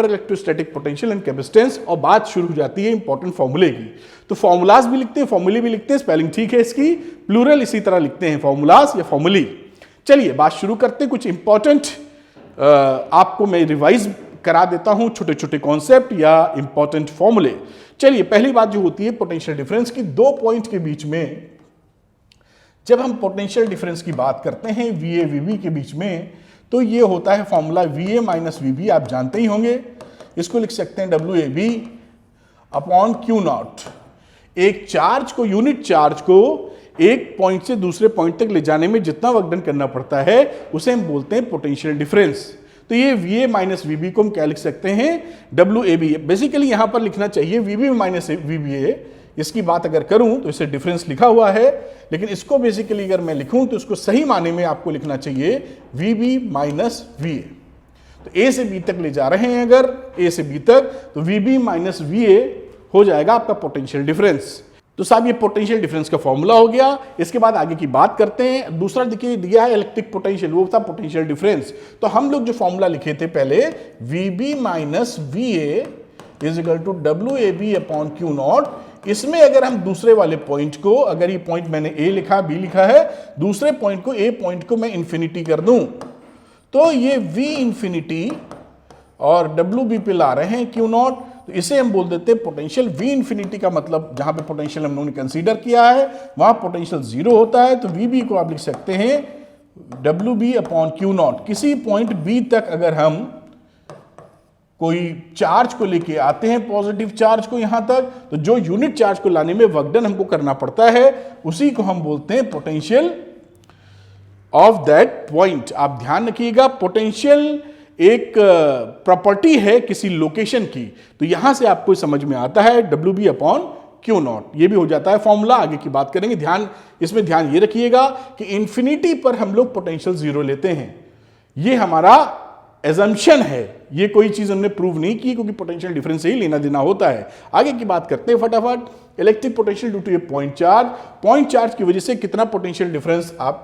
Electrostatic potential and capacitance और बात शुरू हो जाती है इंपॉर्टेंट फॉर्मूले की। तो फॉर्मूलाज भी लिखते हैं, फॉर्मूले भी लिखते हैं, स्पेलिंग ठीक है इसकी, प्लूरल इसी तरह लिखते हैं, फॉर्मूलाज या फॉर्मूली। चलिए बात शुरू करते हैं, कुछ इंपॉर्टेंट आपको मैं रिवाइज करा देता हूं, छोटे छोटे कॉन्सेप्ट या इंपॉर्टेंट फॉर्मूले। चलिए पहली बात जो होती है पोटेंशियल डिफरेंस की, दो पॉइंट के बीच में जब हम पोटेंशियल डिफरेंस की बात करते हैं VA VB के बीच में, तो ये होता है फॉर्मूला VA माइनस VB, आप जानते ही होंगे। इसको लिख सकते हैं WAB अपॉन Q0। एक चार्ज को, यूनिट चार्ज को एक पॉइंट से दूसरे पॉइंट तक ले जाने में जितना वर्क डन करना पड़ता है उसे हम बोलते हैं पोटेंशियल डिफरेंस। तो ये VA माइनस VB को हम क्या लिख सकते हैं, WAB। बेसिकली यहां पर लिखना चाहिए VB माइनस VBA। इसकी बात अगर करूं तो इसे डिफरेंस लिखा हुआ है, लेकिन इसको बेसिकली अगर मैं लिखूं तो इसको सही माने में आपको लिखना चाहिए VB माइनस VA। तो A से B तक ले जा रहे हैं अगर A से B तक, तो VB माइनस VA हो जाएगा आपका पोटेंशियल डिफरेंस। तो साहब ये पोटेंशियल डिफरेंस का फॉर्मूला हो गया। इसके बाद आगे की बात करते हैं। दूसरा देखिए दिया है इलेक्ट्रिक पोटेंशियल, वो था पोटेंशियल डिफरेंस। तो हम लोग जो फॉर्मूला लिखे थे पहले, VB minus VA is equal to WAB upon Q0। इसमें अगर हम दूसरे वाले पॉइंट को, अगर ये पॉइंट मैंने A लिखा, B लिखा है, दूसरे पॉइंट को, A पॉइंट को मैं इंफिनिटी कर दूं, तो ये V इंफिनिटी और WB पे ला रहे हैं Q0, तो इसे हम बोल देते हैं पोटेंशियल। V इंफिनिटी का मतलब जहां पे पोटेंशियल हम लोगों ने कंसीडर किया है वहां पोटेंशियल 0 होता है, तो VB को आप लिख सकते हैं WB अपॉन Q0। किसी पॉइंट B तक अगर हम कोई चार्ज को लेके आते हैं, पॉजिटिव चार्ज को यहां तक, तो जो यूनिट चार्ज को लाने में वर्क डन हमको करना पड़ता है उसी को हम बोलते हैं पोटेंशियल ऑफ दैट पॉइंट। आप ध्यान रखिएगा, पोटेंशियल एक प्रॉपर्टी है किसी लोकेशन की, तो यहां से आपको समझ में आता है WB अपॉन Q0। ये भी हो जाता है फॉर्मूला, आगे की बात करेंगे। इसमें ध्यान ये रखिएगा कि इंफिनिटी पर हम लोग पोटेंशियल 0 लेते हैं, ये हमारा एजम्पशन है, ये कोई चीज हमने प्रूव नहीं की, क्योंकि पोटेंशियल डिफरेंस से ही लेना देना होता है। आगे की बात करते हैं फटाफट। Electric potential due to a point charge, point charge की वजह से कितना पोटेंशियल डिफरेंस आप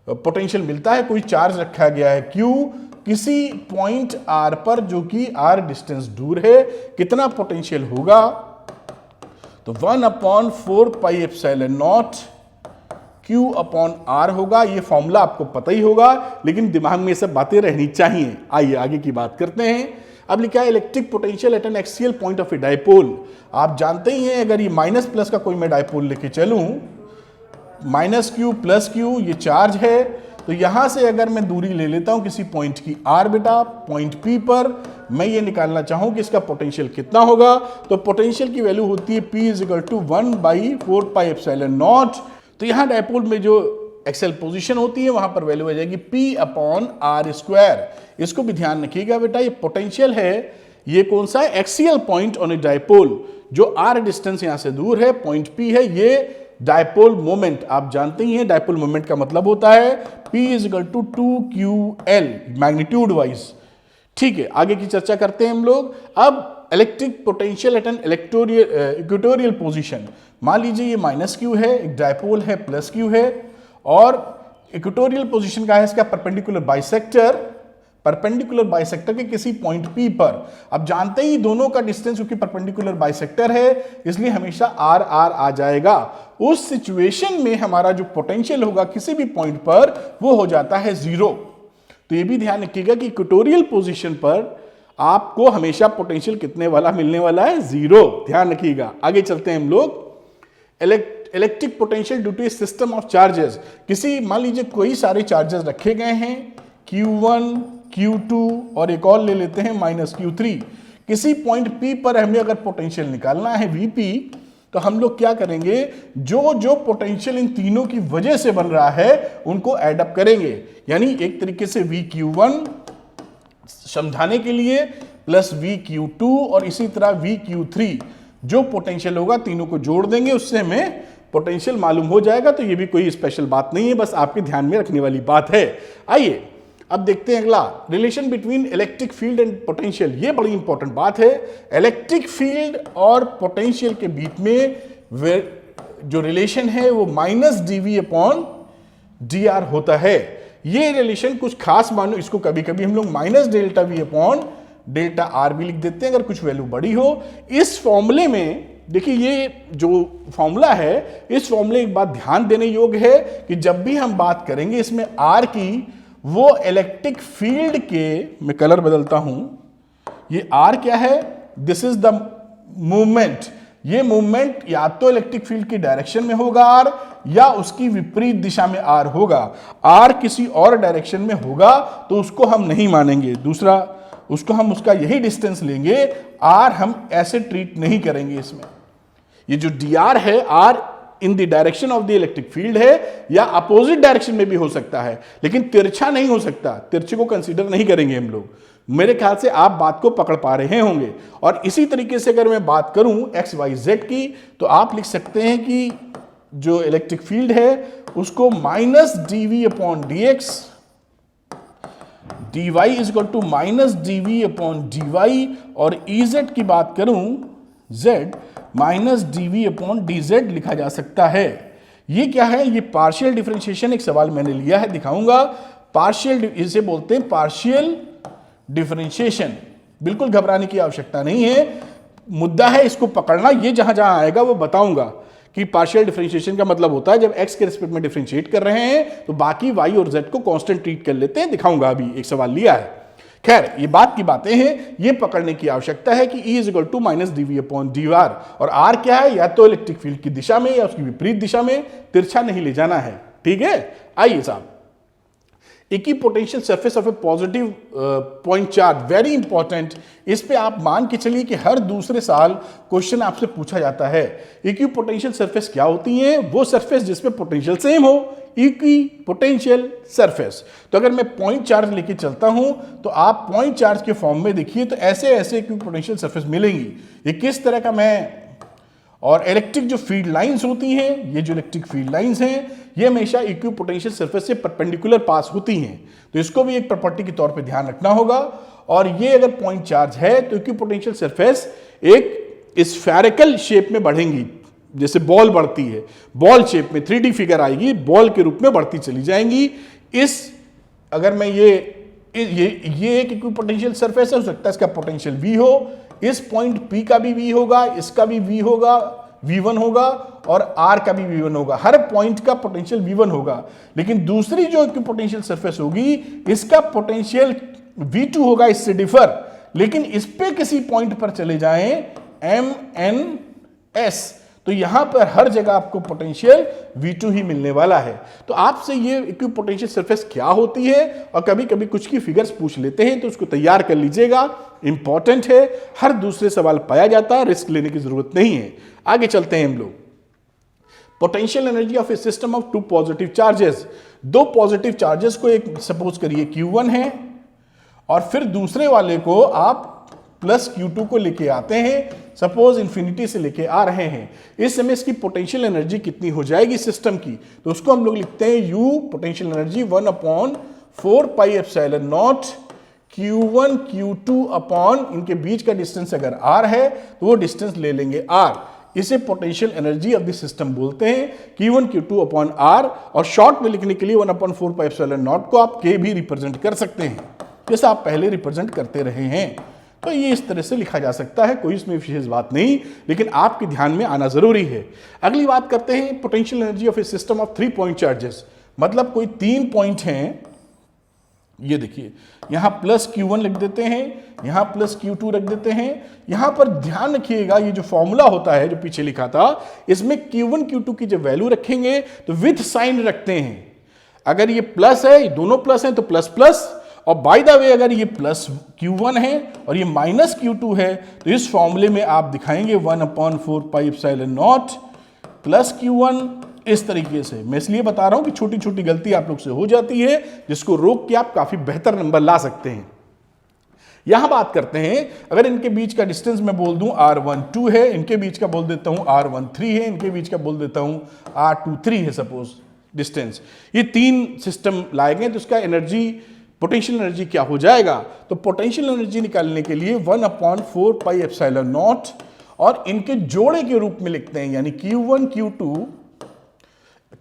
पोटेंशियल मिलता है। कोई चार्ज रखा गया है Q किसी पॉइंट R पर, जो कि R डिस्टेंस दूर है, कितना पोटेंशियल होगा, तो 1 upon 4 pi epsilon not Q upon R होगा। ये फॉर्मूला आपको पता ही होगा, लेकिन दिमाग में ये सब बातें रहनी चाहिए। आइए आगे की बात करते हैं। अब लिखा है electric potential at N axial point of a dipole. आप जानते ही हैं, अगर ये माइनस प्लस का कोई मैं डाइपोल लेके चलूं, माइनस Q प्लस Q ये चार्ज है, तो यहां से अगर मैं दूरी ले लेता हूं किसी पॉइंट की R बेटा, पॉइंट P पर, मैं ये निकालना चाहूं कि इसका पोटेंशियल कितना होगा, तो पोटेंशियल की वैल्यू होती है P is equal to 1/4 pi epsilon naught. तो यहां डाइपोल में जो एक्सेल पोजीशन होती है वहां पर वैल्यू आ जाएगी P अपॉन R स्क्वायर। इसको भी ध्यान रखिएगा बेटा, ये पोटेंशियल है, ये कौन सा है, axial point on a dipole, जो R डिस्टेंस यहां से दूर है, पॉइंट P है, ये डाइपोल मोमेंट। आप जानते ही हैं डाइपोल मोमेंट का मतलब होता है P is equal to 2QL magnitude wise. ठीक है, आगे की चर्चा करते हैं हम लोग। अब electric potential at an equatorial position, मान लीजिए ये माइनस Q है, एक डाइपोल है प्लस Q है, और इक्वेटोरियल पोजीशन का है इसका परपेंडिकुलर बाइसेक्टर के किसी पॉइंट P पर। अब जानते ही दोनों का डिस्टेंस क्योंकि परपेंडिकुलर बाइसेक्टर है, इसलिए हमेशा R आ जाएगा। उस सिचुएशन में हमारा जो पोटेंशियल होगा किसी भी पॉइंट पर वो हो जाता है 0। तो ये भी ध्यान रखिएगा कि इक्वेटोरियल पोजीशन पर आपको हमेशा पोटेंशियल कितने वाला मिलने वाला है, 0। ध्यान रखिएगा। आगे चलते हैं हम लोग। Electric potential due to a system of charges, किसी मान लीजिए कोई सारे चार्जेस रखे गए हैं Q1 Q2 और एक और ले लेते हैं माइनस Q3। किसी पॉइंट P पर हमें अगर पोटेंशियल निकालना है VP, तो हम लोग क्या करेंगे, जो जो पोटेंशियल इन तीनों की वजह से बन रहा है उनको ऐड अप करेंगे। यानी एक तरीके से VQ1 समझाने के लिए प्लस VQ2 और इसी तरह VQ3, जो पोटेंशियल होगा तीनों को जोड़ देंगे, उससे हमें पोटेंशियल मालूम हो जाएगा। तो ये भी कोई स्पेशल बात नहीं है, बस आपके ध्यान में रखने वाली बात है। आइए अब देखते हैं अगला, relation between electric field and potential. ये बड़ी इंपॉर्टेंट बात है। इलेक्ट्रिक फील्ड और पोटेंशियल के बीच में जो रिलेशन है वो माइनस dV अपॉन dr होता है। ये रिलेशन कुछ खास मानो, इसको कभी कभी हम लोग minus delta V upon delta R भी लिख देते हैं अगर कुछ वैल्यू बड़ी हो। इस फॉर्मूले में देखिए, ये जो फॉर्मूला है, इस फॉर्मूले एक बात ध्यान देने योग्य है कि जब भी हम बात करेंगे इसमें आर की, वो इलेक्ट्रिक फील्ड के, मैं कलर बदलता हूं, ये आर क्या है, दिस इज द मूवमेंट। ये मूवमेंट या तो इलेक्ट्रिक फील्ड की डायरेक्शन में होगा आर, या उसकी विपरीत दिशा में आर होगा। आर किसी और डायरेक्शन में होगा तो उसको हम नहीं मानेंगे। दूसरा, उसको हम उसका यही डिस्टेंस लेंगे, आर हम ऐसे ट्रीट नहीं करेंगे। इसमें ये जो डी आर है, R in the direction of the electric field है, या अपोजिट डायरेक्शन में भी हो सकता है, लेकिन तिरछा नहीं हो सकता। तिरछे को कंसीडर नहीं करेंगे हम लोग। मेरे ख्याल से आप बात को पकड़ पा रहे होंगे। और इसी तरीके से अगर मैं बात करूं एक्स वाई जेड की, तो आप लिख सकते हैं कि जो इलेक्ट्रिक फील्ड है उसको minus D V upon D X, D Y is equal to minus D V upon D Y, और ई जेड की बात करूं Z minus D V upon D Z लिखा जा सकता है। ये क्या है, ये पार्शियल डिफरेंशिएशन, एक सवाल मैंने लिया है, दिखाऊंगा। पार्शियल, इसे बोलते हैं पार्शियल डिफरेंशिएशन। बिल्कुल घबराने की आवश्यकता नहीं है, मुद्दा है इसको पकड़ना। ये जहां जहां आएगा वो बताऊंगा कि पार्शियल डिफरेंशिएशन का मतलब होता है जब x के रिस्पेक्ट में डिफरेंशिएट कर रहे हैं तो बाकी y और z को कांस्टेंट ट्रीट कर लेते हैं। दिखाऊंगा, अभी एक सवाल लिया है। खैर, ये बात की बातें हैं, ये पकड़ने की आवश्यकता है कि E is equal to minus D V upon D R, और R क्या है, या तो इलेक्ट्रिक फील्ड की दिशा में या उसकी विपरीत दिशा में, तिरछा नहीं ले जाना है। ठीक है, आइए साहब, equipotential surface of A positive point charge, very important. इस पे आप मान के चलिए कि हर दूसरे साल क्वेश्चन आपसे पूछा जाता है। इक्विपोटेंशियल सरफेस क्या होती है, वो सरफेस जिसमें पोटेंशियल सेम हो, इक्विपोटेंशियल सरफेस। तो अगर मैं पॉइंट चार्ज लेके चलता हूं तो आप पॉइंट चार्ज के फॉर्म में देखिए तो ऐसे ऐसे इक्विपोटेंशियल सरफेस मिलेंगी। ये किस तरह का, मैं, और इलेक्ट्रिक जो फील्ड लाइंस होती हैं, ये जो इलेक्ट्रिक फील्ड लाइंस हैं, ये हमेशा इक्विपोटेंशियल सरफेस से परपेंडिकुलर पास होती हैं। तो इसको भी एक प्रॉपर्टी के तौर पे ध्यान रखना होगा। और ये अगर पॉइंट चार्ज है तो इक्विपोटेंशियल सरफेस एक स्फेरिकल शेप में बढ़ेंगी, जैसे बॉल बढ़ती है, बॉल शेप में 3D फिगर आएगी, बॉल के रूप में बढ़ती चली जाएंगी। इस, अगर मैं ये एक इक्विपोटेंशियल सरफेस है, हो सकता है इसका पोटेंशियल V हो, इस पॉइंट P का भी V होगा, इसका भी V होगा, V1 होगा, और R का भी V1 होगा। हर पॉइंट का पोटेंशियल V1 होगा। लेकिन दूसरी जो इक्विपोटेंशियल सरफेस होगी, इसका पोटेंशियल V2 होगा, इससे डिफर। लेकिन इस पे किसी पॉइंट पर चले जाएं MNS, तो यहां पर हर जगह आपको पोटेंशियल V2 ही मिलने वाला है। तो आपसे ये इक्विपोटेंशियल सरफेस क्या होती है, और कभी कभी कुछ की फिगर्स पूछ लेते हैं, तो उसको तैयार कर लीजिएगा, इंपॉर्टेंट है। हर दूसरे सवाल पाया जाता है, रिस्क लेने की जरूरत नहीं है। आगे चलते हैं हम लोग। Potential energy of a system of two positive charges, दो पॉजिटिव चार्जेस को, एक सपोज करिए Q1 है, और फिर दूसरे वाले को आप प्लस Q2 को लेके आते हैं, सपोज इंफिनिटी से लेके आ रहे हैं। इस समय इसकी पोटेंशियल एनर्जी कितनी हो जाएगी सिस्टम की, तो उसको हम लोग लिखते हैं U potential energy 1/4 pi epsilon not Q1 Q2 upon, इनके बीच का डिस्टेंस अगर R है तो वो डिस्टेंस ले लेंगे R। इसे potential energy of the system बोलते हैं, Q1 Q2 अपॉन R। और शॉर्ट में लिखने के लिए 1/4 पाई एप्सिलॉन नॉट को आप K भी रिप्रेजेंट कर सकते हैं, जैसा आप पहले रिप्रेजेंट करते रहे हैं। तो ये इस तरह से लिखा जा सकता है, कोई इसमें विशेष बात नहीं, लेकिन आपके ध्यान में आना जरूरी है। अगली बात करते हैं potential energy of a system of 3 point charges. मतलब कोई 3 पॉइंट हैं, ये देखिए, यहां प्लस Q1 लिख देते हैं, यहां प्लस Q2 रख देते हैं। यहां पर ध्यान रखिएगा, ये जो फॉर्मूला होता है जो पीछे लिखा था, इसमें Q1 Q2 की जब वैल्यू रखेंगे तो विथ साइन रखते हैं। अगर ये प्लस है, ये दोनों प्लस हैं तो प्लस प्लस, और बाय द वे अगर ये प्लस Q1 है और ये माइनस Q2 है, तो इस फॉर्मूले में आप दिखाएंगे 1/4 pi epsilon not plus Q1, इस तरीके से। मैं इसलिए बता रहा हूं कि छोटी छोटी गलती आप लोग से हो जाती है, जिसको रोक के आप काफी बेहतर नंबर ला सकते हैं। यहां बात करते हैं, अगर इनके बीच का डिस्टेंस मैं बोल दूं R12 है, इनके बीच का बोल देता हूं R13 है, इनके बीच का बोल देता हूं R23 है, सपोज डिस्टेंस। ये 3 सिस्टम लाए गए, तो इसका एनर्जी, पोटेंशियल एनर्जी क्या हो जाएगा, तो पोटेंशियल एनर्जी निकालने के लिए 1/4 पाई एप्सिलॉन नॉट, और इनके जोड़े के रूप में लिखते हैं, यानी Q1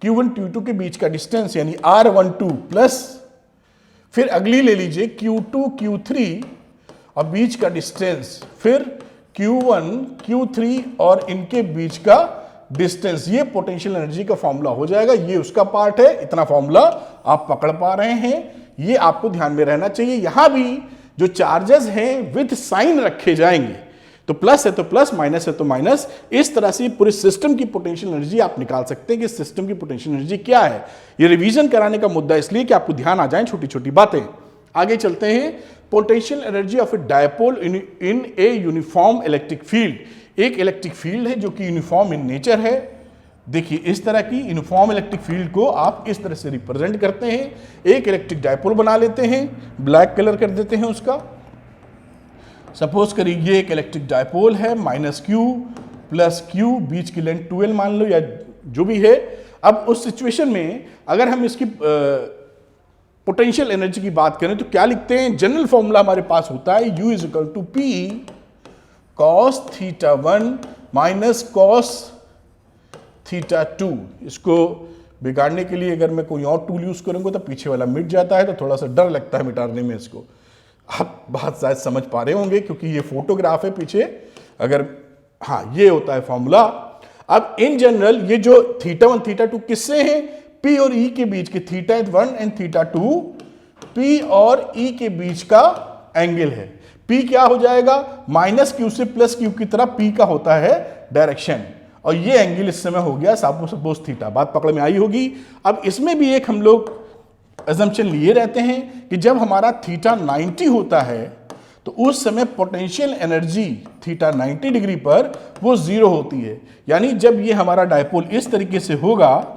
Q2 के बीच का डिस्टेंस यानी R12 प्लस, फिर अगली ले लीजिए Q2 Q3, और बीच का डिस्टेंस, फिर Q1, Q3 और इनके बीच का डिस्टेंस, ये पोटेंशियल एनर्जी का फॉर्मूला हो जाएगा। ये उसका पार्ट है, इतना फॉर्मूला आप पकड़ पा रहे हैं, ये आपको ध्यान में रहना चाहिए। यहां भी जो चार्जेस हैं विथ साइन रखे जाएंगे, तो प्लस है तो प्लस, माइनस है तो माइनस। इस तरह से पूरे सिस्टम की पोटेंशियल एनर्जी आप निकाल सकते हैं कि सिस्टम की पोटेंशियल एनर्जी क्या है। ये रिवीजन कराने का मुद्दा इसलिए कि आपको ध्यान आ जाए छोटी छोटी बातें। आगे चलते हैं। Potential energy of A dipole in a uniform electric field. एक इलेक्ट्रिक फील्ड है जो कि यूनिफॉर्म इन नेचर है। देखिए इस तरह की यूनिफॉर्म इलेक्ट्रिक फील्ड को आप इस तरह से रिप्रेजेंट करते हैं। एक इलेक्ट्रिक डायपोल बना लेते हैं, ब्लैक कलर कर देते हैं उसका। सपोज करिए ये एक इलेक्ट्रिक डायपोल है, -q प्लस q, बीच की लेंथ 2l मान लो या जो भी है। अब उस सिचुएशन में अगर हम इसकी पोटेंशियल एनर्जी की बात करें तो क्या लिखते हैं? जनरल फॉर्मूला हमारे पास होता है U is equal to P cos θ1 minus cos θ2। इसको बिगाड़ने के लिए अगर मैं कोई और टूल यूज करूंगा तो पीछे वाला मिट जाता है, तो थोड़ा सा डर लगता है मिटाने में इसको। आप बात शायद समझ पा रहे होंगे क्योंकि ये फोटोग्राफ है पीछे। अगर हाँ, ये होता है फॉर्मूला। अब इन जनरल ये जो θ1 θ2 किससे हैं? P और E के बीच के θ1 एंड θ2 P और E के बीच का एंगल है। P क्या हो जाएगा? -q से +q की तरह P का होता है डायरेक्शन, और ये एंगल इस समय हो गया सपोज थीटा। बात पकड़ में आई होगी। अब इसमें भी एक हम लोग अजम्पशन लिए रहते हैं कि जब हमारा थीटा 90 होता है तो उस समय पोटेंशियल एनर्जी थीटा 90 डिग्री पर वो 0 होती है। यानी जब ये हमारा डायपोल इस तरीके से होगा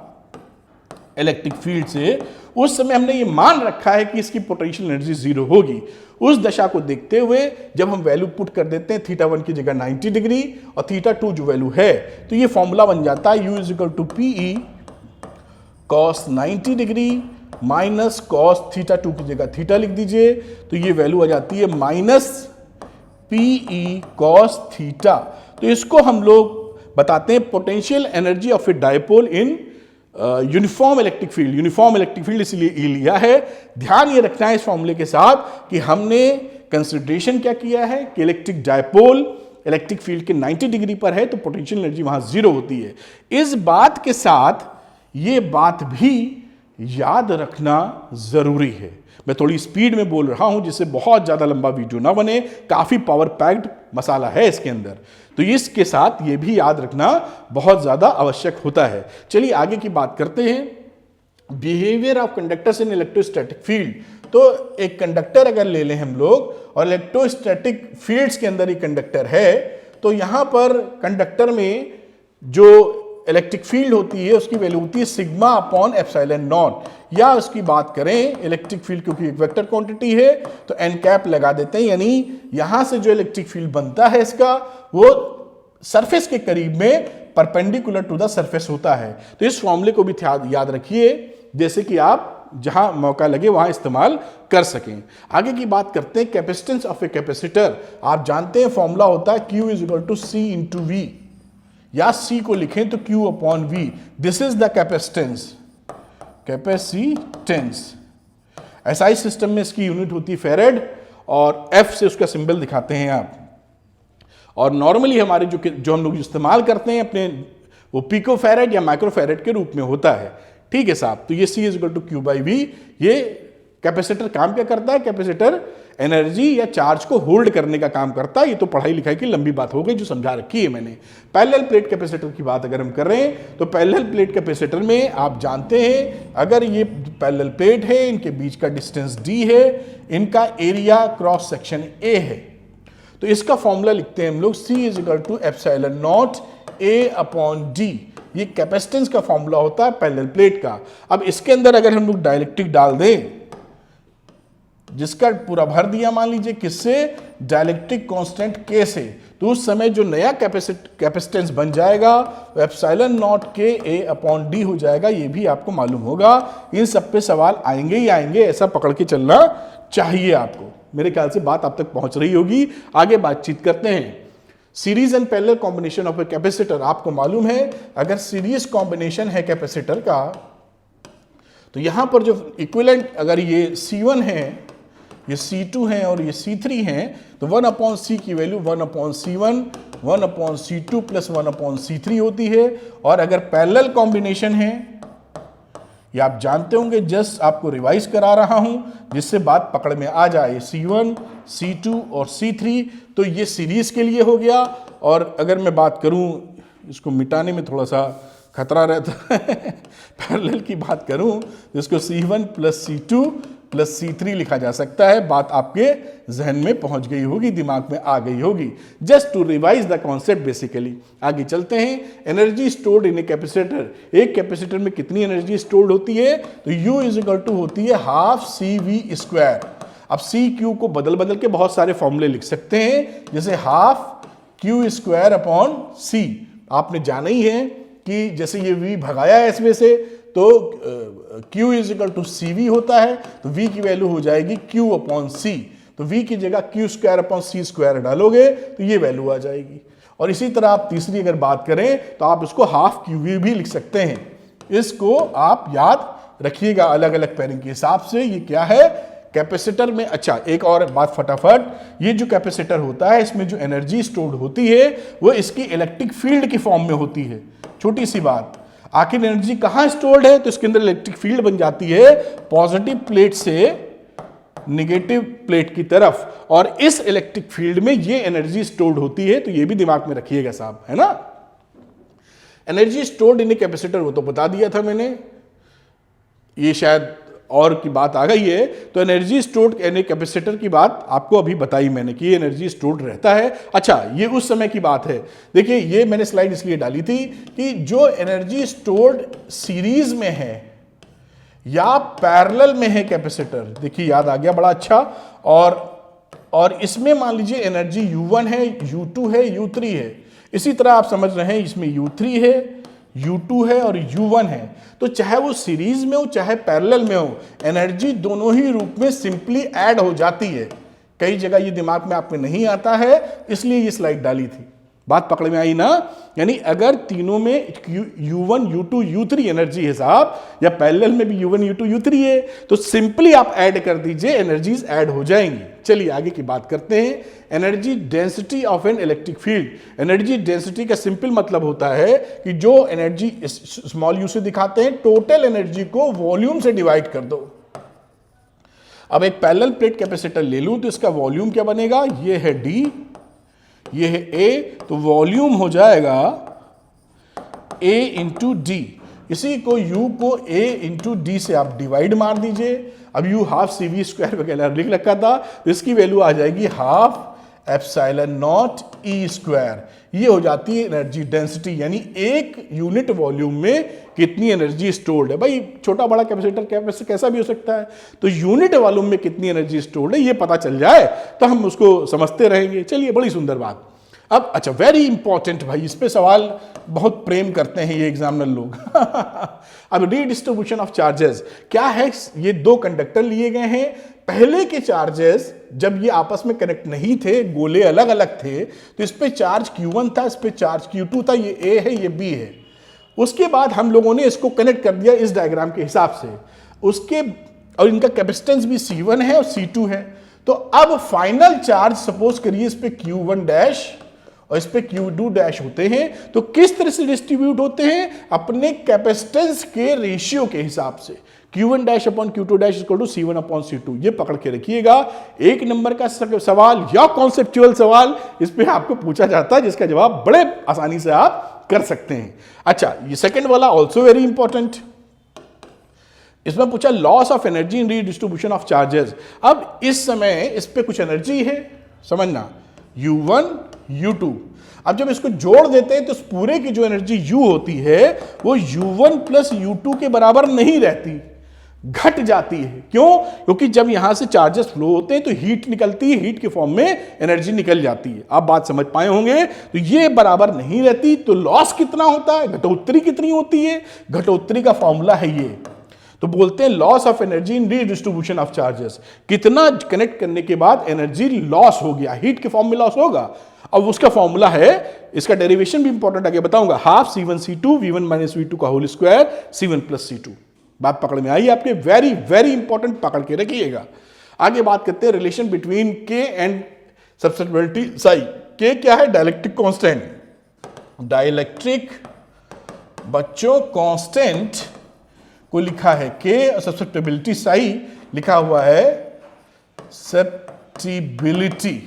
इलेक्ट्रिक फील्ड से, उस समय हमने ये मान रखा है कि इसकी पोटेंशियल एनर्जी 0 होगी। उस दशा को देखते हुए जब हम वैल्यू पुट कर देते हैं θ1 की जगह 90 डिग्री और θ2 जो वैल्यू है, तो ये फॉर्मूला बन जाता है U is equal to PE cos 90 degree minus cos θ2 की जगह थीटा लिख दीजिए, तो ये वैल्यू आ जाती है -PE cos θ। तो इसको हम लोग बताते हैं potential energy of A dipole in uniform electric field. Uniform electric field इसलिए ई लिया है। ध्यान ये रखना है इस फॉर्मूले के साथ कि हमने कंसिडरेशन क्या किया है कि इलेक्ट्रिक डायपोल इलेक्ट्रिक फील्ड के 90 डिग्री पर है तो पोटेंशियल एनर्जी वहां 0 होती है। इस बात के साथ ये बात भी याद रखना जरूरी है। मैं थोड़ी स्पीड में बोल रहा हूं जिससे बहुत ज्यादा लंबा वीडियो ना बने, काफी पावर पैक्ड मसाला है इसके अंदर, तो इसके साथ ये भी याद रखना बहुत ज्यादा आवश्यक होता है। चलिए आगे की बात करते हैं। Behaviour of conductors in electrostatic field. तो एक कंडक्टर अगर ले लें हम लोग और इलेक्ट्रोस्टैटिक फील्ड्स के अंदर ही कंडक्टर है, तो यहां पर कंडक्टर में जो इलेक्ट्रिक फील्ड होती है उसकी वैल्यू होती है सिग्मा अपॉन एप्सिलॉन नॉट, या उसकी बात करें इलेक्ट्रिक फील्ड क्योंकि एक वेक्टर क्वांटिटी है तो एन कैप लगा देते हैं। यानी यहां से जो इलेक्ट्रिक फील्ड बनता है इसका वो सरफेस के करीब में परपेंडिकुलर टू द सरफेस होता है। तो इस फॉर्मूले को भी याद रखिए जैसे कि आप जहां मौका लगे वहां इस्तेमाल कर सकें। आगे की बात करते हैं कैपेसिटेंस ऑफ ए कैपेसिटर। आप जानते हैं फॉर्मूला होता है Q is equal to C into V, या C को लिखें तो Q upon V। This is the capacitance. Capacitance SI system में इसकी यूनिट होती है फेरेड और F से उसका सिंबल दिखाते हैं आप। और नॉर्मली हमारे जो हम लोग इस्तेमाल करते हैं अपने वो पिको फेरेड या माइक्रो फेरेड के रूप में होता है। ठीक है साहब। तो ये C is equal to Q by V। ये कैपेसिटर काम क्या करता है? कैपेसिटर एनर्जी या चार्ज को होल्ड करने का काम करता है। ये तो पढ़ाई लिखाई की लंबी बात हो गई जो समझा रखी है मैंने। पैरेलल प्लेट कैपेसिटर की बात अगर हम कर रहे हैं तो पैरेलल प्लेट कैपेसिटर में आप जानते हैं अगर ये पैरेलल प्लेट है, इनके बीच का डिस्टेंस D है, इनका एरिया क्रॉस सेक्शन A है, तो इसका फॉर्मूला लिखते हैं हम लोग C is equal to epsilon not A upon D। ये कैपेसिटेंस का फॉर्मूला होता है पैरेलल प्लेट का। अब इसके अंदर अगर हम लोग डाइलेक्ट्रिक डाल दें जिसका पूरा भर दिया मान लीजिए किससे? डाइलेक्ट्रिक कांस्टेंट K से, तो उस समय जो नया कैपेसिटेंस बन जाएगा वो epsilon not K A upon D हो जाएगा। ये भी आपको मालूम होगा। इन सब पे सवाल आएंगे ही आएंगे, ऐसा पकड़ के चलना चाहिए आपको। मेरे ख्याल से बात आप तक पहुंच रही होगी। आगे बातचीत करते हैं। Series and parallel combination of a capacitor. आपको मालूम है अगर सीरीज कॉम्बिनेशन है कैपेसिटर का तो यहां पर जो इक्विवेलेंट अगर ये C1 है, ये C2 हैं और ये C3 हैं, तो 1/C की value 1/C1 1/C2 plus 1/C3 होती है। और अगर पैरेलल कॉम्बिनेशन है, ये आप जानते होंगे, जस्ट आपको रिवाइज करा रहा हूं जिससे बात पकड़ में आ जाए। C1 C2 और C3, तो ये सीरीज के लिए हो गया। और अगर मैं बात करूं, इसको मिटाने में थोड़ा सा खतरा रहता है पैरेलल की बात करूं तो इसको C1 plus C2 plus C3 लिखा जा सकता है। बात आपके जहन में पहुंच गई होगी, दिमाग में आ गई होगी। Just to revise the concept basically. आगे चलते हैं। Energy stored in a capacitor, एक कैपेसिटर में कितनी एनर्जी स्टोर्ड होती है? तो U इज इक्वल टू होती है हाफ CV²। अब CQ को बदल बदल के बहुत सारे फॉर्मूले लिख सकते हैं, जैसे हाफ Q²/C। आपने जाना ही है कि जैसे ये V भगाया है इसमें से, तो Q is equal to CV होता है, तो V की वैल्यू हो जाएगी Q/C। तो V की जगह Q²/C² डालोगे तो ये वैल्यू आ जाएगी। और इसी तरह आप तीसरी अगर बात करें तो आप इसको हाफ QV भी लिख सकते हैं। इसको आप याद रखिएगा अलग अलग पेयरिंग के हिसाब से। ये क्या है कैपेसिटर में? अच्छा, एक और बात फटाफट, ये जो कैपेसिटर होता है इसमें जो एनर्जी स्टोर्ड होती है वो इसकी इलेक्ट्रिक फील्ड की फॉर्म में होती है। छोटी सी बात, आखिर एनर्जी कहां स्टोर्ड है? तो इसके अंदर इलेक्ट्रिक फील्ड बन जाती है पॉजिटिव प्लेट से नेगेटिव प्लेट की तरफ, और इस इलेक्ट्रिक फील्ड में ये एनर्जी स्टोर्ड होती है। तो ये भी दिमाग में रखिएगा साहब, है ना। Energy stored in a capacitor वो तो बता दिया था मैंने, ये शायद और की बात आ गई है। तो energy stored in a capacitor की बात आपको अभी बताई मैंने कि एनर्जी स्टोर्ड रहता है। अच्छा, ये उस समय की बात है। देखिए, ये मैंने स्लाइड इसलिए डाली थी कि जो एनर्जी स्टोर्ड सीरीज में है या पैरेलल में है कैपेसिटर, देखिए याद आ गया, बड़ा अच्छा। और इसमें मान लीजिए एनर्जी U1 है, U2 है, U3 है। इसी तरह आप समझ रहे हैं इसमें U3 है, U2 है और U1 है। तो चाहे वो सीरीज में हो चाहे पैरेलल में हो, एनर्जी दोनों ही रूप में सिंपली ऐड हो जाती है। कई जगह ये दिमाग में आपके नहीं आता है, इसलिए ये स्लाइड डाली थी। बात पकड़ में आई ना। यानी अगर तीनों में U1 U2 U3 एनर्जी है साहब, या पैरेलल में भी U1 U2 U3 है, तो सिंपली आप ऐड कर दीजिए, एनर्जीज ऐड हो जाएंगी। चलिए आगे की बात करते हैं। Energy density of N electric field. Energy density का सिंपल मतलब होता है कि जो एनर्जी स्मॉल यू से दिखाते हैं, टोटल एनर्जी को वॉल्यूम से डिवाइड कर दो। अब एक पैरेलल प्लेट कैपेसिटर ले लूं तो इसका वॉल्यूम क्या बनेगा? ये है D, ये है A, तो वॉल्यूम हो जाएगा A इंटू D। इसी को U को A इंटू D से आप डिवाइड मार दीजिए। अब U हाफ CV² वगैरह लिख रखा था, तो इसकी वैल्यू आ जाएगी हाफ ε0E²। ये हो जाती है एनर्जी डेंसिटी, यानी एक यूनिट वॉल्यूम में कितनी एनर्जी स्टोर्ड है। भाई छोटा बड़ा कैपेसिटर कैसा भी हो सकता है, तो यूनिट वॉल्यूम में कितनी एनर्जी स्टोर्ड है ये पता चल जाए तो हम उसको समझते रहेंगे। चलिए, बड़ी सुंदर बात। अब अच्छा, वेरी इंपॉर्टेंट भाई, इस पे सवाल बहुत प्रेम करते हैं ये एग्जामिनर लोग अब रीडिस्ट्रीब्यूशन ऑफ चार्जेस क्या है? ये दो कंडक्टर लिए गए हैं। पहले के चार्जेस जब ये आपस में कनेक्ट नहीं थे, गोले अलग अलग थे, तो इस पे चार्ज Q1 था, इस पे चार्ज Q2 था, ये A है ये B है। उसके बाद हम लोगों ने इसको कनेक्ट कर दिया इस डायग्राम के हिसाब से, और इनका कैपेसिटेंस भी C1 है और C2 है। तो अब फाइनल चार्ज सपोज करिए इस पे Q1 डैश और इस पे Q2 डैश होते हैं, तो किस तरह से डिस्ट्रीब्यूट होते हैं? अपने कैपेसिटेंस के रेशियो के हिसाब से। Q1 dash upon Q2 dash equal to C1 upon C2। ये पकड़ के रखिएगा। एक नंबर का सवाल या कॉन्सेप्चुअल सवाल इस पे आपको पूछा जाता है, जिसका जवाब बड़े आसानी से आप कर सकते हैं। अच्छा, ये सेकंड वाला ऑल्सो वेरी इंपॉर्टेंट। इसमें पूछा loss of energy in redistribution of charges. अब इस समय इस पे कुछ एनर्जी है, समझना, U1 U2। अब जब इसको जोड़ देते हैं तो इस पूरे की जो एनर्जी U होती है वो U1 प्लस U2 के बराबर नहीं रहती, घट जाती है। क्यों? क्योंकि जब यहां से चार्जेस फ्लो होते हैं तो हीट निकलती है, हीट के फॉर्म में एनर्जी निकल जाती है। आप बात समझ पाए होंगे। तो ये बराबर नहीं रहती, तो लॉस कितना होता है, घटोत्तरी कितनी होती है? घटोत्तरी का फॉर्मूला है ये, तो बोलते हैं loss of energy in redistribution of charges. कितना कनेक्ट करने के बाद एनर्जी लॉस हो गया, हीट के फॉर्म में लॉस होगा। अब उसका फॉर्मूला है, इसका डेरिवेशन भी इंपॉर्टेंट आगे बताऊंगा, half C1 C2 V1 minus V2 का whole square C1 plus C2। बात पकड़ में आई आपके? वेरी वेरी इंपॉर्टेंट, पकड़ के रखिएगा। आगे बात करते हैं रिलेशन बिटवीन के एंड सब्सटिबिलिटी साई। के क्या है? Dielectric constant. डाइलेक्ट्रिक बच्चों कांस्टेंट को लिखा है के, और सब्सटिबिलिटी साई लिखा हुआ है सब्सटिबिलिटी।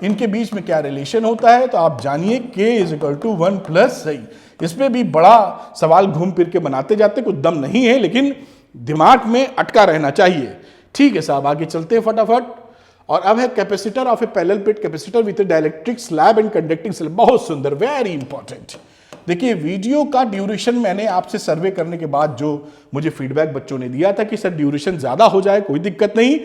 इनके बीच में क्या रिलेशन होता है? तो आप जानिए K is equal to 1 plus psi. इसमें भी बड़ा सवाल घूम फिर के बनाते जाते, कुछ दम नहीं है, लेकिन दिमाग में अटका रहना चाहिए। ठीक है साहब, आगे चलते हैं फटाफट। और अब है capacitor of A parallel plate capacitor with dielectric slab and conducting slab. बहुत सुंदर, वेरी इंपॉर्टेंट। देखिए वीडियो का ड्यूरेशन मैंने आपसे सर्वे करने के बाद जो मुझे फीडबैक बच्चों ने दिया था कि सर ड्यूरेशन ज्यादा हो जाए कोई दिक्कत नहीं,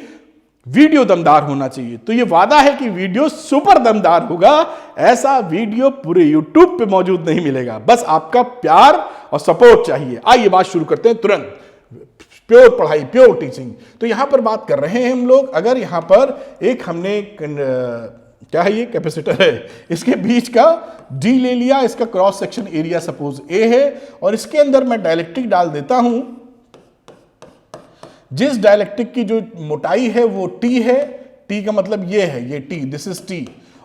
वीडियो दमदार होना चाहिए। तो ये वादा है कि वीडियो सुपर दमदार होगा। ऐसा वीडियो पूरे YouTube पे मौजूद नहीं मिलेगा, बस आपका प्यार और सपोर्ट चाहिए। आइए बात शुरू करते हैं तुरंत। प्योर पढ़ाई, प्योर टीचिंग। तो यहां पर बात कर रहे हैं हम लोग, अगर यहां पर एक हमने क्या है, ये कैपेसिटर है, इसके बीच का D ले लिया, इसका cross section area suppose A है, और इसके अंदर मैं डाइलेक्ट्रिक डाल देता हूं। जिस डाइलेक्ट्रिक की जो मोटाई है वो T है, T का मतलब ये है, ये T, दिस इज T,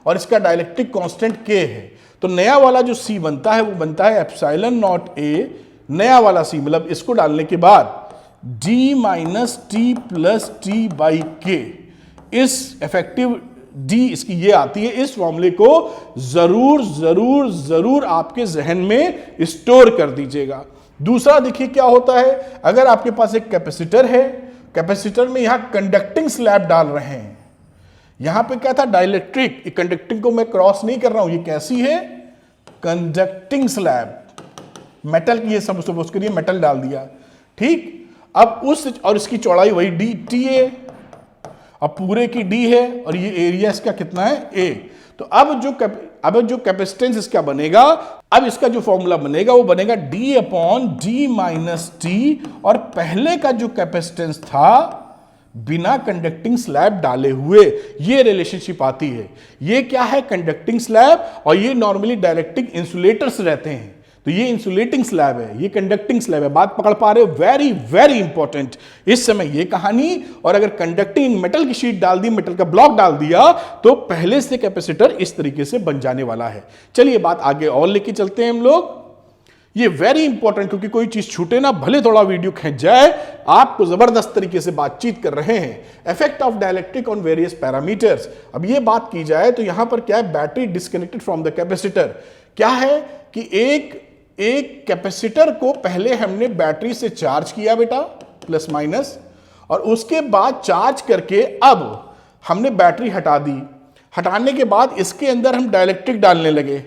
और इसका डाइलेक्ट्रिक कांस्टेंट K है। तो नया वाला जो C बनता है वो बनता है एप्सिलॉन नॉट A, नया वाला C, मतलब इसको डालने के बाद D minus T plus T by के। इस इफेक्टिव D इसकी ये आती है। इस फॉर्मूले को जरूर जरूर जरूर आपके जहन में स्टोर कर दीजिएगा। दूसरा देखिए क्या होता है, अगर आपके पास एक कैपेसिटर है, कैपेसिटर में यहां कंडक्टिंग स्लैब डाल रहे हैं, यहां पे क्या था, डाइलेक्ट्रिक। कंडक्टिंग को मैं क्रॉस नहीं कर रहा हूं, ये कैसी है, कंडक्टिंग स्लैब, मेटल की, ये सब उसके लिए मेटल डाल दिया। ठीक, अब उस, और इसकी चौड़ाई वही डी टी है, अब पूरे की डी है, और ये एरिया इसका कितना है, ए। तो अब जो कैपेसिटेंस इसका बनेगा, अब इसका जो फॉर्मूला बनेगा वो बनेगा D upon D minus T, और पहले का जो कैपेसिटेंस था बिना कंडक्टिंग स्लैब डाले हुए, ये रिलेशनशिप आती है। ये क्या है, कंडक्टिंग स्लैब, और ये नॉर्मली डाइलेक्ट्रिक इंसुलेटर्स रहते हैं। तो ये इंसुलेटिंग स्लैब है, ये कंडक्टिंग स्लैब है। बात पकड़ पा रहे हो? वेरी वेरी इंपॉर्टेंट इस समय ये कहानी। और अगर कंडक्टिंग मेटल की शीट डाल दी, मेटल का ब्लॉक डाल दिया, तो पहले से कैपेसिटर इस तरीके से बन जाने वाला है। चलिए बात आगे और लेके चलते हैं हम लोग। ये वेरी इंपॉर्टेंट, क्योंकि कोई चीज छूटे ना, भले थोड़ा वीडियो खींच जाए, आपको जबरदस्त तरीके से बातचीत कर रहे हैं। Effect of dielectric on various parameters. अब ये बात की जाए तो यहां पर क्या है, battery disconnected from the capacitor. क्या है कि एक कैपेसिटर को पहले हमने बैटरी से चार्ज किया बेटा, प्लस माइनस, और उसके बाद चार्ज करके अब हमने बैटरी हटा दी। हटाने के बाद इसके अंदर हम डाइलेक्ट्रिक डालने लगे।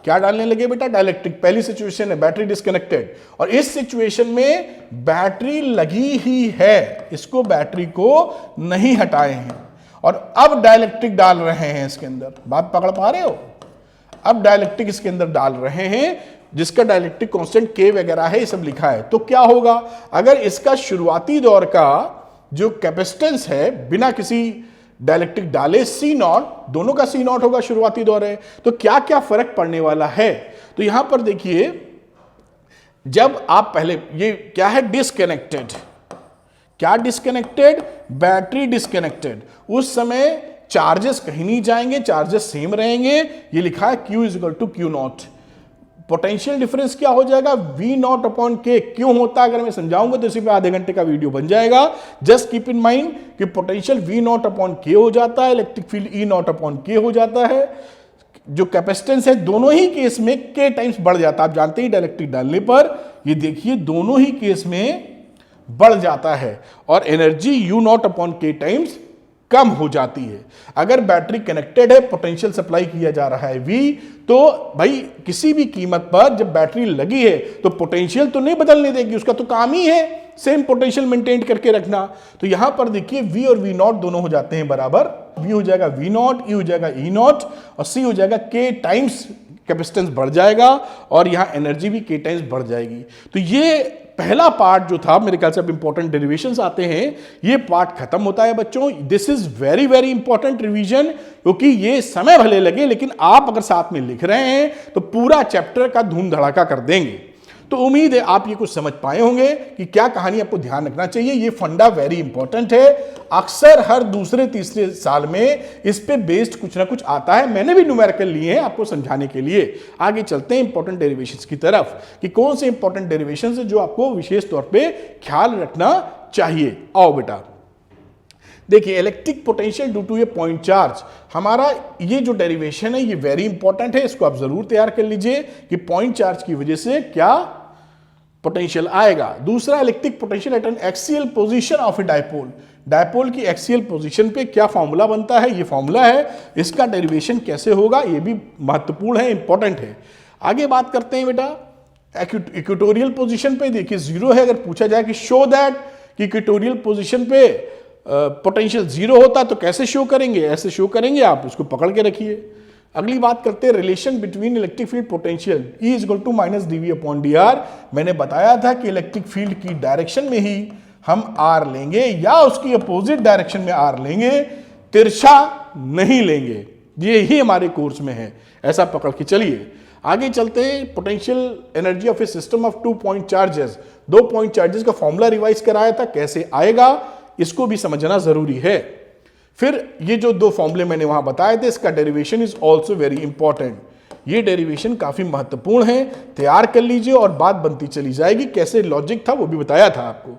क्या डालने लगे बेटा, डाइलेक्ट्रिक। पहली सिचुएशन है बैटरी डिस्कनेक्टेड, और इस सिचुएशन में बैटरी लगी ही है, इसको बैटरी को नहीं हटाए हैं, और अब डाइलेक्ट्रिक डाल रहे हैं इसके अंदर। बात पकड़ पा रहे हो? अब डाइलेक्ट्रिक इसके अंदर डाल रहे हैं, जिसका डाइलेक्ट्रिक कांस्टेंट के वगैरह है, ये सब लिखा है। तो क्या होगा, अगर इसका शुरुआती दौर का जो कैपेसिटेंस है बिना किसी डाइलेक्ट्रिक डाले सी नॉट, दोनों का सी नॉट होगा, शुरुआती दौर है, तो क्या क्या फर्क पड़ने वाला है। तो यहां पर देखिए, जब आप पहले, ये क्या है, डिस्कनेक्टेड, क्या डिस्कनेक्टेड, बैटरी डिस्कनेक्टेड, उस समय चार्जेस कहीं नहीं जाएंगे, चार्जेस सेम रहेंगे। ये लिखा है Q is equal to Q naught. Potential difference क्या हो जाएगा, V नॉट अपॉन के। क्यों होता है अगर मैं समझाऊंगा तो इसी पे आधे घंटे का वीडियो बन जाएगा। जस्ट कीप इन माइंड कि पोटेंशियल V नॉट अपॉन के हो जाता है, electric field E not upon के हो जाता है। जो कैपेसिटेंस है दोनों ही केस में के टाइम्स बढ़ जाता है। आप जानते ही डाइलेक्ट्रिक डालने पर ये देखिए दोनों ही केस में बढ़ जाता है, और एनर्जी U नॉट अपॉन के टाइम्स कम हो जाती है। अगर बैटरी कनेक्टेड है, पोटेंशियल सप्लाई किया जा रहा है V, तो भाई किसी भी कीमत पर जब बैटरी लगी है तो पोटेंशियल तो नहीं बदलने देगी, उसका तो काम ही है सेम पोटेंशियल मेंटेन करके रखना। तो यहां पर देखिए V और V नॉट दोनों हो जाते हैं बराबर। V हो जाएगा V नॉट, E हो जाएगा E नॉट, और C हो जाएगा K टाइम्स कैपेसिटेंस बढ़ जाएगा, और यहां एनर्जी भी K टाइम्स बढ़ जाएगी। तो ये पहला पार्ट जो था, मेरे ख्याल से अब इंपॉर्टेंट डेरिवेशंस आते हैं, ये पार्ट खत्म होता है बच्चों। This is very very important revision, क्योंकि ये समय भले लगे लेकिन आप अगर साथ में लिख रहे हैं तो पूरा चैप्टर का धूम धड़ाका कर देंगे। तो उम्मीद है आप ये कुछ समझ पाए होंगे कि क्या कहानी आपको ध्यान रखना चाहिए। ये फंडा वेरी इंपॉर्टेंट है, अक्सर हर दूसरे तीसरे साल में इस पे बेस्ड कुछ ना कुछ आता है। मैंने भी न्यूमेरिकल लिए हैं आपको समझाने के लिए। आगे चलते हैं इंपॉर्टेंट डेरिवेशंस की तरफ कि कौन से इंपॉर्टेंट डेरिवेशंस है जो आपको विशेष तौर पे ख्याल रखना चाहिए। आओ बेटा देखिए, electric potential due to a point charge, हमारा ये जो डेरिवेशन है ये वेरी इंपॉर्टेंट है, इसको आप जरूर तैयार कर लीजिए कि पॉइंट चार्ज की वजह से क्या पोटेंशियल आएगा। दूसरा, electric potential at N axial position of A dipole, dipole की एक्सियल पोजीशन पे क्या फॉर्मूला बनता है, ये फॉर्मूला है, इसका डेरिवेशन कैसे होगा ये भी महत्वपूर्ण है, इंपॉर्टेंट है। आगे बात करते हैं बेटा इक्वेटोरियल पोजीशन पे। देखिए जीरो है, अगर पूछा जाए कि शो दैट कि इक्वेटोरियल पोजीशन पे पोटेंशियल जीरो होता तो कैसे शो करेंगे, ऐसे शो करेंगे, आप उसको पकड़ के रखिए। अगली बात करते हैं relation between electric field potential E is equal to minus dV upon dr। मैंने बताया था कि इलेक्ट्रिक फील्ड की डायरेक्शन में ही हम R लेंगे या उसकी अपोजिट डायरेक्शन में R लेंगे, तिरछा नहीं लेंगे, ये ही हमारे कोर्स में है, ऐसा पकड़ के चलिए। आगे चलते हैं potential energy of a system of 2 point charges, 2 point charges का फॉर्मूला रिवाइज कराया था, कैसे आएगा इसको भी समझना जरूरी है। फिर ये जो 2 फॉर्मूले मैंने वहां बताए थे, इसका derivation is also very important, ये डेरिवेशन काफी महत्वपूर्ण है, तैयार कर लीजिए और बात बनती चली जाएगी। कैसे लॉजिक था वो भी बताया था आपको।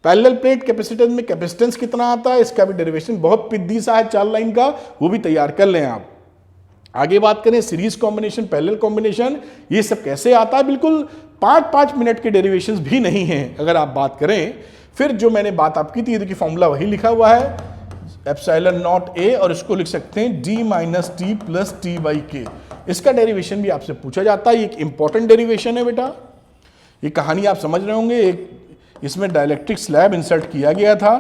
पैरेलल प्लेट कैपेसिटेंस में कैपेसिटेंस कितना आता है, इसका भी डेरिवेशन बहुत पिद्दी सा है 4 लाइन का, वो भी तैयार कर लें आप। आगे बात करें सीरीज कॉम्बिनेशन, पैरेलल कॉम्बिनेशन, ये सब कैसे आता है, बिल्कुल 5-5 मिनट के डेरिवेशंस भी नहीं हैं अगर आप बात करें। फिर जो मैंने बात आपकी थी कि फॉर्मूला वही लिखा हुआ है एप्सिलॉन नॉट ए, और इसको लिख सकते हैं d minus T plus T by के। इसका डेरिवेशन भी आपसे पूछा जाता है, ये एक इंपॉर्टेंट डेरिवेशन है बेटा। ये कहानी आप समझ रहे होंगे, एक इसमें डाइलेक्ट्रिक स्लैब इंसर्ट किया गया था,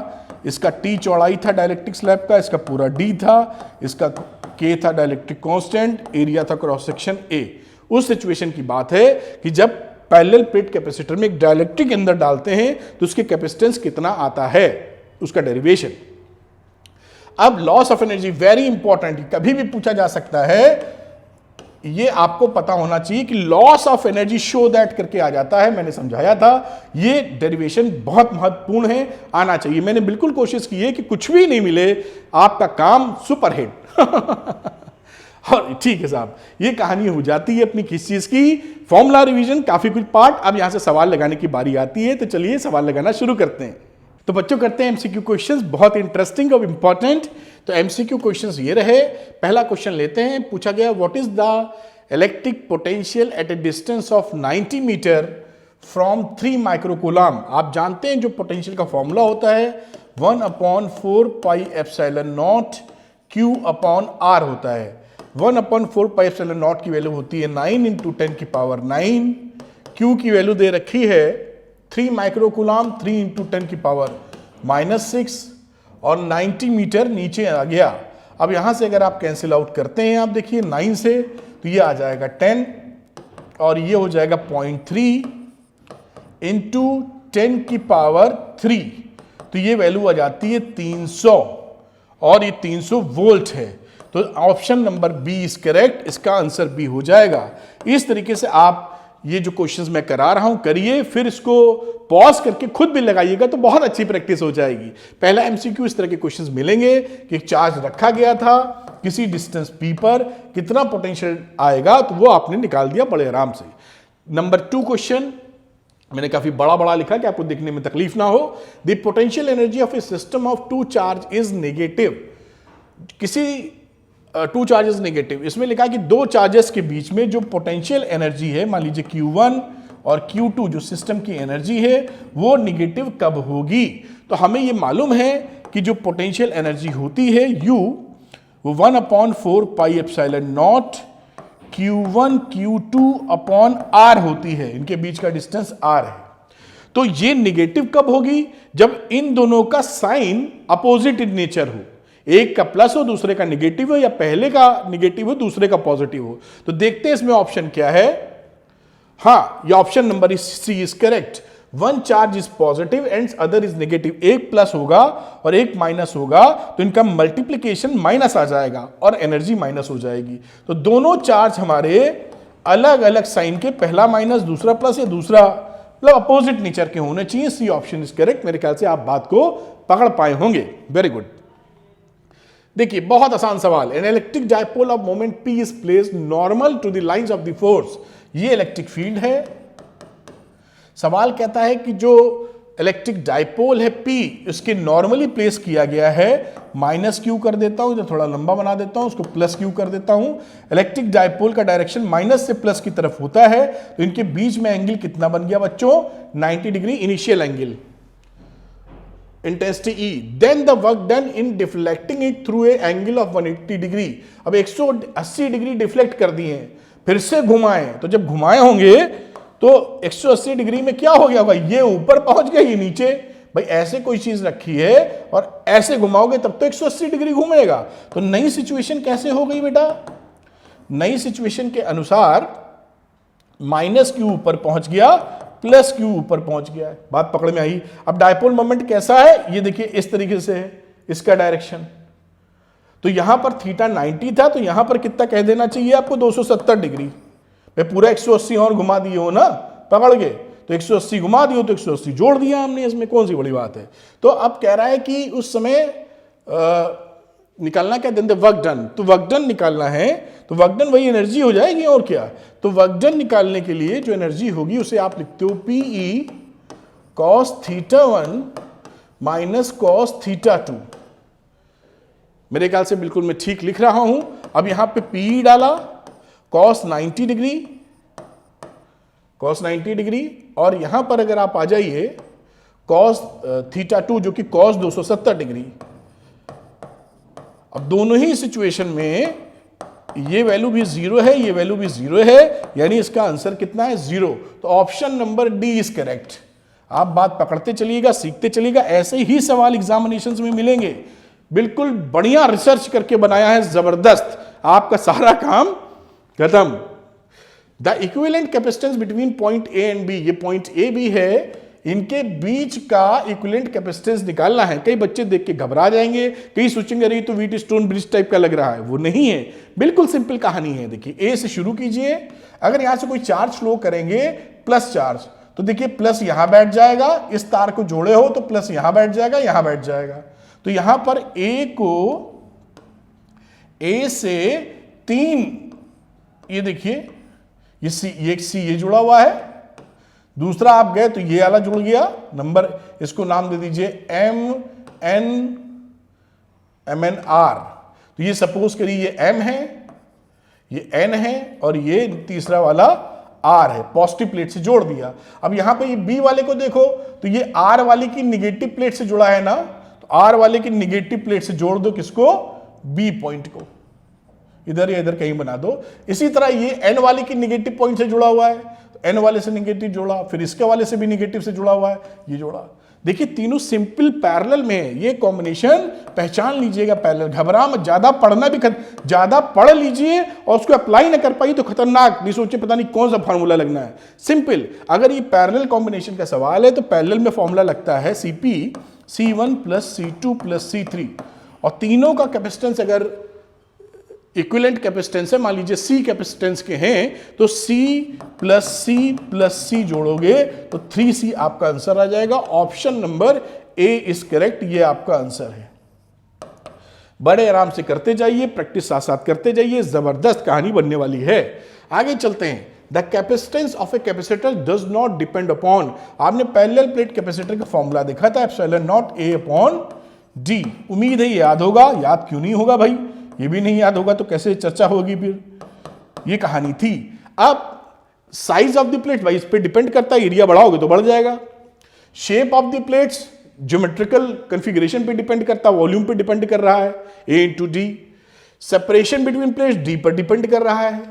इसका टी चौड़ाई था डाइलेक्ट्रिक स्लैब का, इसका पूरा d था, इसका k था डाइलेक्ट्रिक कांस्टेंट, एरिया था क्रॉस सेक्शन a। उस सिचुएशन की बात है कि जब पैरेलल प्लेट कैपेसिटर में एक डाइलेक्ट्रिक अंदर डालते हैं तो उसके कैपेसिटेंस कितना आता है, उसका डेरिवेशन। अब loss of energy very important, कभी भी पूछा जा सकता है, ये आपको पता होना चाहिए कि loss of energy show that करके आ जाता है, मैंने समझाया था। ये डेरिवेशन बहुत महत्वपूर्ण है, आना चाहिए। मैंने बिल्कुल कोशिश की है कि कुछ भी नहीं मिले, आपका काम सुपरहिट और ठीक है साहब, ये कहानी हो जाती है अपनी किस चीज की, फॉर्मूला रिवीजन, काफी कुछ पार्ट। अब यहां से सवाल लगाने की बारी आती है, तो चलिए सवाल लगाना शुरू करते हैं। तो बच्चों करते हैं एमसीक्यू क्वेश्चंस, बहुत इंटरेस्टिंग और इंपॉर्टेंट। तो एमसीक्यू क्वेश्चंस ये रहे। पहला क्वेश्चन लेते हैं, पूछा गया what is the electric potential at a distance of 90 meter from 3 microcoulomb. आप जानते हैं जो पोटेंशियल का फॉर्मूला होता है 1/4 pi epsilon not Q upon R होता है। 1/4 पाई एप्सिलॉन नॉट की वैल्यू होती है 9 × 10 की पावर 9, Q की वैल्यू दे रखी है 3 माइक्रोकूलम, 3 × 10 की पावर -6 और 90 मीटर नीचे आ गया। अब यहां से अगर आप कैंसिल आउट करते हैं, आप देखिए 9 से तो ये आ जाएगा 10 और ये हो जाएगा 0.3 × 10 की पावर 3, तो ये वैल्यू आ जाती है 300 और ये 300 वोल्ट है। तो option number B is correct, इसका आंसर बी हो जाएगा। इस तरीके से आप ये जो क्वेश्चंस मैं करा रहा हूं करिए, फिर इसको पॉज करके खुद भी लगाइएगा तो बहुत अच्छी प्रैक्टिस हो जाएगी। पहला एमसीक्यू इस तरह के क्वेश्चंस मिलेंगे कि एक चार्ज रखा गया था किसी डिस्टेंस पी पर, कितना पोटेंशियल आएगा, तो वो आपने निकाल दिया बड़े आराम से। नंबर 2 क्वेश्चन मैंने काफी बड़ा बड़ा लिखा कि आपको देखने में तकलीफ ना हो। The potential energy of a system of 2 charge is negative. किसी 2 चार्जेस नेगेटिव, इसमें लिखा है कि 2 चार्जेस के बीच में जो पोटेंशियल एनर्जी है, मान लीजिए Q1 और Q2 जो सिस्टम की एनर्जी है वो निगेटिव कब होगी। तो हमें ये मालूम है कि जो पोटेंशियल एनर्जी होती है U, वो 1/4 pi epsilon not Q1 Q2 upon R होती है, इनके बीच का डिस्टेंस R है। तो ये निगेटिव कब होगी, जब इन दोनों का साइन अपोजिट इन नेचर हो, एक का प्लस हो दूसरे का निगेटिव हो, या पहले का निगेटिव हो दूसरे का पॉजिटिव हो। तो देखते हैं इसमें ऑप्शन क्या है। हाँ, ये option number C is correct. 1 charge is positive and other is negative. एक प्लस होगा और एक माइनस होगा तो इनका मल्टीप्लीकेशन माइनस आ जाएगा और एनर्जी माइनस हो जाएगी। तो दोनों चार्ज हमारे अलग अलग साइन के, पहला माइनस दूसरा प्लस या दूसरा मतलब अपोजिट नेचर के होने चाहिए। C option is correct. मेरे ख्याल से आप बात को पकड़ पाए होंगे। Very good. देखिए बहुत आसान सवाल। An electric dipole of moment P is placed normal to the lines of the force. ये इलेक्ट्रिक फील्ड है। सवाल कहता है कि जो इलेक्ट्रिक डायपोल है P, उसके नॉर्मली प्लेस किया गया है, माइनस क्यू कर देता हूं, थोड़ा लंबा बना देता हूं, उसको प्लस क्यू कर देता हूं। इलेक्ट्रिक डायपोल का डायरेक्शन माइनस से प्लस की तरफ होता है, तो इनके बीच में एंगल कितना बन गया बच्चों? 90 degree initial angle, intensity E। Then the work done in deflecting it through a angle of 180 degree. अब 180 डिग्री डिफ्लेक्ट कर दिए हैं, फिर से घुमाएं, तो जब घुमाए होंगे तो 180 डिग्री में क्या हो गया होगा? ये ऊपर पहुंच गया, ये नीचे। भाई ऐसे कोई चीज रखी है और ऐसे घुमाओगे तब तो 180 डिग्री घूमेगा। तो नई सिचुएशन कैसे हो गई बेटा? नई सिचुएशन के अनुसार माइनस क्यू ऊपर पहुंच गया, प्लस क्यू ऊपर पहुंच गया है। बात पकड़ में आई। अब डायपोल मोमेंट कैसा है ये देखिए, इस तरीके से है इसका डायरेक्शन। तो यहां पर थीटा 90 था, तो यहां पर कितना कह देना चाहिए आपको? 270 डिग्री। मैं पूरा 180 और घुमा दिए हो ना, पकड़ गए तो 180 घुमा दियो तो 180 जोड़ दिया हमने, इसमें कौन सी बड़ी बात है। तो अब कह रहा है कि उस समय निकालना क्या? Then the work done. तो वर्क डन निकालना है, तो वर्क डन वही एनर्जी हो जाएगी और क्या। तो वर्क डन निकालने के लिए जो एनर्जी होगी उसे आप लिखते हो PE cos θ1 माइनस cos θ2। मेरे ख्याल से बिल्कुल मैं ठीक लिख रहा हूं। अब यहां पे PE डाला, cos 90 डिग्री, cos 90 डिग्री, और यहां पर अगर आप आ जाइए cos θ2 जो कि cos 270 डिग्री। अब दोनों ही सिचुएशन में ये वैल्यू भी 0 है, ये वैल्यू भी 0 है, यानी इसका आंसर कितना है? 0। तो option number D is correct. आप बात पकड़ते चलिएगा, सीखते चलिएगा, ऐसे ही सवाल एग्जामिनेशंस में मिलेंगे। बिल्कुल बढ़िया रिसर्च करके बनाया है, जबरदस्त। आपका सारा काम खत्म। The equivalent capacitance between point A and B, ये पॉइंट ए बी है, इनके बीच का इक्विवेलेंट कैपेसिटेंस निकालना है। कई बच्चे देख के घबरा जाएंगे, कई सोचेंगे अरे तो व्हीट स्टोन ब्रिज टाइप का लग रहा है। वो नहीं है, बिल्कुल सिंपल कहानी है। देखिए ए से शुरू कीजिए। अगर यहां से कोई चार्ज फ्लो करेंगे, प्लस चार्ज, तो देखिए प्लस यहां बैठ जाएगा, इस तार को जोड़े हो तो प्लस यहां बैठ जाएगा, यहां बैठ जाएगा। तो यहां पर ए से 3, ये देखिए ये सी ये जुड़ा हुआ है, दूसरा आप गए तो ये वाला जुड़ गया नंबर, इसको नाम दे दीजिए MN MNR। तो ये सपोज करिए ये M है, ये N है, और ये तीसरा वाला R है। पॉजिटिव प्लेट से जोड़ दिया। अब यहां पे ये B वाले को देखो तो ये R वाले की निगेटिव प्लेट से जुड़ा है ना, तो R वाले की निगेटिव प्लेट से जोड़ दो किसको? B पॉइंट को, इधर या इधर कहीं बना दो। इसी तरह ये N वाले की निगेटिव पॉइंट से जुड़ा हुआ है, तो N वाले से निगेटिव जोड़ा, फिर इसके वाले से भी निगेटिव से जुड़ा हुआ है, ये जोड़ा। देखिए तीनों सिंपल पैरेलल में है। ये कॉम्बिनेशन पहचान लीजिएगा पैरेलल। घबरा मत, ज्यादा पढ़ना भी ज्यादा पढ़ लीजिए और उसको अप्लाई ना कर पाई तो खतरनाक, नहीं सोचे पता नहीं कौन सा फॉर्मूला लगना है। सिंपल, अगर ये पैरेलल कॉम्बिनेशन का सवाल है तो पैरेलल में फॉर्मूला लगता है CP C1 plus C2 plus C3, और तीनों का कैपेसिटेंस अगर इक्विवेलेंट कैपेसिटेंस है, मान लीजिए C कैपेसिटेंस के हैं, तो C प्लस C जोड़ोगे तो 3C आपका आंसर आ जाएगा। Option number A is correct, ये आपका आंसर है। बड़े आराम से करते जाइए, प्रैक्टिस साथ साथ करते जाइए, जबरदस्त कहानी बनने वाली है। आगे चलते हैं। The capacitance of a capacitor does not depend upon, आपने पैरेलल प्लेट कैपेसिटर का फॉर्मूला देखा था, epsilon not A upon D। उम्मीद है ये याद होगा। याद क्यों नहीं होगा भाई? ये भी नहीं याद होगा तो कैसे चर्चा होगी? फिर ये कहानी थी। अब साइज ऑफ द प्लेट भाई इस पे डिपेंड करता है, एरिया बढ़ाओगे तो बढ़ जाएगा। Shape of the plates geometrical configuration पे डिपेंड करता है, वॉल्यूम पे डिपेंड कर रहा है, A into D। Separation between plates D पर डिपेंड कर रहा है।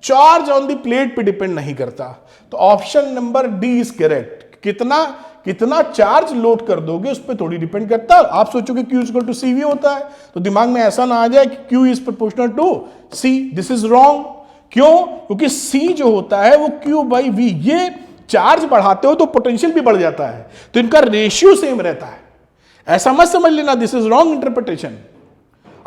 चार्ज ऑन द प्लेट पे डिपेंड नहीं करता। तो option number D is correct. कितना चार्ज लोड कर दोगे उस पर थोड़ी डिपेंड करता है। आप सोचोगे Q इक्वल टू CV होता है, तो दिमाग में ऐसा ना आ जाए कि Q is proportional to C। This is wrong. क्यों? क्योंकि C जो होता है वो Q बाई V, ये चार्ज बढ़ाते हो तो पोटेंशियल भी बढ़ जाता है, तो इनका रेशियो सेम रहता है। ऐसा मत समझ लेना, this is wrong interpretation.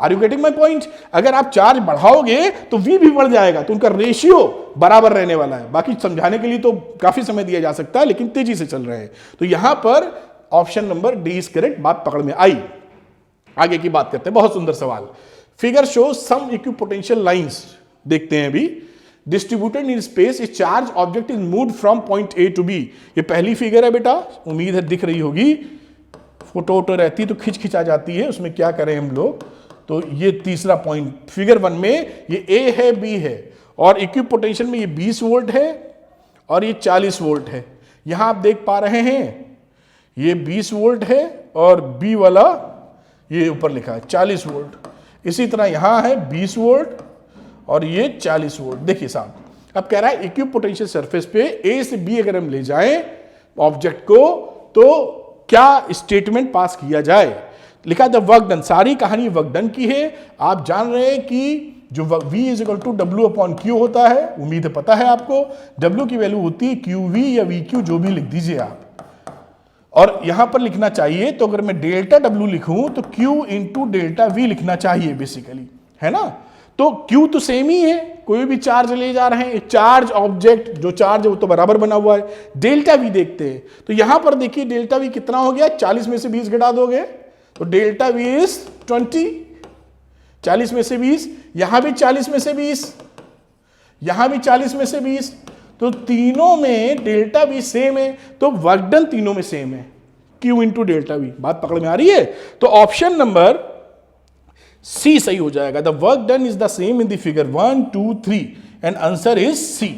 Are you getting my point? अगर आप चार्ज बढ़ाओगे तो V भी बढ़ जाएगा, तो उनका रेशियो बराबर रहने वाला है। बाकी समझाने के लिए तो काफी समय दिया जा सकता है, लेकिन तेजी से चल रहे हैं। तो यहां पर option number D is correct, बात पकड़ में आई। आगे की बात करते हैं, बहुत सुंदर सवाल। Figure show some equipotential lines, देखते हैं अभी। Distributed in space a charge object is moved from point A to B. ये पहली फिगर है बेटा, उम्मीद है दिख रही होगी। फोटो वोटो रहती तो खिंच आ जाती है, उसमें क्या करें हम लोग। तो ये तीसरा पॉइंट फिगर 1 में ये ए है, बी है, और इक्विपोटेंशियल में ये 20 वोल्ट है और ये 40 वोल्ट है। यहां आप देख पा रहे हैं ये 20 वोल्ट है और बी वाला ये ऊपर लिखा है 40 वोल्ट। इसी तरह यहां है 20 वोल्ट और ये 40 वोल्ट। देखिए साहब, अब कह रहा है इक्विपोटेंशियल सरफेस पे ए से बी अगर हम ले जाएं ऑब्जेक्ट को, तो क्या स्टेटमेंट पास किया जाए। लिखा द वर्क डन, सारी कहानी वर्क डन की है। आप जान रहे हैं कि जो V is equal to W upon Q होता है, उम्मीद है पता है आपको। W की वैल्यू होती है QV या VQ, जो भी लिख दीजिए आप। और यहां पर लिखना चाहिए, तो अगर मैं डेल्टा W लिखूं तो Q इंटू डेल्टा V लिखना चाहिए बेसिकली, है ना। तो Q तो सेम ही है, कोई भी चार्ज ले जा रहे हैं, चार्ज ऑब्जेक्ट जो चार्ज है वो तो बराबर बना हुआ है। डेल्टा V देखते हैं, तो यहां पर देखिए डेल्टा V कितना हो गया, 40 में से 20 घटा दोगे तो डेल्टा V इज 20। 40 में से 20, यहां भी 40 में से 20, यहां भी 40 में से 20, तो तीनों में डेल्टा V सेम है, तो वर्क डन तीनों में सेम है, Q इंटू डेल्टा V। बात पकड़ में आ रही है? तो ऑप्शन नंबर सी सही हो जाएगा। The work done is the same in the figure 1, 2, 3 and answer is C.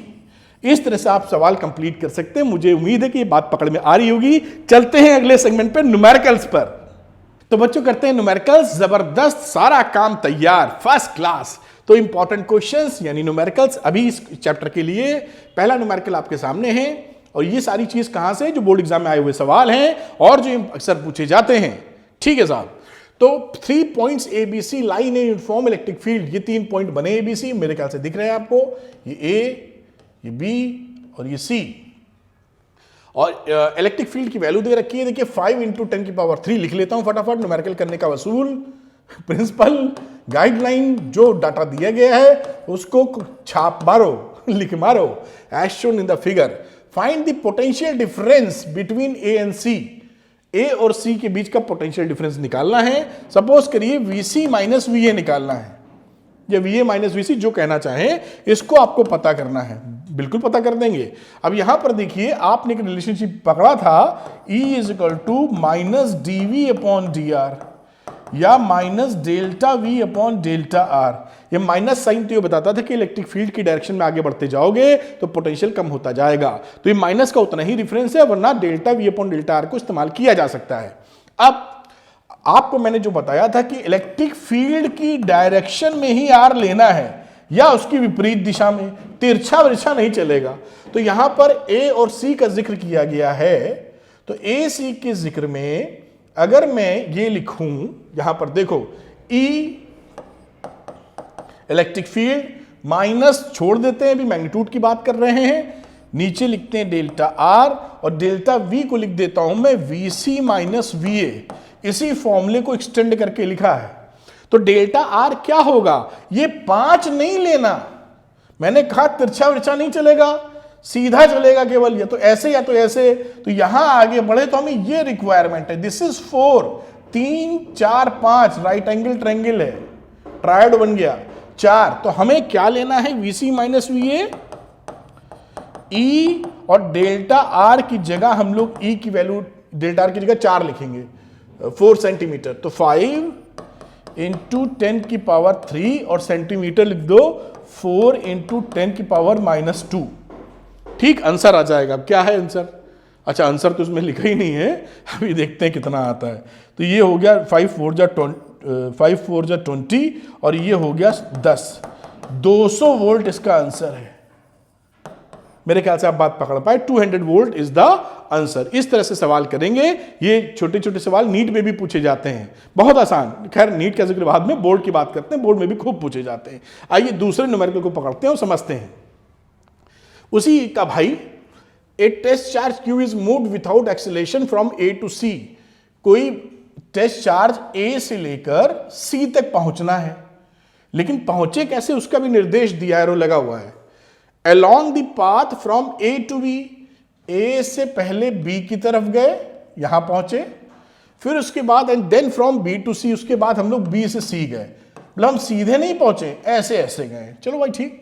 इस तरह से आप सवाल कंप्लीट कर सकते हैं। मुझे उम्मीद है कि ये बात पकड़ में आ रही होगी। चलते हैं अगले सेगमेंट पे, न्यूमेरिकल्स पर। तो बच्चों करते हैं न्यूमेरिकल्स, जबरदस्त, सारा काम तैयार, फर्स्ट क्लास। तो इंपॉर्टेंट क्वेश्चंस यानी न्यूमेरिकल्स अभी इस चैप्टर के लिए पहला न्यूमेरिकल आपके सामने है। और ये सारी चीज कहां से, जो बोर्ड एग्जाम में आए हुए सवाल हैं और जो अक्सर पूछे जाते हैं। ठीक है साहब, तो 3 पॉइंट्स ABC लाइन है यूनिफॉर्म इलेक्ट्रिक फील्ड। ये 3 पॉइंट बने ABC, मेरे ख्याल से दिख रहे हैं आपको, ये A, ये B और ये C। और इलेक्ट्रिक फील्ड की वैल्यू दे रखी है, देखिए 5 इंटू 10 की पावर 3 लिख लेता हूं फटाफट। न्यूमेरिकल करने का वसूल, प्रिंसिपल, गाइडलाइन, जो डाटा दिया गया है उसको छाप मारो, लिख मारो। As shown in the figure, find the potential difference between A and C। A और C के बीच का पोटेंशियल डिफरेंस निकालना है। सपोज करिए VC माइनस VA निकालना है, या VA माइनस VC, जो कहना चाहें, इसको आपको पता करना है। बिल्कुल पता कर देंगे। अब यहां पर देखिए, आपने एक रिलेशनशिप पकड़ा था, E is equal to minus DV upon DR या minus delta V upon delta R। ये माइनस साइन तो ये बताता था कि इलेक्ट्रिक फील्ड की डायरेक्शन में आगे बढ़ते जाओगे तो पोटेंशियल कम होता जाएगा। तो ये माइनस का उतना ही डिफरेंस है, वरना delta V upon delta R को इस्तेमाल किया जा सकता है। अब आपको मैंने जो बताया था कि इलेक्ट्रिक फील्ड की डायरेक्शन में ही R लेना है या उसकी विपरीत दिशा में, तिरछा विरछा नहीं चलेगा। तो यहां पर A और C का जिक्र किया गया है, तो A C के जिक्र में अगर मैं ये लिखूं, यहां पर देखो E इलेक्ट्रिक फील्ड, माइनस छोड़ देते हैं, अभी मैग्नीट्यूड की बात कर रहे हैं, नीचे लिखते हैं डेल्टा R और डेल्टा V को लिख देता हूं मैं VC माइनस VA। इसी फॉर्मूले को एक्सटेंड करके लिखा है। तो डेल्टा R क्या होगा, ये 5 नहीं लेना, मैंने कहा तिरछा विरछा नहीं चलेगा, सीधा चलेगा केवल, या तो ऐसे या तो ऐसे। तो यहां आगे बढ़े तो हमें ये रिक्वायरमेंट है, this is 4, 3, 4, 5 right angle triangle है, ट्रायड बन गया 4। तो हमें क्या लेना है, VC माइनस VA, E और डेल्टा R की जगह हम लोग E की वैल्यू डेल्टा R की जगह 4 लिखेंगे, 4 सेंटीमीटर। तो 5 इंटू 10 की पावर 3 और सेंटीमीटर लिख दो 4 इंटू 10 की पावर माइनस 2। ठीक, आंसर आ जाएगा। अब क्या है आंसर, अच्छा आंसर तो उसमें लिखा ही नहीं है, अभी देखते हैं कितना आता है। तो ये हो गया 5 4 जा 20 और ये हो गया 10, 200 वोल्ट इसका आंसर है। मेरे ख्याल से आप बात पकड़ पाए, 200 वोल्ट इज द आंसर। इस तरह से सवाल करेंगे। ये छोटे छोटे सवाल नीट में भी पूछे जाते हैं, बहुत आसान। खैर नीट का जिक्र बाद में, बोर्ड की बात करते हैं, बोर्ड में भी खूब पूछे जाते हैं। आइए दूसरे न्यूमेरिकल को पकड़ते हैं और समझते हैं उसी का। भाई, a test charge Q is moved without acceleration from A to C। कोई टेस्ट चार्ज ए से लेकर सी तक पहुंचना है, लेकिन पहुंचे कैसे उसका भी निर्देश दिया, एरो लगा हुआ है। Along the path from A to B, A से पहले बी की तरफ गए, यहां पहुंचे, फिर उसके बाद and then from B to C, उसके बाद हम लोग बी से सी गए। मतलब हम सीधे नहीं पहुंचे, ऐसे ऐसे गए। चलो भाई ठीक।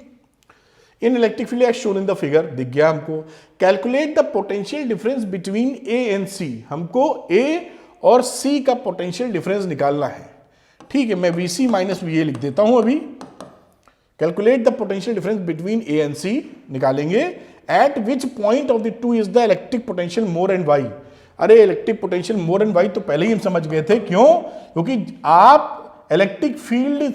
In electric field as shown in the figure, दिख गया हमको। Calculate the potential difference between A and C, हमको ए और सी का पोटेंशियल डिफरेंस निकालना है। ठीक है, मैं VC माइनस VA लिख देता हूं अभी। Calculate the potential difference between A and C निकालेंगे। At which point of the two is the electric potential more and why. अरे electric potential more and why तो पहले ही हम समझ गए थे। क्यों? क्योंकि आप इलेक्ट्रिक फील्ड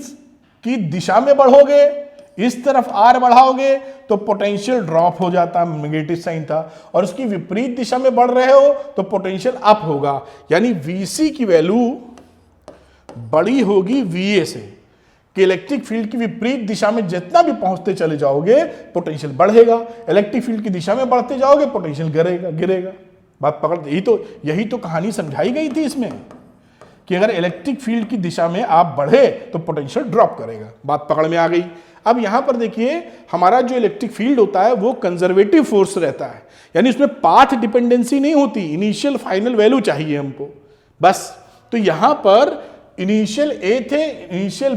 की दिशा में बढ़ोगे, इस तरफ R बढ़ाओगे तो पोटेंशियल ड्रॉप हो जाता, नेगेटिव साइन था, और उसकी विपरीत दिशा में बढ़ रहे हो तो पोटेंशियल अप होगा। यानी VC की वैल्यू बड़ी होगी VA से, कि इलेक्ट्रिक फील्ड की विपरीत दिशा में जितना भी पहुंचते चले जाओगे पोटेंशियल बढ़ेगा, इलेक्ट्रिक फील्ड की दिशा में बढ़ते जाओगे पोटेंशियल गिरेगा। बात पकड़, यही तो कहानी समझाई गई थी इसमें, कि अगर इलेक्ट्रिक फील्ड की दिशा में आप बढ़े तो पोटेंशियल ड्रॉप करेगा। बात पकड़ में आ गई। अब यहां पर देखिए, हमारा जो इलेक्ट्रिक फील्ड होता है वो कंजर्वेटिव फोर्स रहता है, यानी उसमें पाथ डिपेंडेंसी नहीं होती, इनिशियल फाइनल वैल्यू चाहिए हमको बस। तो यहां पर इनिशियल ए थे, इनिशियल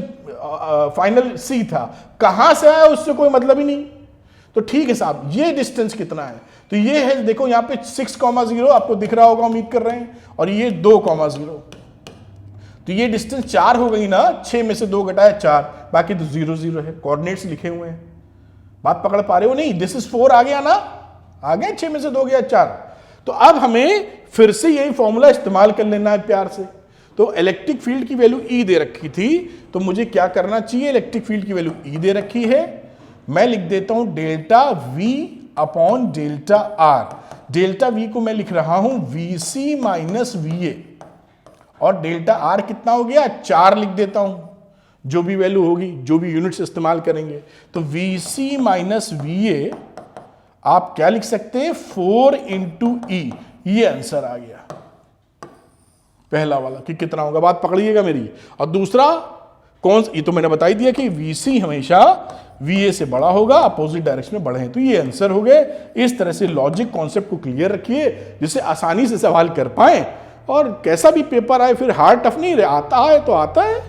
फाइनल सी था, कहां से आया उससे कोई मतलब ही नहीं। तो ठीक है साहब, ये डिस्टेंस कितना है? तो ये है, देखो यहां पे 6,0 आपको दिख रहा होगा, उम्मीद कर रहे हैं, और ये 2,0। तो ये डिस्टेंस 4 हो गई ना, 6 में से 2 घटाया 4, बाकी तो 0 0 है, कोऑर्डिनेट्स लिखे हुए हैं। बात पकड़ पा रहे हो नहीं? दिस इज 4 आ गया ना, आ गया, 6 में से 2 गया 4। तो अब हमें फिर से यही फॉर्मूला इस्तेमाल कर लेना है प्यार से। तो इलेक्ट्रिक फील्ड की वैल्यू E दे रखी थी, तो मुझे क्या करना चाहिए? इलेक्ट्रिक फील्ड की वैल्यू E दे रखी है, मैं लिख देता हूं delta V upon delta R। Delta V को मैं लिख रहा हूं VC माइनस VA, और डेल्टा R कितना हो गया? 4 लिख देता हूं, जो भी वैल्यू होगी, जो भी यूनिट्स इस्तेमाल करेंगे। तो VC माइनस VA आप क्या लिख सकते हैं? 4 इंटू E। ये आंसर आ गया पहला वाला, कि कितना होगा। बात पकड़िएगा मेरी। और दूसरा कौन? ये तो मैंने बता ही दिया कि VC हमेशा VA से बड़ा होगा, अपोजिट डायरेक्शन में बढ़े हैं। तो ये आंसर हो गए। इस तरह से लॉजिक कॉन्सेप्ट को क्लियर रखिए, जिससे आसानी से सवाल कर पाए, और कैसा भी पेपर आए फिर हार्ड टफ नहीं रहे, आता है तो आता है,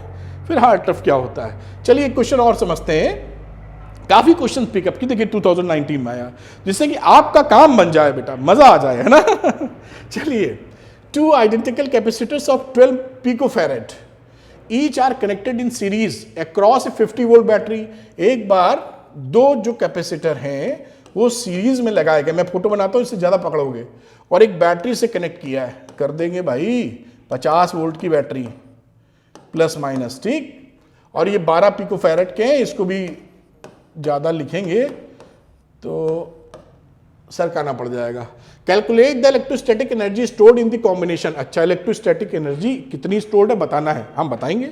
फिर हार्ड टफ क्या होता है। चलिए एक क्वेश्चन और समझते हैं। काफी क्वेश्चन पिकअप की, देखिए 2019 में आया, जिससे कि आपका काम बन जाए बेटा, मजा आ जाए, है ना। चलिए, 2 identical capacitors of 12 picofarad each are connected in series across a 50 volt battery. एक बार 2 जो कैपेसिटर हैं वो सीरीज में लगाए गए, मैं फोटो बनाता हूं, इससे ज्यादा पकड़ोगे, और एक बैटरी से कनेक्ट किया है, कर देंगे भाई 50 वोल्ट की बैटरी प्लस माइनस, ठीक। और ये 12 पिकोफैरेड के हैं, इसको भी ज्यादा लिखेंगे तो सरकाना पड़ जाएगा। Calculate the electrostatic energy stored in the combination. अच्छा, इलेक्ट्रोस्टैटिक एनर्जी कितनी स्टोर्ड है बताना है, हम बताएंगे।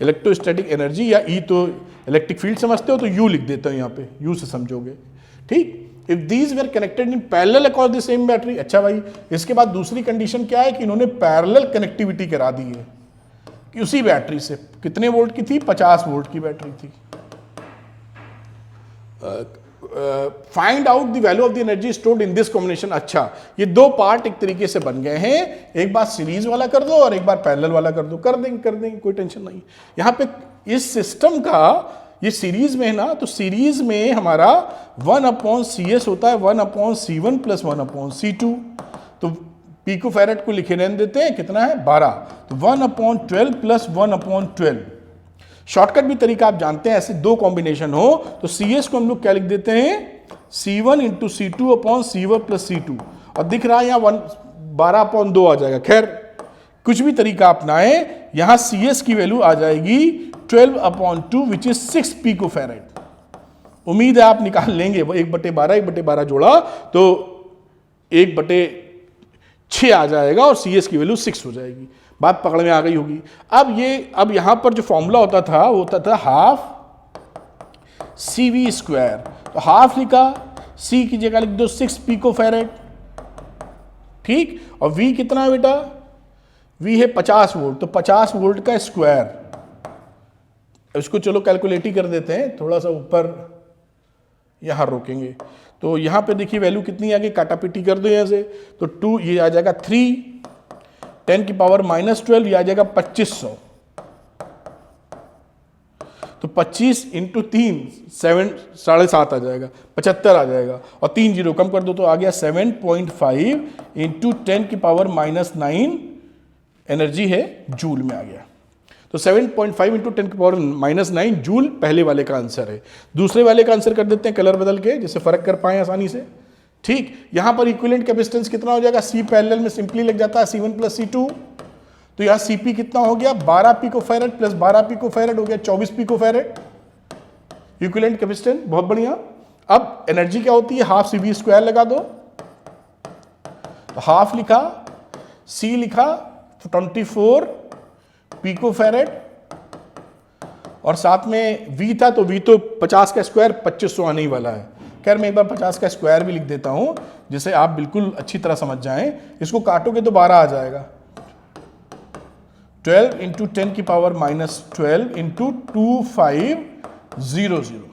इलेक्ट्रोस्टैटिक एनर्जी, या ई तो इलेक्ट्रिक फील्ड समझते हो तो यू लिख देता हूं यहां पे, यू से समझोगे, ठीक। If these were connected in parallel across the same battery. अच्छा भाई, इसके बाद दूसरी कंडीशन क्या है कि इन्होंने पैरेलल कनेक्टिविटी करा दी है, कि उसी बैटरी से, कितने वोल्ट की थी? 50 वोल्ट की बैटरी थी। Find out the value of the energy stored in this combination. अच्छा, ये 2 पार्ट एक तरीके से बन गए हैं, एक बार सीरीज वाला कर दो और एक बार पैरेलल वाला कर दो, कर देंगे, कोई टेंशन नहीं। यहां पे इस सिस्टम का, ये सीरीज में है ना, तो सीरीज में हमारा 1/CS होता है, 1/C1 प्लस 1/C2। तो पिकोफैरेड को लिखे रहने देते हैं, कितना है? 12। तो 1/12 प्लस 1/12। शॉर्टकट भी तरीका आप जानते हैं, ऐसे 2 कॉम्बिनेशन हो तो CS को हम लोग क्या लिख देते हैं? C1 into C2 upon C1 plus C2, और दिख रहा है यहाँ 12/2 आ जाएगा। खैर, कुछ भी तरीका अपनाएं, यहां CS की वैल्यू आ जाएगी 12/2 विच इज 6 पिकोफैरेड। उम्मीद है आप निकाल लेंगे। 1/12 1/12 जोड़ा तो 1/6 आ जाएगा, और CS की वैल्यू 6 हो जाएगी। बात पकड़ में आ गई होगी। अब यहां पर जो फॉर्मूला होता था वो होता था हाफ CV²। तो हाफ लिखा, C की जगह लिख दो 6 पिकोफैरेड, ठीक। और V कितना है बेटा? V है 50 वोल्ट, तो 50 वोल्ट का स्क्वायर, इसको चलो कैलकुलेट ही कर देते हैं, थोड़ा सा ऊपर यहां रोकेंगे। तो यहां पे देखिए वैल्यू कितनी आ गई, काटापीटी कर दो यहां से, तो 2 ये आ जाएगा 3, 10 की पावर -12 ये आ जाएगा 2500। तो 25 इंटू 3 7.5 आ जाएगा, 75 आ जाएगा, और 3 जीरो कम कर दो तो आ गया 7.5 इंटू 10 की पावर -9 एनर्जी है, जूल में आ गया। तो 7.5 इंटू 10 की पावर -9 जूल पहले वाले का आंसर है। दूसरे वाले का आंसर कर देते हैं कलर बदल के, जिससे फर्क कर पाए आसानी से। ठीक, यहां पर इक्विवेलेंट कैपेसिटेंस कितना हो जाएगा, C पैरेलल में सिंपली लग जाता है C1 प्लस C2, तो यहां Cp कितना हो गया 12 पिकोफैरेड प्लस 12 पिकोफैरेड हो गया 24 पिकोफैरेड इक्विवेलेंट कैपेसिटेंस। बहुत बढ़िया। अब एनर्जी क्या होती है, हाफ CV स्क्वायर लगा दो, तो हाफ लिखा, C लिखा 24 पिकोफैरेड, और साथ में V था, तो V तो 50 का स्क्वायर 2500 आने ही वाला है। खैर मैं एक बार 50 का स्क्वायर भी लिख देता हूं, जिसे आप बिल्कुल अच्छी तरह समझ जाएं। इसको काटोगे तो 12 आ जाएगा, 12 इंटू 10 की पावर -12 इंटू 2500।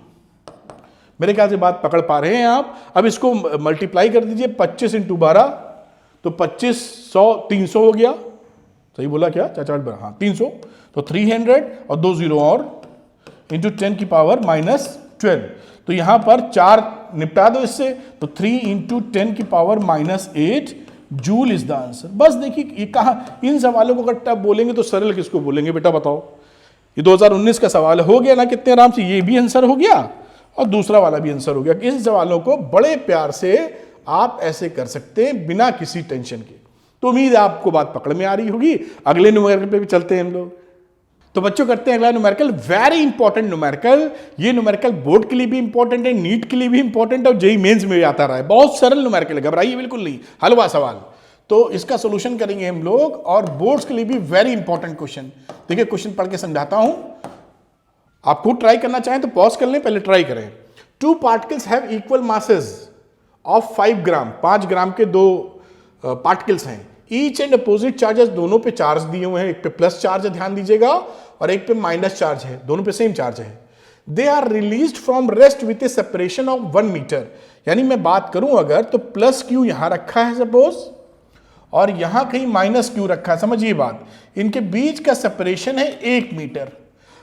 मेरे ख्याल से बात पकड़ पा रहे हैं आप। अब इसको मल्टीप्लाई कर दीजिए, 25 इंटू 12, तो 2500 300 हो गया। सही बोला क्या चाचा? हाँ 300, तो 300 और 2 जीरो और इंटू 10 की पावर -12। तो यहां पर 4 निपटा दो इससे, तो 3 इंटू 10 की power -8 joule is the answer. बस देखिए ये कहा, इन सवालों को अगर आप बोलेंगे तो सरल किसको बोलेंगे बेटा बताओ? ये 2019 का सवाल हो गया ना कितने आराम से, ये भी आंसर हो गया और दूसरा वाला भी आंसर हो गया। इन सवालों को बड़े प्यार से आप ऐसे कर सकते हैं बिना किसी टेंशन के। तो उम्मीद है आपको बात पकड़ में आ रही होगी। अगले न्यूमेरिकल पे भी चलते हैं हम लोग। तो बच्चों करते हैं अगला न्यूमेरिकल, वेरी इंपॉर्टेंट न्यूमेरिकल। ये न्यूमेरिकल बोर्ड के लिए भी इंपॉर्टेंट है, नीट के लिए भी इंपॉर्टेंट है और जेईई मेंस में भी आता रहा है। बहुत सरल न्यूमेरिकल है, घबराइए बिल्कुल नहीं, हलवा सवाल। तो इसका सोल्यूशन करेंगे हम लोग, और बोर्ड्स के लिए भी वेरी इंपॉर्टेंट क्वेश्चन। देखिए क्वेश्चन पढ़ के समझाता हूं, आप खुद ट्राई करना चाहें तो पॉज कर लें, पहले ट्राई करें। 2 particles have equal masses of 5 ग्राम, 5 ग्राम के 2 पार्टिकल्स हैं। ईच एंड अपोजिट चार्जेस, दोनों पे चार्ज दिए हुए हैं, एक पे प्लस चार्ज है ध्यान दीजिएगा, और एक पे माइनस चार्ज है, दोनों पे सेम चार्ज है। They are released from rest with a separation of 1 metre. यानी मैं बात करूं अगर, तो प्लस क्यू यहां रखा है सपोज, और यहां कहीं माइनस क्यू रखा है। समझिए बात, इनके बीच का सेपरेशन है 1 मीटर।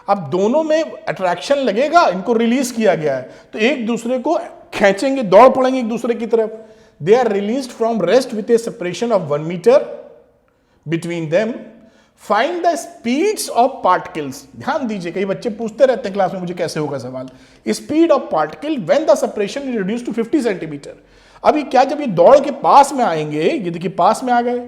अब दोनों में अट्रैक्शन लगेगा, इनको रिलीज किया गया है, तो एक दूसरे को खींचेंगे, दौड़ पड़ेंगे एक दूसरे की तरफ। They are released from rest with a separation of 1 meter between them. Find the speeds of particles. ध्यान दीजिए, कई बच्चे पूछते रहते हैं क्लास में मुझे कैसे होगा सवाल। Speed of particle when the separation is reduced to 50 centimetre. अभी क्या, जब ये दौड़ के पास में आएंगे, ये देखिए पास में आ गए,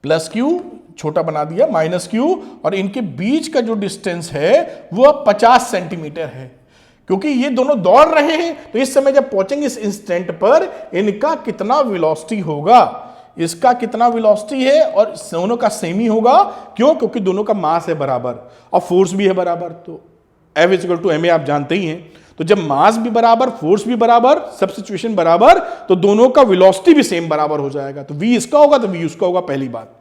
प्लस क्यू छोटा बना दिया, माइनस क्यू, और इनके बीच का जो डिस्टेंस है वो अब 50 सेंटीमीटर है। क्योंकि ये दोनों दौड़ रहे हैं, तो इस समय जब पहुंचेंगे इस इंस्टेंट पर, इनका कितना वेलोसिटी होगा, इसका कितना वेलोसिटी है, और दोनों का सेम ही होगा। क्यों? क्योंकि दोनों का मास है बराबर और फोर्स भी है बराबर। तो F इक्वल टू ma आप जानते ही हैं। तो जब मास भी बराबर, फोर्स भी बराबर, सब सिचुएशन बराबर, तो दोनों का वेलोसिटी भी सेम बराबर हो जाएगा। तो v इसका होगा तो v उसका होगा, पहली बात।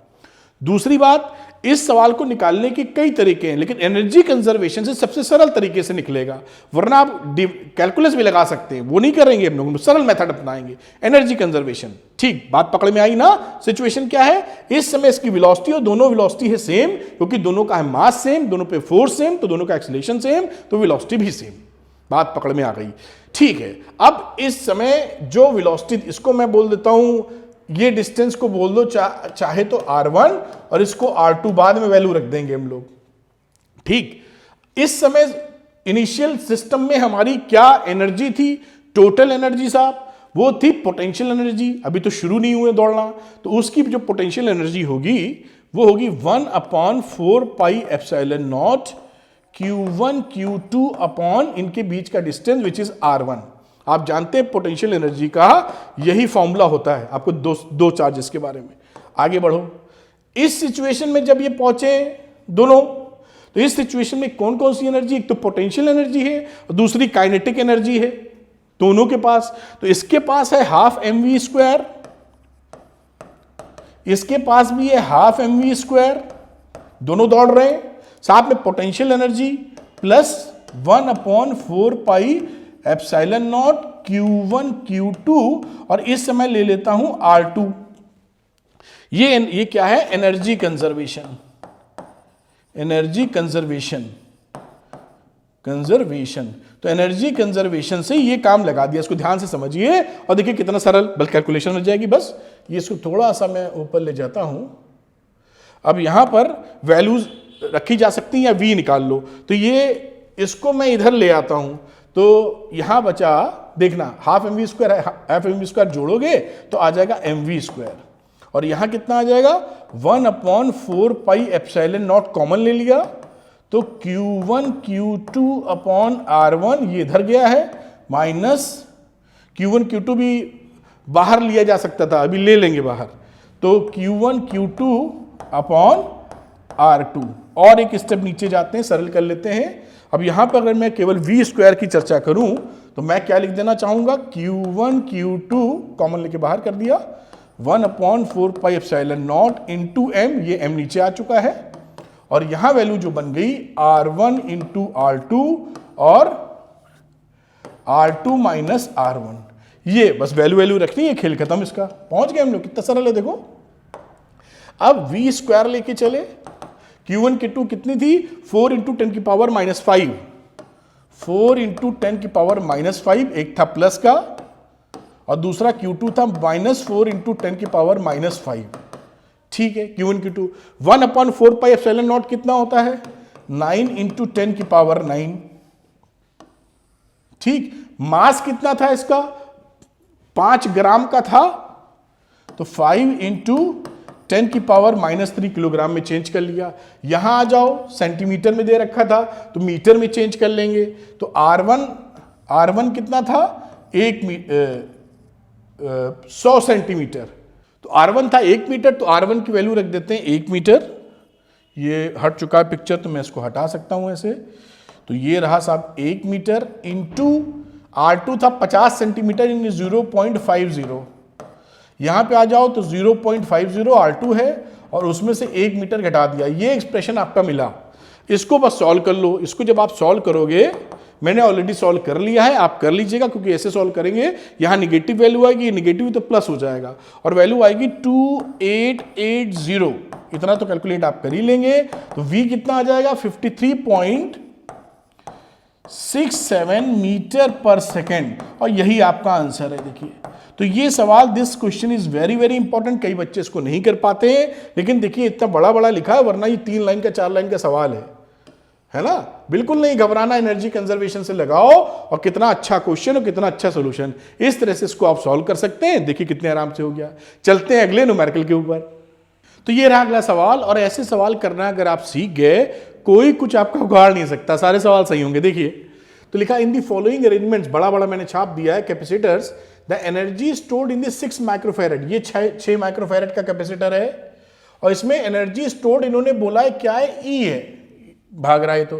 दूसरी बात, इस सवाल को निकालने के कई तरीके हैं, लेकिन एनर्जी कंजर्वेशन से सबसे सरल तरीके से निकलेगा। वरना आप कैलकुलस भी लगा सकते हैं, वो नहीं करेंगे हम लोग, सरल मेथड अपनाएंगे, एनर्जी कंजर्वेशन। ठीक, बात पकड़ में आई ना? सिचुएशन क्या है, इस समय इसकी वेलोसिटी और दोनों वेलोसिटी है सेम, क्योंकि दोनों का है मास सेम, दोनों पे फोर्स सेम, तो दोनों का एक्सीलरेशन सेम, तो वेलोसिटी भी सेम। बात पकड़ में आ गई? ठीक है। अब इस समय जो वेलोसिटी, इसको मैं बोल देता हूं, ये डिस्टेंस को बोल दो चाहे तो R1, और इसको R2 बाद में वैल्यू रख देंगे हम लोग। ठीक, इस समय इनिशियल सिस्टम में हमारी क्या एनर्जी थी, टोटल एनर्जी साहब, वो थी पोटेंशियल एनर्जी। अभी तो शुरू नहीं हुए दौड़ना, तो उसकी जो पोटेंशियल एनर्जी होगी वो होगी 1/4 pi epsilon not Q1 Q2 upon इनके बीच का डिस्टेंस विच इज R1। आप जानते हैं पोटेंशियल एनर्जी का यही फॉर्मूला होता है। आपको दो चार्जेस के बारे में आगे बढ़ो। इस सिचुएशन में जब ये पहुंचे दोनों, तो इस सिचुएशन में कौन कौन सी एनर्जी, एक तो पोटेंशियल एनर्जी है और दूसरी काइनेटिक एनर्जी है दोनों के पास। तो इसके पास है ½ mv², इसके पास भी है हाफ mv², दोनों दौड़ रहे हैं, साथ में potential energy plus 1/4 pi epsilon not Q1 Q2, और इस समय ले लेता हूं R2। ये क्या है? एनर्जी कंजर्वेशन, एनर्जी कंजर्वेशन, तो एनर्जी कंजर्वेशन से ये काम लगा दिया। इसको ध्यान से समझिए और देखिए कितना सरल, बस कैलकुलेशन हो जाएगी। बस ये इसको थोड़ा सा मैं ऊपर ले जाता हूं। अब यहां पर वैल्यूज रखी जा सकती हैं या v निकाल लो, तो ये इसको मैं इधर ले आता हूं, तो यहां बचा, देखना हाफ mv², जोड़ोगे तो आ जाएगा mv², और यहां कितना आ जाएगा 1/4 पाई एप्सिलॉन नॉट कॉमन ले लिया, तो Q1 Q2 अपॉन R1 ये इधर गया है, माइनस Q1 Q2 भी बाहर लिया जा सकता था, अभी ले लेंगे बाहर, तो Q1 Q2 अपॉन R2। और एक स्टेप नीचे जाते हैं, सरल कर लेते हैं। अब यहां पर अगर मैं केवल v² की चर्चा करूं तो मैं क्या लिख देना चाहूंगा, Q1 Q2 कॉमन लेके बाहर कर दिया, 1/4 pi epsilon not into m, ये m नीचे आ चुका है, और यहां वैल्यू जो बन गई R1 इंटू R2 और R2 माइनस R1। ये बस वैल्यू रखनी है, खेल खत्म इसका, पहुंच गए हम लोग। कितना सरल है देखो। अब v² लेके चले, Q1 Q2 कितनी थी, 4 इंटू 10 की पावर -5, 4 इंटू 10 की पावर -5, एक था प्लस का और दूसरा Q2 था -4 इंटू 10 की पावर -5। ठीक है, Q1 Q2 1/4 pi epsilon not कितना होता है, 9 इंटू 10 की पावर 9। ठीक, मास कितना था इसका, 5 ग्राम का था, तो 5 इंटू 10 की पावर -3 किलोग्राम में चेंज कर लिया। यहां आ जाओ, सेंटीमीटर में दे रखा था तो मीटर में चेंज कर लेंगे, तो R1 कितना था, 100 सेंटीमीटर, तो R1 था 1 मीटर, तो R1 की वैल्यू रख देते हैं 1 मीटर। ये हट चुका है पिक्चर, तो मैं इसको हटा सकता हूं ऐसे, तो ये रहा साहब 1 मीटर इंटू R2 था 50 सेंटीमीटर इन 0.50। यहां पे आ जाओ तो 0.50 R2 है और उसमें से 1 मीटर घटा दिया। ये एक्सप्रेशन आपका मिला, इसको बस सॉल्व कर लो। इसको जब आप सॉल्व करोगे, मैंने ऑलरेडी सॉल्व कर लिया है, आप कर लीजिएगा, क्योंकि ऐसे सॉल्व करेंगे यहां निगेटिव वैल्यू आएगी, निगेटिव तो प्लस हो जाएगा, और वैल्यू आएगी 2880। इतना तो कैलकुलेट आप कर ही लेंगे, तो v कितना आ जाएगा 53.67 मीटर पर सेकेंड, और यही आपका आंसर है। देखिए, तो ये सवाल, this question is very very important. कई बच्चे इसको नहीं कर पाते हैं, लेकिन देखिए इतना बड़ा बड़ा लिखा है, वरना ये 3 लाइन का 4 लाइन का सवाल है ना। बिल्कुल नहीं घबराना, एनर्जी कंजर्वेशन से लगाओ, और कितना अच्छा क्वेश्चन और कितना अच्छा सोल्यूशन। इस तरह से इसको आप सॉल्व कर सकते हैं। देखिए कितने आराम से हो गया। चलते हैं अगले न्यूमेरिकल के ऊपर। तो ये रहा अगला सवाल, और ऐसे सवाल करना अगर आप सीख गए, कोई कुछ आपका उगाड़ नहीं सकता, सारे सवाल सही होंगे। देखिए, तो लिखा इन दी फॉलोइंग अरेंजमेंट्स, बड़ा बड़ा मैंने छाप दिया है, capacitors the energy stored in the 6 microfarad, ये 6 माइक्रोफैरड का कैपेसिटर है, और इसमें एनर्जी स्टोर्ड इन्होंने बोला है क्या है, ई है, भाग रहा है। तो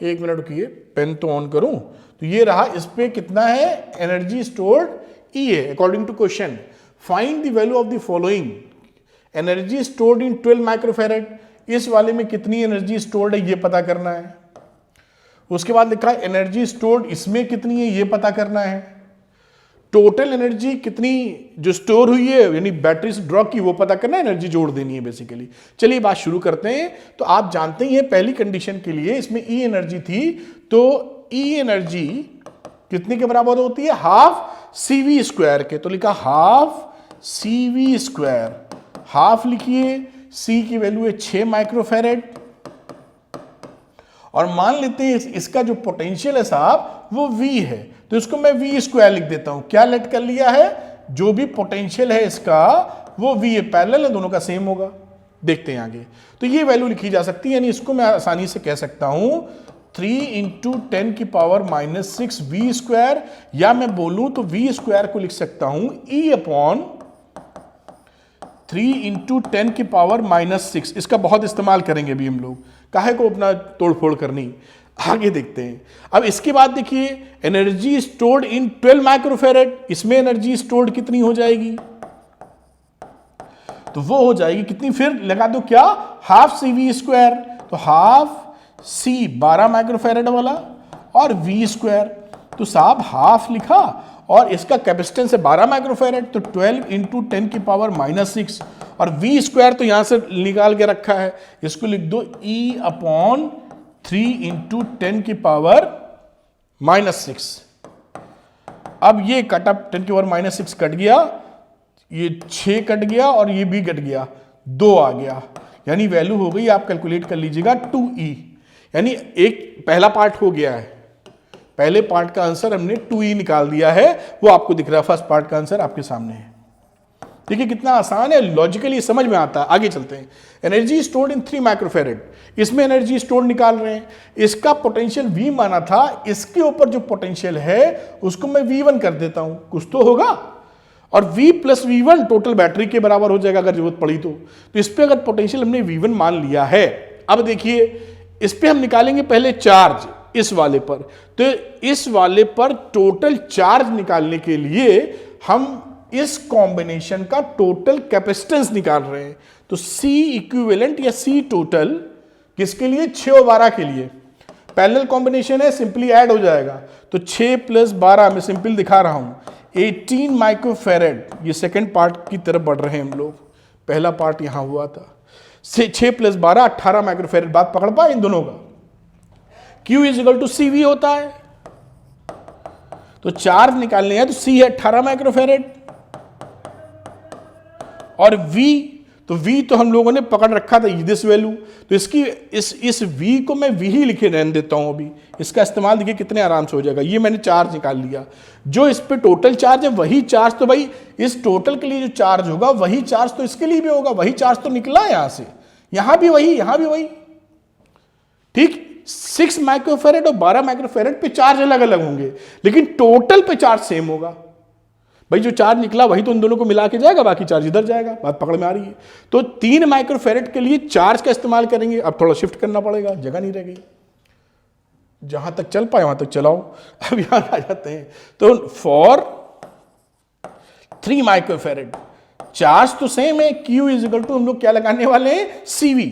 1 मिनट रुकिए, पेन तो ऑन करूं, तो ये रहा, इस पे कितना है एनर्जी स्टोर्ड, ई है according to question. Find the value of the following, energy stored in 12 microfarad, इस वाले में कितनी एनर्जी स्टोर्ड है ये पता करना है। उसके बाद लिखा है एनर्जी स्टोर्ड इसमें कितनी है ये पता करना है। टोटल एनर्जी कितनी जो स्टोर हुई है, यानी बैटरी से ड्रॉ की, वो पता करना है, एनर्जी जोड़ देनी है बेसिकली। चलिए बात शुरू करते हैं। तो आप जानते ही हैं पहली कंडीशन के लिए इसमें ई एनर्जी थी, तो ई एनर्जी कितने के बराबर होती है, हाफ CV² के। तो लिखा हाफ CV², हाफ लिखिए, सी की वैल्यू है 6 माइक्रोफैरड, और मान लेते हैं इसका जो पोटेंशियल है साहब वो V है, तो इसको मैं V² लिख देता हूं। क्या लेट कर लिया है, जो भी पोटेंशियल है इसका वो V है, पैरेलल है, दोनों का सेम होगा। देखते हैं आगे, तो ये वैल्यू लिखी जा सकती है, यानी इसको मैं आसानी से कह सकता हूं 3 इंटू 10 की पावर -6 V², या मैं बोलूं तो V² को लिख सकता हूं E अपॉन 3 इंटू 10 की पावर -6। इसका बहुत इस्तेमाल करेंगे अभी हम लोग, काहे को अपना तोड़फोड़ करनी। आगे देखते हैं। अब इसके बाद देखिए एनर्जी स्टोर्ड इन 12 माइक्रोफैरड, इसमें एनर्जी स्टोर्ड कितनी हो जाएगी, तो वो हो जाएगी कितनी, फिर लगा दो क्या, हाफ सी वी स्क्वायर, तो हाफ सी 12 माइक्रोफेरेड वाला और वी स्क्वायर, तो साहब हाफ लिखा और इसका कैपेसिटेंस है 12 माइक्रोफेरेड, तो 12 इंटू 10 की पावर -6 और वी स्क्वायर तो यहां से निकाल के रखा है, इसको लिख दो E/3 इंटू 10 की पावर -6। अब ये कट अप 10 की पावर -6 कट गया, ये 6 कट गया और ये भी कट गया, 2 आ गया, यानी वैल्यू हो गई, आप कैलकुलेट कर लीजिएगा 2E, यानी एक पहला पार्ट हो गया है, पहले पार्ट का आंसर हमने 2E निकाल दिया है, वो आपको दिख रहा है, फर्स्ट पार्ट का आंसर आपके सामने है। देखिए कितना आसान है, लॉजिकली समझ में आता है। आगे चलते हैं, एनर्जी स्टोर्ड इन 3 माइक्रोफेरेड, इसमें एनर्जी स्टोर निकाल रहे हैं, इसका पोटेंशियल V माना था, इसके ऊपर जो पोटेंशियल है उसको मैं V1 कर देता हूं, कुछ तो होगा, और V plus V1 total battery के बराबर हो जाएगा अगर जरूरत पड़ी तो इस पे अगर पोटेंशियल हमने V1 मान लिया है। अब देखिए इस पे हम निकालेंगे पहले चार्ज इस वाले पर, तो इस वाले पर टोटल चार्ज निकालने के लिए हम इस कॉम्बिनेशन का टोटल कैपेसिटेंस निकाल रहे हैं, तो C इक्विवेलेंट या C टोटल किसके लिए, 6 और 12 के लिए, पैरेलल कॉम्बिनेशन है, सिंपली ऐड हो जाएगा, तो 6 प्लस 12 मैं सिंपल दिखा रहा हूं 18 माइक्रोफेरेड, ये सेकंड पार्ट की तरफ बढ़ रहे हैं हम लोग, पहला पार्ट यहां हुआ था, 6 प्लस 12 18 माइक्रोफेरेड, बात पकड़ पाए इन दोनों का। Q is equal to CV होता है, तो चार्ज निकालने हैं तो C है 18 माइक्रोफेरेड और V, तो V तो हम लोगों ने पकड़ रखा था दिस वैल्यू, तो इसकी इस V को मैं V ही लिखे रहने देता हूं, अभी इसका इस्तेमाल देखिए कितने आराम से हो जाएगा। ये मैंने चार्ज निकाल लिया, जो इस पे टोटल चार्ज है वही चार्ज तो भाई इस टोटल के लिए जो चार्ज होगा वही चार्ज तो इसके लिए भी होगा, वही चार्ज तो निकला है यहां से, यहां भी वही, यहां भी वही, ठीक। 6 माइक्रोफेरेड और 12 माइक्रोफेरेड पे चार्ज अलग अलग होंगे, लेकिन टोटल पे चार्ज सेम होगा। भाई जो चार्ज निकला वही तो इन दोनों को मिला के जाएगा, बाकी चार्ज इधर जाएगा, बात पकड़ में आ रही है। तो 3 माइक्रोफेरेड के लिए चार्ज का इस्तेमाल करेंगे, अब थोड़ा शिफ्ट करना पड़ेगा, जगह नहीं रह गई, जहां तक चल पाए वहां तक चलाओ। अब यहां आ जाते हैं, तो फॉर 3 माइक्रोफेरेड चार्ज तो सेम है, Q इज इक्वल टू हम लोग क्या लगाने वाले हैं, CV।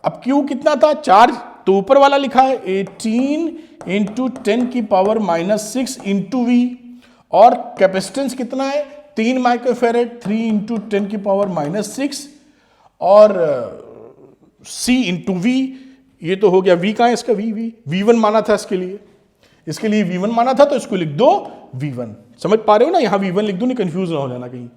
अब Q कितना था, चार्ज तो ऊपर वाला लिखा है 18 इंटू 10 की पावर -6 इंटू V, और कैपेसिटेंस कितना है 3 माइक्रोफेरेड, 3 इंटू 10 की पावर -6 और C इंटू V, ये तो हो गया। V कहां है इसका, V1 माना था इसके लिए V1 माना था, तो इसको लिख दो V1, समझ पा रहे हो ना, यहां V1 लिख दो, नहीं कंफ्यूज ना हो जाना कहीं,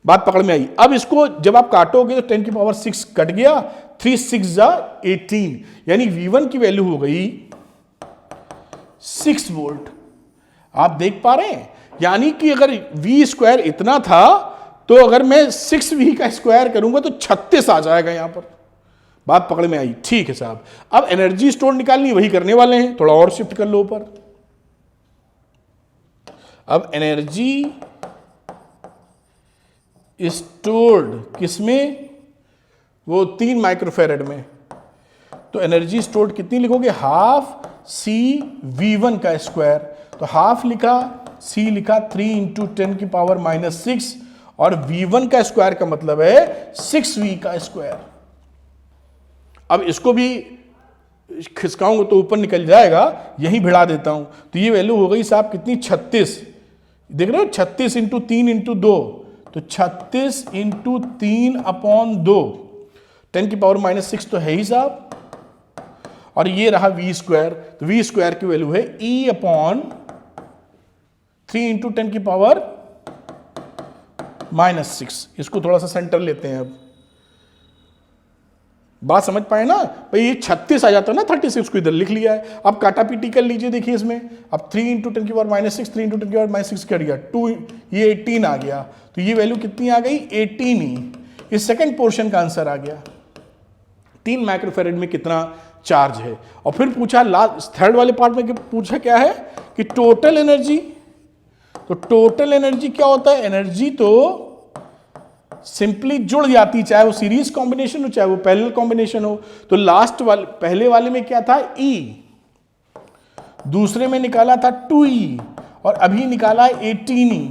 बात पकड़ में आई। अब इसको जब आप काटोगे तो 10 की पावर 6 कट गया, 3 6 18, यानी V1 की वैल्यू हो गई 6 वोल्ट। आप देख पा रहे हैं, यानी कि अगर V स्क्वायर इतना था तो अगर मैं 6V का स्क्वायर करूंगा तो 36 आ जाएगा यहां पर, बात पकड़ में आई, ठीक है साहब। अब एनर्जी स्टोर निकालनी वही करने वाले हैं, थोड़ा और शिफ्ट कर लो ऊपर। अब एनर्जी स्टोर्ड किसमें, वो 3 माइक्रोफेरेड में, तो एनर्जी स्टोर्ड कितनी लिखोगे, हाफ CV1 का स्क्वायर, तो हाफ लिखा, C लिखा, 3 इंटू 10 की पावर -6 और V1 का स्क्वायर का मतलब है 6V का स्क्वायर। अब इसको भी खिसकाऊंगा तो ऊपर निकल जाएगा, यहीं भिड़ा देता हूं, तो ये वैल्यू हो गई साहब कितनी, 36, देख रहे हो, 36 इंटू 3 इंटू 2, तो 36 इंटू 3/2, 10 की पावर -6 तो है ही साहब, और ये रहा V स्क्वायर, तो V स्क्वायर की वैल्यू है E/3 इंटू 10 की पावर -6। इसको थोड़ा सा सेंटर लेते हैं, अब बात समझ पाए ना भाई, ये 36 आ जाता है ना, 36 को इधर लिख लिया है। अब काटा पीटी कर लीजिए, देखिए इसमें, अब 3 इंटू 10 की पावर -6, 3 इंटू 10 की पावर -6 कट गया, 2, ये 18 आ गया, तो ये वैल्यू कितनी आ गई, 18 ही। इस सेकंड पोर्शन का आंसर आ गया, 3 माइक्रोफेरेड में कितना चार्ज है। और फिर पूछा लास्ट थर्ड वाले पार्ट में पूछा क्या है कि टोटल एनर्जी, तो टोटल एनर्जी क्या होता है, एनर्जी तो सिंपली जुड़ जाती, चाहे वो सीरीज कॉम्बिनेशन हो चाहे वो पैरेलल कॉम्बिनेशन हो। तो लास्ट वाले, पहले वाले में क्या था, E, दूसरे में निकाला था 2E और अभी निकाला 18E,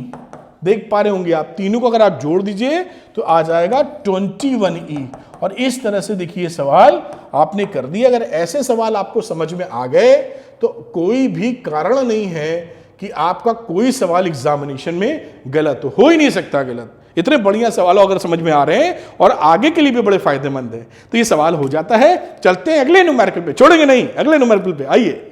देख पा रहे होंगे आप, तीनों को अगर आप जोड़ दीजिए तो आ जाएगा 21E। और इस तरह से देखिए सवाल आपने कर दिया। अगर ऐसे सवाल आपको समझ में आ गए तो कोई भी कारण नहीं है कि आपका कोई सवाल एग्जामिनेशन में गलत हो ही नहीं सकता गलत। इतने बढ़िया सवाल अगर समझ में आ रहे हैं और आगे के लिए भी बड़े फायदेमंद है तो ये सवाल हो जाता है। चलते हैं अगले न्यूमेरिकल पे, छोड़ेंगे नहीं, अगले न्यूमेरिकल पे आइए।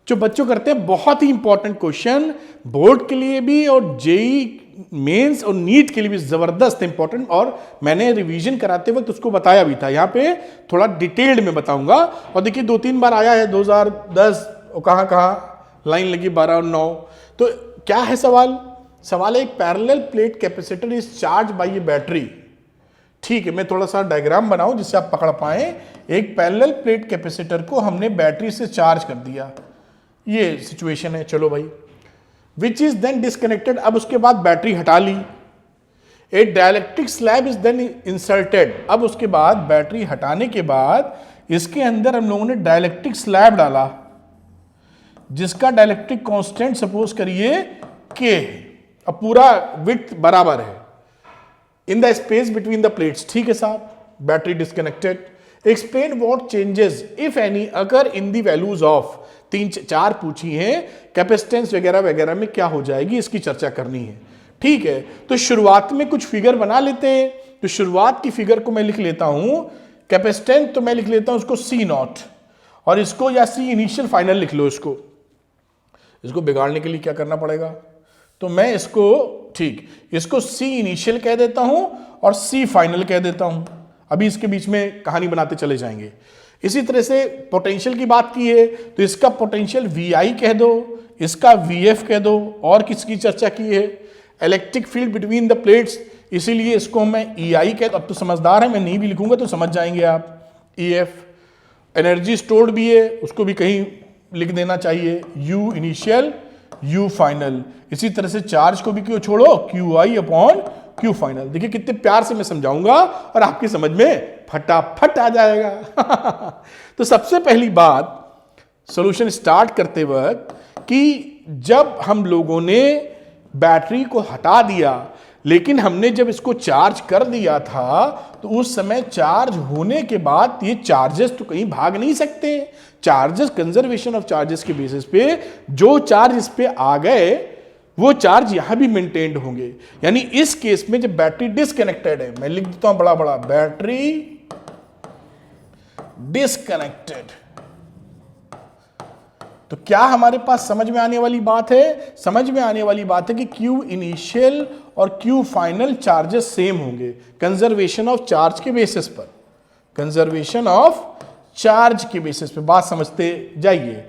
जो बच्चों करते हैं बहुत ही इंपॉर्टेंट क्वेश्चन, बोर्ड के लिए भी और जेई मेंस और नीट के लिए भी जबरदस्त इंपॉर्टेंट, और मैंने रिवीजन कराते वक्त उसको बताया भी था। यहाँ पे थोड़ा डिटेल्ड में बताऊंगा। और देखिए 2-3 बार आया है 2010 और कहाँ लाइन लगी 12 और 9। तो क्या है सवाल? सवाल है एक parallel plate capacitor is charge by A battery. ठीक है, मैं थोड़ा सा डायग्राम बनाऊं जिससे आप पकड़ पाए। एक पैरेलल प्लेट कैपेसिटर को हमने बैटरी से चार्ज कर दिया, ये सिचुएशन है। चलो भाई, विच इज देन डिस्कनेक्टेड, अब उसके बाद बैटरी हटा ली। A dielectric slab is then inserted, अब उसके बाद बैटरी हटाने के बाद इसके अंदर हम लोगों ने डाइलेक्ट्रिक स्लैब डाला जिसका डाइलेक्ट्रिक कांस्टेंट सपोज करिए के, अब पूरा विड्थ बराबर है in the space between the plates. ठीक है साहब, battery disconnected. Explain what changes if any अगर इन द वैल्यूज ऑफ 3-4 पूछी हैं, कैपेसिटेंस वगैरह वगैरह में क्या हो जाएगी इसकी चर्चा करनी है। ठीक है, तो शुरुआत में कुछ फिगर बना लेते हैं। तो शुरुआत की फिगर को मैं लिख लेता हूं, कैपेसिटेंस तो मैं लिख लेता हूं उसको C0 और इसको या C इनिशियल फाइनल लिख लो। इसको बिगाड़ने के लिए क्या करना पड़ेगा, तो मैं इसको ठीक इसको C इनिशियल कह देता हूं और C फाइनल कह देता हूं। अभी इसके बीच में कहानी बनाते चले जाएंगे। इसी तरह से पोटेंशियल की बात की है तो इसका पोटेंशियल VI कह दो, इसका VF कह दो। और किसकी चर्चा की है? Electric field between the plates, इसीलिए इसको मैं EI कह, अब तो समझदार है, मैं नहीं भी लिखूंगा तो समझ जाएंगे आप। EF एनर्जी स्टोर्ड भी है, उसको भी कहीं लिख देना चाहिए, U इनिशियल U फाइनल। इसी तरह से चार्ज को भी क्यों छोड़ो, QI अपॉन Q फाइनल। देखिए कितने प्यार से मैं समझाऊंगा और आपकी समझ में फटाफट आ जाएगा। तो सबसे पहली बात सॉल्यूशन स्टार्ट करते वक्त कि जब हम लोगों ने बैटरी को हटा दिया लेकिन हमने जब इसको चार्ज कर दिया था तो उस समय चार्ज होने के बाद ये चार्जेस तो कहीं भाग नहीं सकते। चार्जेस कंजर्वेशन ऑफ चार्जेस के बेसिस पे जो चार्ज इस पे आ गए वो चार्ज यहां भी मेंटेन्ड होंगे। यानी इस केस में जब बैटरी डिस्कनेक्टेड है, मैं लिख देता हूं बड़ा बड़ा, बैटरी डिस्कनेक्टेड, तो क्या हमारे पास समझ में आने वाली बात है? समझ में आने वाली बात है कि Q इनिशियल और Q फाइनल चार्जेस सेम होंगे कंजर्वेशन ऑफ चार्ज के बेसिस पर। कंजर्वेशन ऑफ चार्ज के बेसिस पे बात समझते जाइए।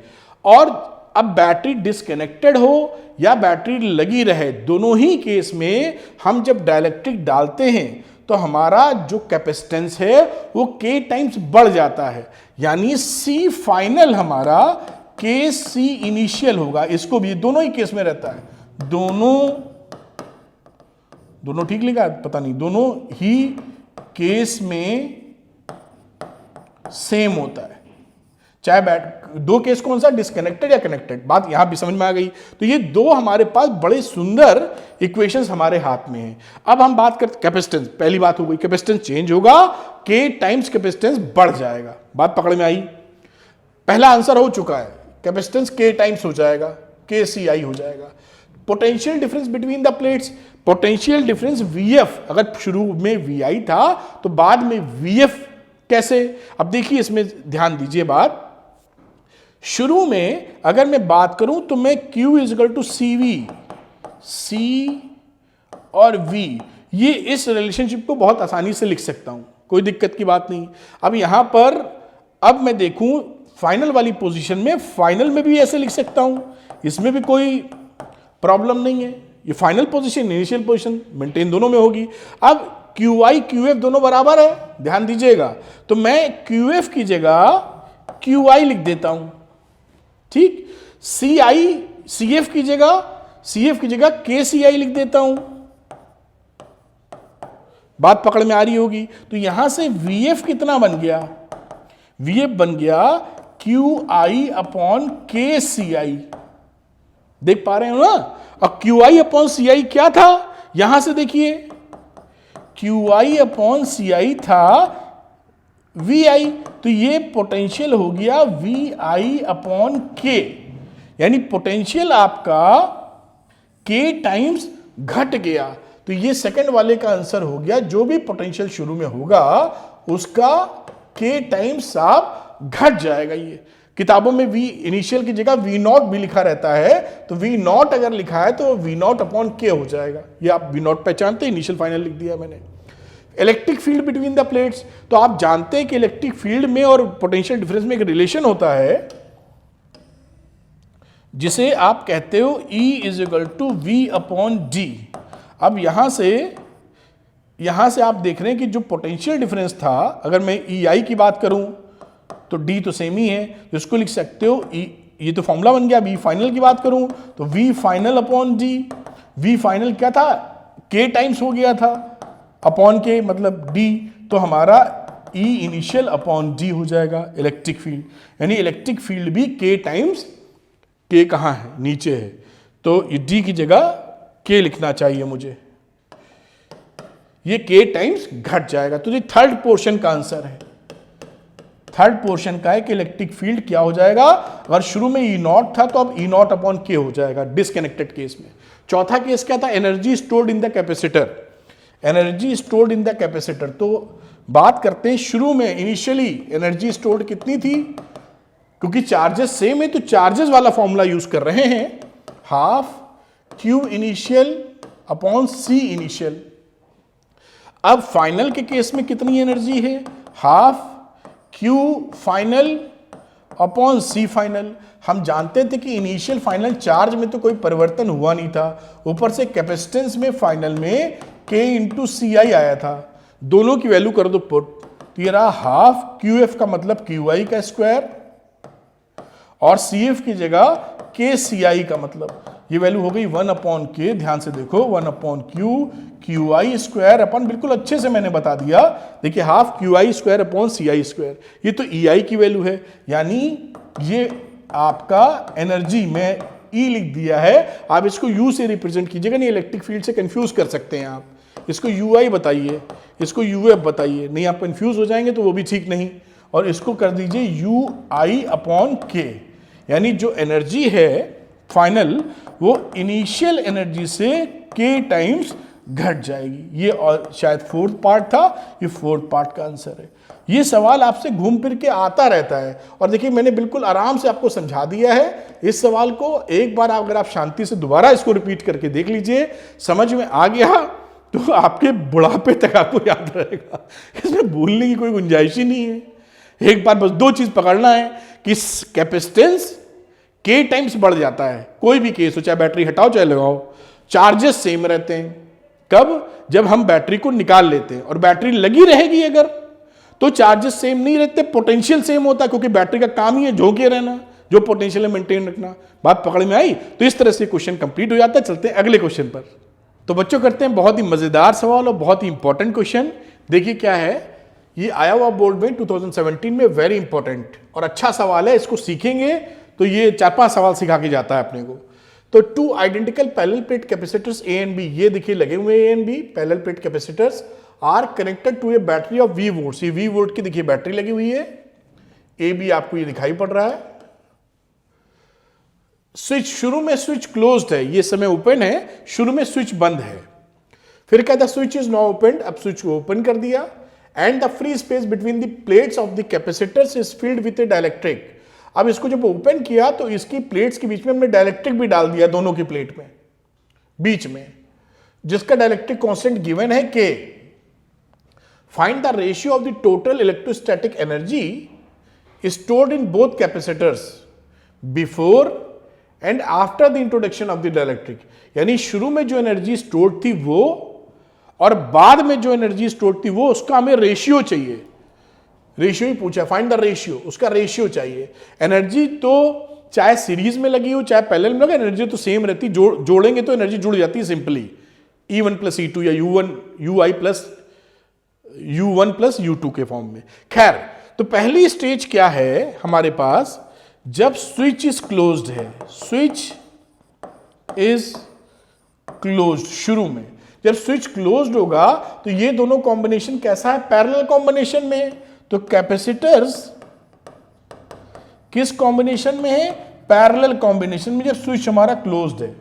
और अब बैटरी डिस्कनेक्टेड हो या बैटरी लगी रहे, दोनों ही केस में हम जब डाइलेक्ट्रिक डालते हैं तो हमारा जो कैपेसिटेंस है वो K टाइम्स बढ़ जाता है। यानी C फाइनल हमारा KC इनिशियल होगा। इसको भी दोनों ही केस में रहता है, दोनों ठीक लिखा है, पता नहीं, दोनों ही केस में सेम होता है। चाहे दो केस कौन सा, डिस्कनेक्टेड या कनेक्टेड, बात यहां भी समझ में आ गई। तो ये दो हमारे पास बड़े सुंदर इक्वेशंस हमारे हाथ में हैं। अब हम बात करते कैपेसिटेंस, पहली बात हो गई, कैपेसिटेंस चेंज होगा, K टाइम्स कैपेसिटेंस बढ़ जाएगा। बात पकड़ में आई? पहला आंसर हो चुका है, कैपेसिटेंस K टाइम्स हो जाएगा, KCI हो जाएगा। Potential difference between the plates, potential difference VF, अगर शुरू में VI था तो बाद में VF कैसे? अब देखिए इसमें ध्यान दीजिए बात, शुरू में अगर मैं बात करूं तो मैं Q is equal to CV, C और V, ये इस रिलेशनशिप को बहुत आसानी से लिख सकता हूं, कोई दिक्कत की बात नहीं। अब यहां पर अब मैं देखूं फाइनल वाली पोजीशन में, फाइनल में भी ऐसे लिख सकता हूं, इसमें भी कोई प्रॉब्लम नहीं है। ये final position initial position maintain दोनों में होगी। अब QI QF दोनों बराबर है, ध्यान दीजिएगा, तो मैं QF की जगह QI लिख देता हूं, ठीक। CF की जगह KCI लिख देता हूं, बात पकड़ में आ रही होगी। तो यहां से VF कितना बन गया? VF बन गया QI अपॉन KCI, देख पा रहे हो ना। और QI अपॉन CI क्या था? यहां से देखिए QI अपॉन CI था VI, तो ये पोटेंशियल हो गया VI अपॉन K, यानी पोटेंशियल आपका K टाइम्स घट गया। तो ये सेकंड वाले का आंसर हो गया, जो भी पोटेंशियल शुरू में होगा उसका K टाइम्स आप घट जाएगा। ये किताबों में V इनिशियल की जगह V0 भी लिखा रहता है, तो V0 अगर लिखा है तो V0 अपॉन K हो जाएगा। ये आप V0 पहचानते हैं, इनिशियल फाइनल लिख दिया मैंने। Electric field between the plates, तो आप जानते हैं कि इलेक्ट्रिक फील्ड में और पोटेंशियल डिफरेंस में एक रिलेशन होता है जिसे आप कहते हो E is equal to V upon D. अब यहां से आप देख रहे हैं कि जो पोटेंशियल डिफरेंस था, अगर मैं EI की बात करूं तो D तो सेम ही है, तो इसको लिख सकते हो ये तो फॉर्मूला बन गया। V फाइनल की बात करूं तो V final upon D। V final क्या था, K टाइम्स हो गया था, अपॉन K मतलब D, तो हमारा E इनिशियल अपॉन D हो जाएगा इलेक्ट्रिक फील्ड। यानी इलेक्ट्रिक फील्ड भी K टाइम्स, K कहाँ है, नीचे है, तो D की जगह K लिखना चाहिए मुझे, ये K टाइम्स घट जाएगा। तो ये थर्ड पोर्शन का आंसर है। थर्ड पोर्शन का है कि इलेक्ट्रिक फील्ड क्या हो जाएगा, अगर शुरू में E0 था तो अब E0 अपॉन K हो जाएगा डिस्कनेक्टेड केस में। चौथा केस क्या था, energy stored in the capacitor. Energy stored in the capacitor, तो बात करते हैं शुरू में इनिशियली एनर्जी स्टोर्ड कितनी थी, क्योंकि चार्जेस सेम है तो चार्जेस वाला फॉर्मूला यूज कर रहे हैं, half Q initial upon C initial. अब फाइनल के केस में कितनी एनर्जी है, half Q final upon C final. हम जानते थे कि इनिशियल फाइनल चार्ज में तो कोई परिवर्तन हुआ नहीं था, ऊपर से कैपेसिटेंस में फाइनल में K इंटू CI आया था, दोनों की वैल्यू कर दो पुट, तो ये रहा हाफ QF का मतलब QI का स्क्वायर और CF की जगह KCI का मतलब, ये वैल्यू हो गई 1 अपॉन K। ध्यान से देखो 1 upon Q, QI square upon बिल्कुल अच्छे से मैंने बता दिया, देखिए half QI square upon CI square, ये तो EI की वैल्यू है, यानी ये आपका एनर्जी में E लिख दिया है। आप इसको U से रिप्रेजेंट कीजिएगा, नहीं इलेक्ट्रिक फील्ड से कंफ्यूज कर सकते हैं आप, इसको UI बताइए, इसको UF बताइए, नहीं आप कंफ्यूज हो जाएंगे तो वो भी ठीक नहीं, और इसको कर दीजिए UI अपॉन K, यानी जो एनर्जी है फाइनल वो इनिशियल एनर्जी से K टाइम्स घट जाएगी। ये और शायद फोर्थ पार्ट था, ये फोर्थ पार्ट का आंसर है। ये सवाल आपसे घूम फिर के आता रहता है, और देखिए मैंने बिल्कुल आराम से आपको समझा दिया है। इस सवाल को एक बार अगर आप शांति से दोबारा इसको रिपीट करके देख लीजिए, समझ में आ गया तो आपके बुढ़ापे तक आपको याद रहेगा, इसमें भूलने की कोई गुंजाइश ही नहीं है। एक बार बस दो चीज पकड़ना है कि कैपेसिटेंस K टाइम्स बढ़ जाता है, कोई भी केस हो, चाहे बैटरी हटाओ चाहे लगाओ, चार्जेस सेम रहते हैं। कब, जब हम बैटरी को निकाल लेते हैं, और बैटरी लगी रहेगी अगर तो चार्जेस सेम नहीं रहते, पोटेंशियल सेम होता है, क्योंकि बैटरी का काम ही है झोंके रहना, जो पोटेंशियल है मेंटेन रखना। बात पकड़ में आई, तो इस तरह से क्वेश्चन कंप्लीट हो जाता है। चलते हैं अगले क्वेश्चन पर। तो बच्चों करते हैं बहुत ही मजेदार सवाल और बहुत ही इंपॉर्टेंट क्वेश्चन। देखिए क्या है, ये आया हुआ बोर्ड में 2017 में, वेरी इंपॉर्टेंट और अच्छा सवाल है। इसको सीखेंगे तो ये 4-5 सवाल सिखा के जाता है अपने को। तो two identical parallel plate capacitors A and B, ये देखिए लगे हुए A and B parallel plate capacitors are connected to a battery of V volt. ये V वोल्ट की देखिए बैटरी लगी हुई है, ए बी आपको ये दिखाई पड़ रहा है। स्विच, शुरू में स्विच क्लोज्ड है, ये समय ओपन है, शुरू में स्विच बंद है। फिर कहता स्विच इज नाउ ओपन, अब स्विच को ओपन कर दिया, and the free space between the plates of the capacitors is filled with A dielectric. अब इसको जब ओपन किया तो इसकी प्लेट्स के बीच में हमने डाइलेक्ट्रिक भी डाल दिया, दोनों की प्लेट में बीच में, जिसका डाइलेक्ट्रिक कांस्टेंट गिवन है K। Find the ratio of the total electrostatic energy stored in both capacitors before and after the introduction of the dielectric. यानी शुरू में जो एनर्जी स्टोर्ड थी वो, और बाद में जो एनर्जी स्टोर्ड थी वो, उसका हमें रेशियो चाहिए। रेशियो ही पूछा, फाइंड द रेशियो, उसका रेशियो चाहिए। एनर्जी तो चाहे सीरीज में लगी हो चाहे पैरेलल में लगे, एनर्जी तो सेम रहती, जोड़ेंगे तो एनर्जी जुड़ जाती है सिंपली, E1 प्लस E2 या UI plus U1 plus U2 के फॉर्म में। खैर, तो पहली स्टेज क्या है हमारे पास, जब स्विच इज क्लोज्ड है, स्विच इज क्लोज्ड शुरू में, जब स्विच क्लोज्ड होगा तो ये दोनों कॉम्बिनेशन कैसा है, पैरेलल कॉम्बिनेशन में है। तो कैपेसिटर्स किस कॉम्बिनेशन में है, पैरेलल कॉम्बिनेशन में, जब स्विच हमारा क्लोज्ड है।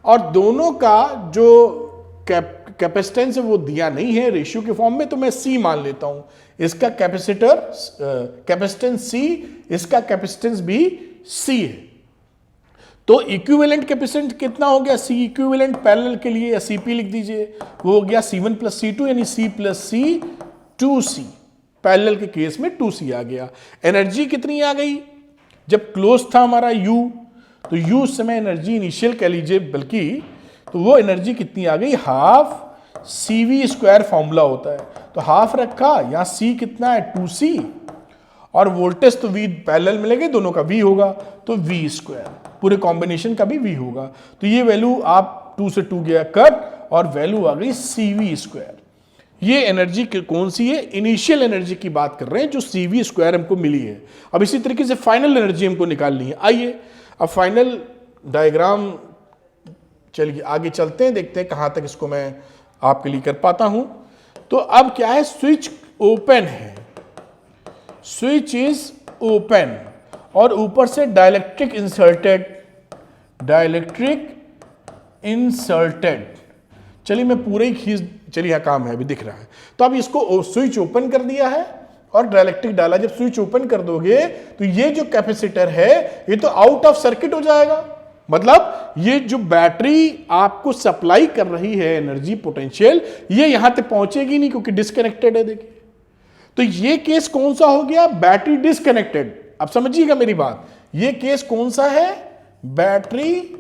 और दोनों का जो कैपेसिटेंस है वो दिया नहीं है रेशियो के फॉर्म में, तो मैं C मान लेता हूं। इसका कैपेसिटेंस C, इसका कैपेसिटेंस भी C है। तो इक्विवेलेंट कैपेसिटेंस कितना हो गया, C इक्विवेलेंट पैरेलल के लिए, या CP लिख दीजिए, वो हो गया C1 प्लस C2 यानी C plus C 2C। Parallel के केस में 2C आ गया। एनर्जी कितनी आ गई, जब क्लोज था हमारा U, तो U उस समय एनर्जी इनिशियल कह लीजिए, बल्कि तो वो एनर्जी कितनी आ गई, हाफ CV स्क्वायर फॉर्मूला होता है, तो हाफ रखा, यहां C कितना है 2C, और वोल्टेज तो V पैरेलल मिलेंगे, दोनों का V होगा, तो V स्क्वायर, पूरे कॉम्बिनेशन का भी V होगा। तो ये वैल्यू आप 2 से 2 गया कट, और वैल्यू आ गई CV स्क्वायर। ये एनर्जी कौन सी है, इनिशियल एनर्जी की बात कर रहे हैं, जो CV स्क्वायर हमको मिली है। अब इसी तरीके से फाइनल एनर्जी हमको निकालनी है। आइए अब फाइनल डायग्राम, चलिए आगे चलते हैं, देखते हैं कहां तक इसको मैं आपके लिए कर पाता हूं। तो अब क्या है, स्विच ओपन है, स्विच इज ओपन, और ऊपर से डाइलेक्ट्रिक इंसर्टेड। चलिए मैं पूरे ही खींच, चलिए यहां काम है, अभी दिख रहा है। तो अब इसको स्विच ओपन कर दिया है और डाइलेक्ट्रिक डाला। जब स्विच ओपन कर दोगे तो ये जो कैपेसिटर है ये तो आउट ऑफ सर्किट हो जाएगा, मतलब ये जो बैटरी आपको सप्लाई कर रही है एनर्जी पोटेंशियल, ये यहां तक पहुंचेगी नहीं क्योंकि डिस्कनेक्टेड है। देखिए तो ये केस कौन सा हो गया, बैटरी डिस्कनेक्टेड। अब समझिएगा मेरी बात, ये केस कौन सा है, बैटरी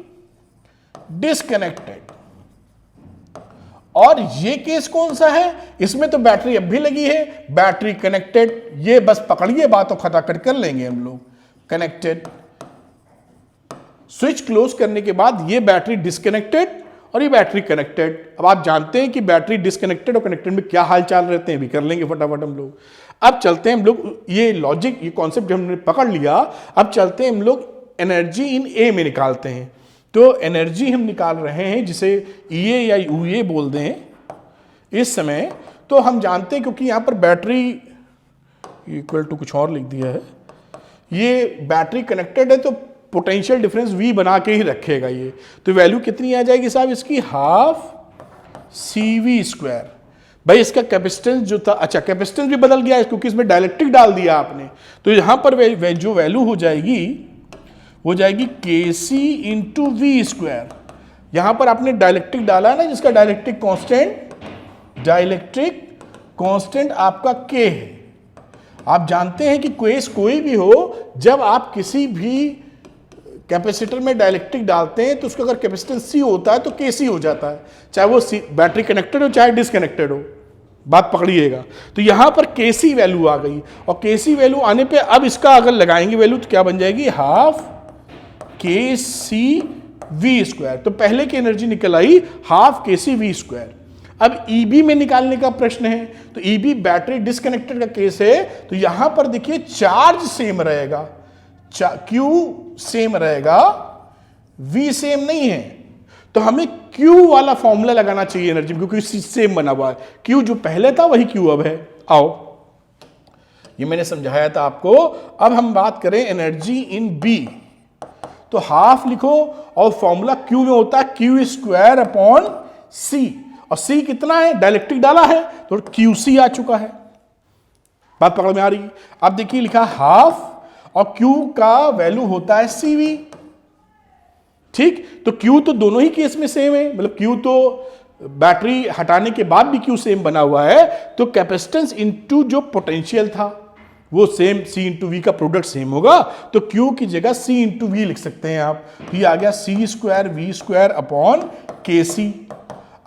डिस्कनेक्टेड। और ये केस कौन सा है, इसमें तो बैटरी अब भी लगी है, बैटरी कनेक्टेड। ये बस पकड़िए बात और खटाखट कर लेंगे हम लोग, कनेक्टेड। स्विच क्लोज करने के बाद ये बैटरी डिस्कनेक्टेड और ये बैटरी कनेक्टेड। अब आप जानते हैं कि बैटरी डिस्कनेक्टेड और कनेक्टेड में क्या हाल चाल रहते हैं, भी कर लेंगे फटाफट हम लोग। अब चलते हैं हम लोग, ये लॉजिक, ये कॉन्सेप्ट हमने पकड़ लिया, अब चलते हैं हम लोग एनर्जी इन ए में निकालते हैं। तो एनर्जी हम निकाल रहे हैं जिसे ईए या यूए बोल दें इस समय। तो हम जानते हैं क्योंकि यहां पर बैटरी इक्वल टू कुछ और लिख दिया है, ये बैटरी कनेक्टेड है तो पोटेंशियल डिफरेंस V बना के ही रखेगा ये। तो वैल्यू कितनी आ जाएगी साहब इसकी, हाफ CV स्क्वायर। भाई इसका कैपेसिटेंस जो था, अच्छा कैपेसिटेंस भी बदल गया है क्योंकि इसमें डाइलेक्ट्रिक डाल दिया आपने, तो यहां पर जो वैल्यू हो जाएगी हो जाएगी KC इंटू V स्क्वायर। यहां पर आपने डाइलेक्ट्रिक डाला है ना, जिसका डाइलेक्ट्रिक कांस्टेंट आपका K है। आप जानते हैं कि केस कोई भी हो, जब आप किसी भी कैपेसिटर में डाइलेक्ट्रिक डालते हैं तो उसका अगर कैपेसिटेंस C होता है तो KC हो जाता है, चाहे वो बैटरी कनेक्टेड हो चाहे डिसकनेक्टेड हो। बात पकड़िएगा। तो यहां पर KC वैल्यू आ गई, और KC वैल्यू आने पे अब इसका अगर लगाएंगे वैल्यू तो क्या बन जाएगी, हाफ KC V स्क्वायर। तो पहले की एनर्जी निकल आई हाफ KC V स्क्वायर। अब EB में निकालने का प्रश्न है, तो EB बैटरी डिस्कनेक्टेड का केस है, तो यहां पर देखिए चार्ज सेम रहेगा, Q सेम रहेगा, V सेम नहीं है, तो हमें Q वाला फॉर्मूला लगाना चाहिए एनर्जी, क्योंकि सेम बना हुआ है। Q जो पहले था वही Q अब है। आओ, ये मैंने समझाया था आपको। अब हम बात करें एनर्जी इन B, तो हाफ लिखो और फॉर्मूला Q में होता है Q स्क्वायर अपॉन C, और C कितना है, डाइलेक्ट्रिक डाला है तो QC आ चुका है। बात पकड़ में आ रही है। अब देखिए लिखा हाफ, और Q का वैल्यू होता है CV, ठीक। तो Q तो दोनों ही केस में सेम है, मतलब Q तो बैटरी हटाने के बाद भी Q सेम बना हुआ है, तो कैपेसिटेंस इनटू जो पोटेंशियल था वो सेम, C इंटू V का प्रोडक्ट सेम होगा, तो Q की जगह C इंटू V लिख सकते हैं आप। तो ये आ गया C square V square upon KC।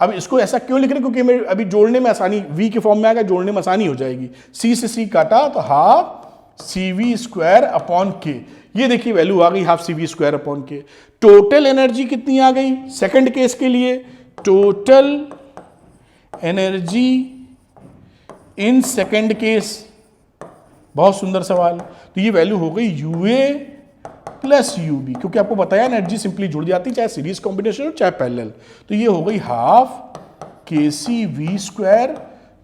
अब इसको ऐसा क्यों लिख रहे हैं, क्योंकि मेरे अभी जोड़ने में आसानी, V के फॉर्म में आएगा, जोड़ने में आसानी हो जाएगी। C से C काटा तो half CV square upon K। ये देखिए वैल्यू आ गई half CV square upon K। Total energy कितनी आ गई सेकंड केस के लिए, total energy in second case, बहुत सुंदर सवाल। तो ये वैल्यू हो गई UA प्लस UB, क्योंकि आपको बताया एनर्जी सिंपली जुड़ जाती चाहे सीरीज कॉम्बिनेशन हो चाहे पैरेलल। तो ये हो गई half K C V square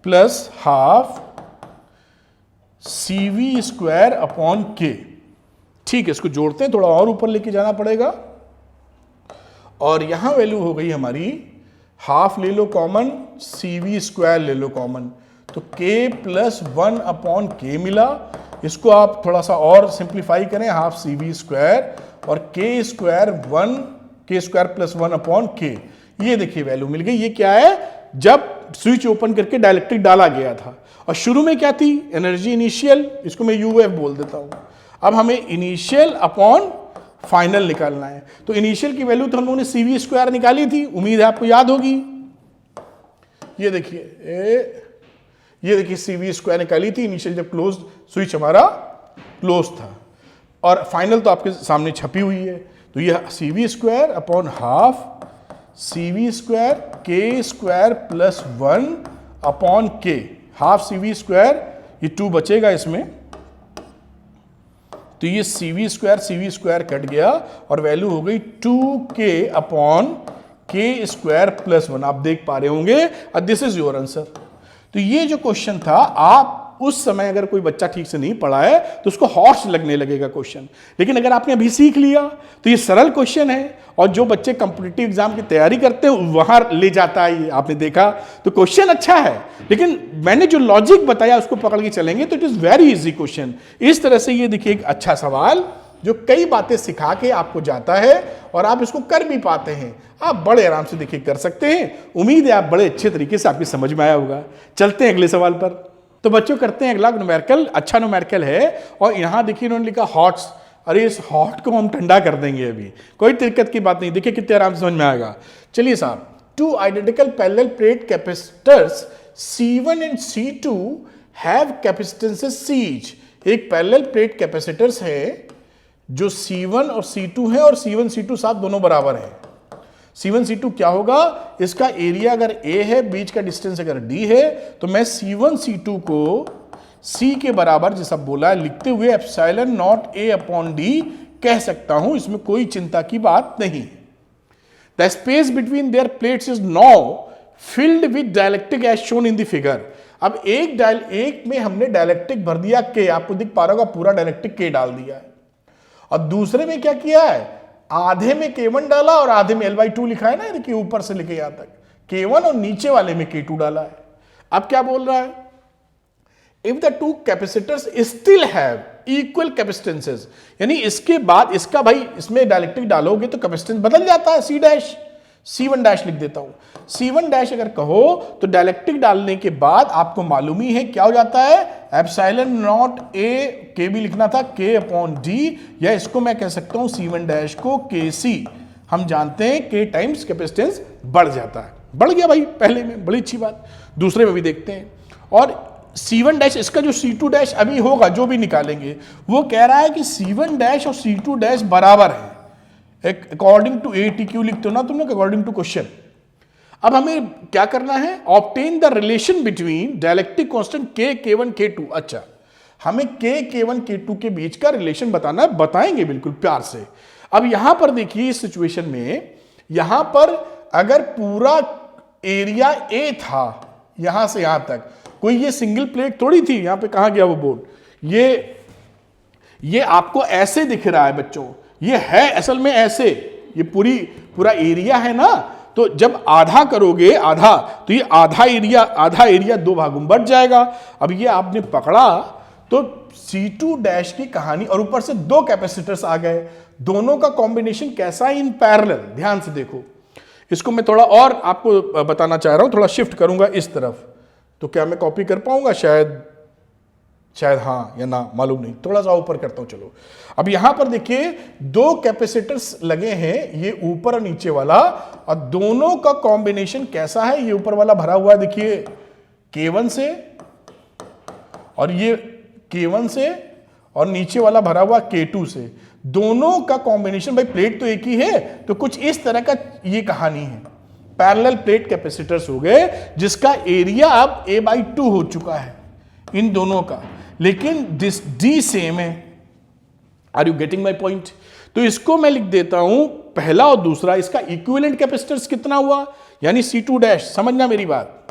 plus half C V square upon K. ठीक है, इसको जोड़ते हैं, थोड़ा और ऊपर लेके जाना पड़ेगा। और यहां वैल्यू हो गई हमारी, हाफ ले लो कॉमन, सी वी स्क्वायर ले लो कॉमन, तो के प्लस 1 अपॉन के मिला। इसको आप थोड़ा सा और सिंप्लीफाई करें, हाफ सी वी स्क्वायर और के स्क्वायर 1, के स्क्वायर प्लस 1 अपॉन के। ये देखिए वैल्यू मिल गई। ये क्या है, जब स्विच ओपन करके डायलेक्ट्रिक डाला गया था और शुरू में क्या थी, एनर्जी इनिशियल, इसको मैं यूएफ बोल देता हूं। अब हमें इनिशियल अपॉन फाइनल निकालना है, तो इनिशियल की वैल्यू तो हम लोगों ने सी वी स्क्वायर निकाली थी, उम्मीद है आपको याद होगी। ये देखिए सी वी स्क्वायर निकाली थी इनिशियल जब क्लोज स्विच हमारा क्लोज था, और फाइनल तो आपके सामने छपी हुई है। तो ये C V square upon half C V square K square plus 1 upon K, half C V square, ये 2 बचेगा इसमें, तो ये सी वी स्क्वायर कट गया और वैल्यू हो गई 2k अपॉन के स्क्वायर प्लस 1। आप देख पा रहे होंगे, दिस इज योर आंसर। तो ये जो क्वेश्चन था, आप उस समय अगर कोई बच्चा ठीक से नहीं पढ़ा है तो उसको हॉर्श लगने लगेगा क्वेश्चन, लेकिन अगर आपने अभी सीख लिया तो ये सरल क्वेश्चन है, और जो बच्चे कॉम्पिटिटिव एग्जाम की तैयारी करते हैं वहां ले जाता है। ये आपने देखा, तो क्वेश्चन अच्छा है, लेकिन मैंने जो लॉजिक बताया उसको पकड़ के चलेंगे तो it is very easy question. इस तरह से ये देखिए एक अच्छा सवाल जो कई बातें सिखा के आपको जाता है और आप इसको कर भी पाते हैं। आप बड़े आराम से देखिए कर सकते हैं। उम्मीद है आप बड़े अच्छे तरीके से आपकी समझ में आया होगा। चलते हैं अगले सवाल पर। तो बच्चों करते हैं अगला न्यूमेरिकल, अच्छा न्यूमेरिकल है, और यहां देखिए इन्होंने लिखा हॉट्स। अरे इस हॉट को हम ठंडा कर देंगे, अभी कोई दिक्कत की बात नहीं, देखिए कितने आराम से समझ में आएगा। चलिए साहब, 2 identical parallel plate capacitors C1 and C2 have capacitances C each। एक पैरेलल प्लेट कैपेसिटर्स है जो C1 और C2 है, और C1 C2 साथ दोनों बराबर है। C1 C2 क्या होगा, इसका एरिया अगर A है, बीच का डिस्टेंस अगर D है, तो मैं C1 C2 को C के बराबर जैसा बोला है लिखते हुए epsilon not A upon D कह सकता हूं, इसमें कोई चिंता की बात नहीं। The space between their plates is now filled with dielectric as shown in the figure. अब एक में हमने डाइलेक्ट्रिक भर दिया K, आपको दिख पा रहा होगा पूरा डाइलेक्ट्रिक K डाल दिया है, और दूसरे में क्या किया है, आधे में K1 डाला और आधे में L/2 लिखा है ना, देखिए ऊपर से लेके यहां तक K1 और नीचे वाले में K2 डाला है। अब क्या बोल रहा है, if the two capacitors still have equal capacitances, यानी इसके बाद इसका भाई इसमें डायलेक्ट्रिक डालोगे तो कैपेसिटेंस बदल जाता है, C1 डैश लिख देता हूं। C1 डैश अगर कहो तो डायलेक्ट्रिक डालने के बाद आपको मालूम ही है क्या हो जाता है, एप्सिलॉन नॉट A, K भी लिखना था, K अपॉन D, या इसको मैं कह सकता हूं C1 डैश को KC। हम जानते हैं K टाइम्स कैपेसिटेंस बढ़ जाता है, बढ़ गया भाई पहले में, बड़ी अच्छी बात। दूसरे में भी देखते हैं, और C1 डैश, इसका जो C2 डैश अभी होगा जो भी निकालेंगे, वो कह रहा है कि C1 डैश और C2 डैश बराबर है अकॉर्डिंग टू ATQ लिखते हो ना तुम लोग, अकॉर्डिंग टू क्वेश्चन। अब हमें क्या करना है, obtain the relation between dielectric constant K, K1, K2। अच्छा, हमें K, K1, K2 के बीच का रिलेशन बताना है, बताएंगे बिल्कुल प्यार से। अब यहां पर देखिए इस सिचुएशन में, यहां पर अगर पूरा एरिया A था यहां से यहां तक, कोई ये सिंगल प्लेट थोड़ी थी, यहां पे कहां गया वो बोर्ड, ये आपको ऐसे दिख रहा है बच्चों, ये है असल में ऐसे, ये पूरा एरिया है ना, तो जब आधा करोगे आधा, तो ये आधा एरिया 2 भागों में बढ़ जाएगा। अब ये आपने पकड़ा तो C2 डैश की कहानी, और ऊपर से 2 कैपेसिटर्स आ गए, दोनों का कॉम्बिनेशन कैसा है, इन पैरेलल। ध्यान से देखो, इसको मैं थोड़ा और आपको बताना चाह रहा हूं, थोड़ा शिफ्ट करूंगा इस तरफ, तो क्या मैं कॉपी कर पाऊंगा, शायद हाँ या ना, मालूम नहीं, थोड़ा सा ऊपर करता हूं। चलो, अब यहां पर देखिए 2 कैपेसिटर्स लगे हैं, ये ऊपर और नीचे वाला, और दोनों का कॉम्बिनेशन कैसा है, ये ऊपर वाला भरा हुआ है देखिए K1 से, और ये K1 से, और नीचे वाला भरा हुआ K2 से। दोनों का कॉम्बिनेशन, भाई प्लेट तो एक ही है, तो कुछ इस तरह का ये कहानी है, पैरेलल प्लेट कैपेसिटर्स हो गए, जिसका एरिया अब A/2 हो चुका है इन दोनों का, लेकिन D सेम है। Are you getting my point? तो इसको मैं लिख देता हूं पहला और दूसरा इसका इक्विवेलेंट कैपेसिटेंस कितना हुआ, यानी C2 डैश, समझना मेरी बात।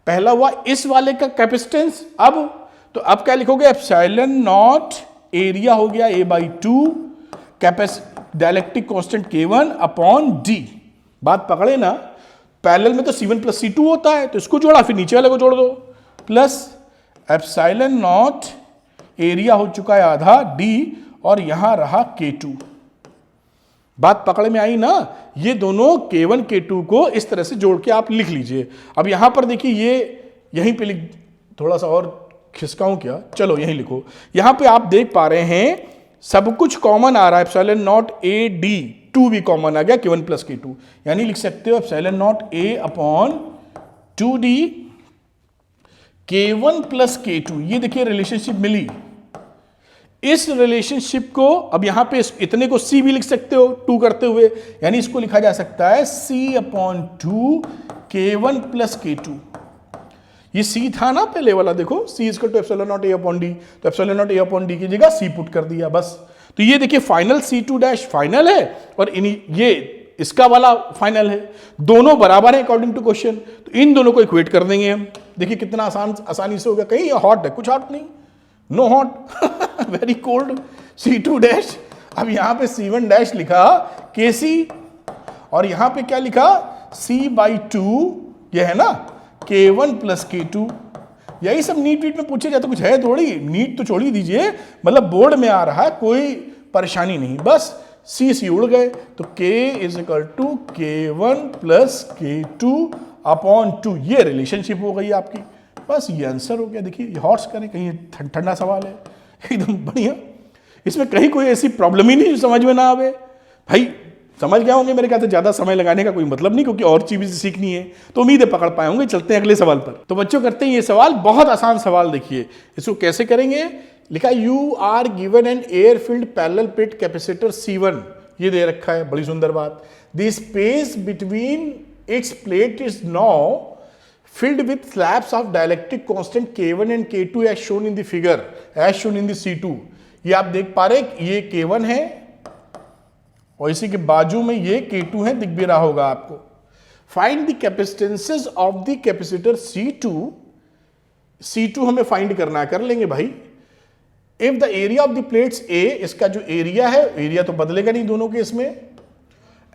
पहला हुआ इस वाले का कैपेसिटेंस, अब क्या लिखोगे, एप्सिलॉन नॉट एरिया हो गया A/2 dielectric constant K1 upon D। बात पकड़े ना, पैरेलल में तो C1 प्लस C2 होता है, तो इसको जोड़ा फिर नीचे वाले को जोड़ दो, प्लस एप्सिलॉन नॉट एरिया हो चुका है आधा D और यहां रहा K2। बात पकड़ में आई ना, ये दोनों K1 K2 को इस तरह से जोड़ के आप लिख लीजिए। अब यहां पर देखिए ये यहीं पे लिख, थोड़ा सा और खिसकाऊं क्या, चलो यहीं लिखो। यहां पे आप देख पा रहे हैं सब कुछ कॉमन आ रहा है, एप्सिलॉन नॉट A/2 भी कॉमन आ गया K1 प्लस K2, यानी लिख सकते हो epsilon not A upon 2D K1 plus K2। ये देखिए रिलेशनशिप मिली। इस रिलेशनशिप को अब यहां पे इतने को C भी लिख सकते हो 2 करते हुए, यानी इसको लिखा जा सकता है C upon 2 K1 plus K2। ये C था ना पहले वाला, देखो C equal to epsilon not A upon D, तो epsilon not A upon D की जगह C पुट कर दिया बस। तो ये देखिए फाइनल C2 डैश फाइनल है और ये इसका वाला फाइनल है, दोनों बराबर है अकॉर्डिंग टू क्वेश्चन। तो इन दोनों को इक्वेट कर देंगे हम। देखिए कितना आसानी से हो गया। कहीं हॉट है, कुछ हॉट नहीं, no hot very cold. C2 dash, अब यहां पे C1 डैश लिखा KC और यहां पे क्या लिखा C/2, ये है ना K1 प्लस K2। यही सब नीट वीट में पूछे जाते, कुछ है थोड़ी, नीट तो छोड़ ही दीजिए, मतलब बोर्ड में आ रहा है, कोई परेशानी नहीं, बस C उड़ गए। तो K is equal to K1 plus K2 upon 2, ये रिलेशनशिप हो गई आपकी, बस ये आंसर हो गया। देखिए ये हॉट्स करें, कहीं ठंडा सवाल है, एकदम बढ़िया, इसमें कहीं कोई ऐसी प्रॉब्लम ही नहीं जो समझ में ना आवे। भाई समझ गए होंगे मेरे ख्याल से, ज्यादा समय लगाने का कोई मतलब नहीं, क्योंकि और चीजें सीखनी है, तो उम्मीद है पकड़ पाए होंगे। चलते हैं अगले सवाल पर। तो बच्चों करते हैं ये सवाल, बहुत आसान सवाल। देखिए इसको कैसे करेंगे, लिखा you are given an air filled parallel plate capacitor C1, ये दे रखा है, बड़ी सुंदर बात। The space between its plate is now filled with slabs of dielectric constant K1 and K2 as shown in the figure, as shown in the C2। ये आप देख पा रहे ये K1 है और इसी के बाजू में ये K2 है, दिख भी रहा होगा आपको। Find the capacitances of the capacitor C2 हमें फाइंड करना, कर लेंगे भाई। If the area of the plates A, इसका जो एरिया है, एरिया तो बदलेगा नहीं दोनों के इसमें,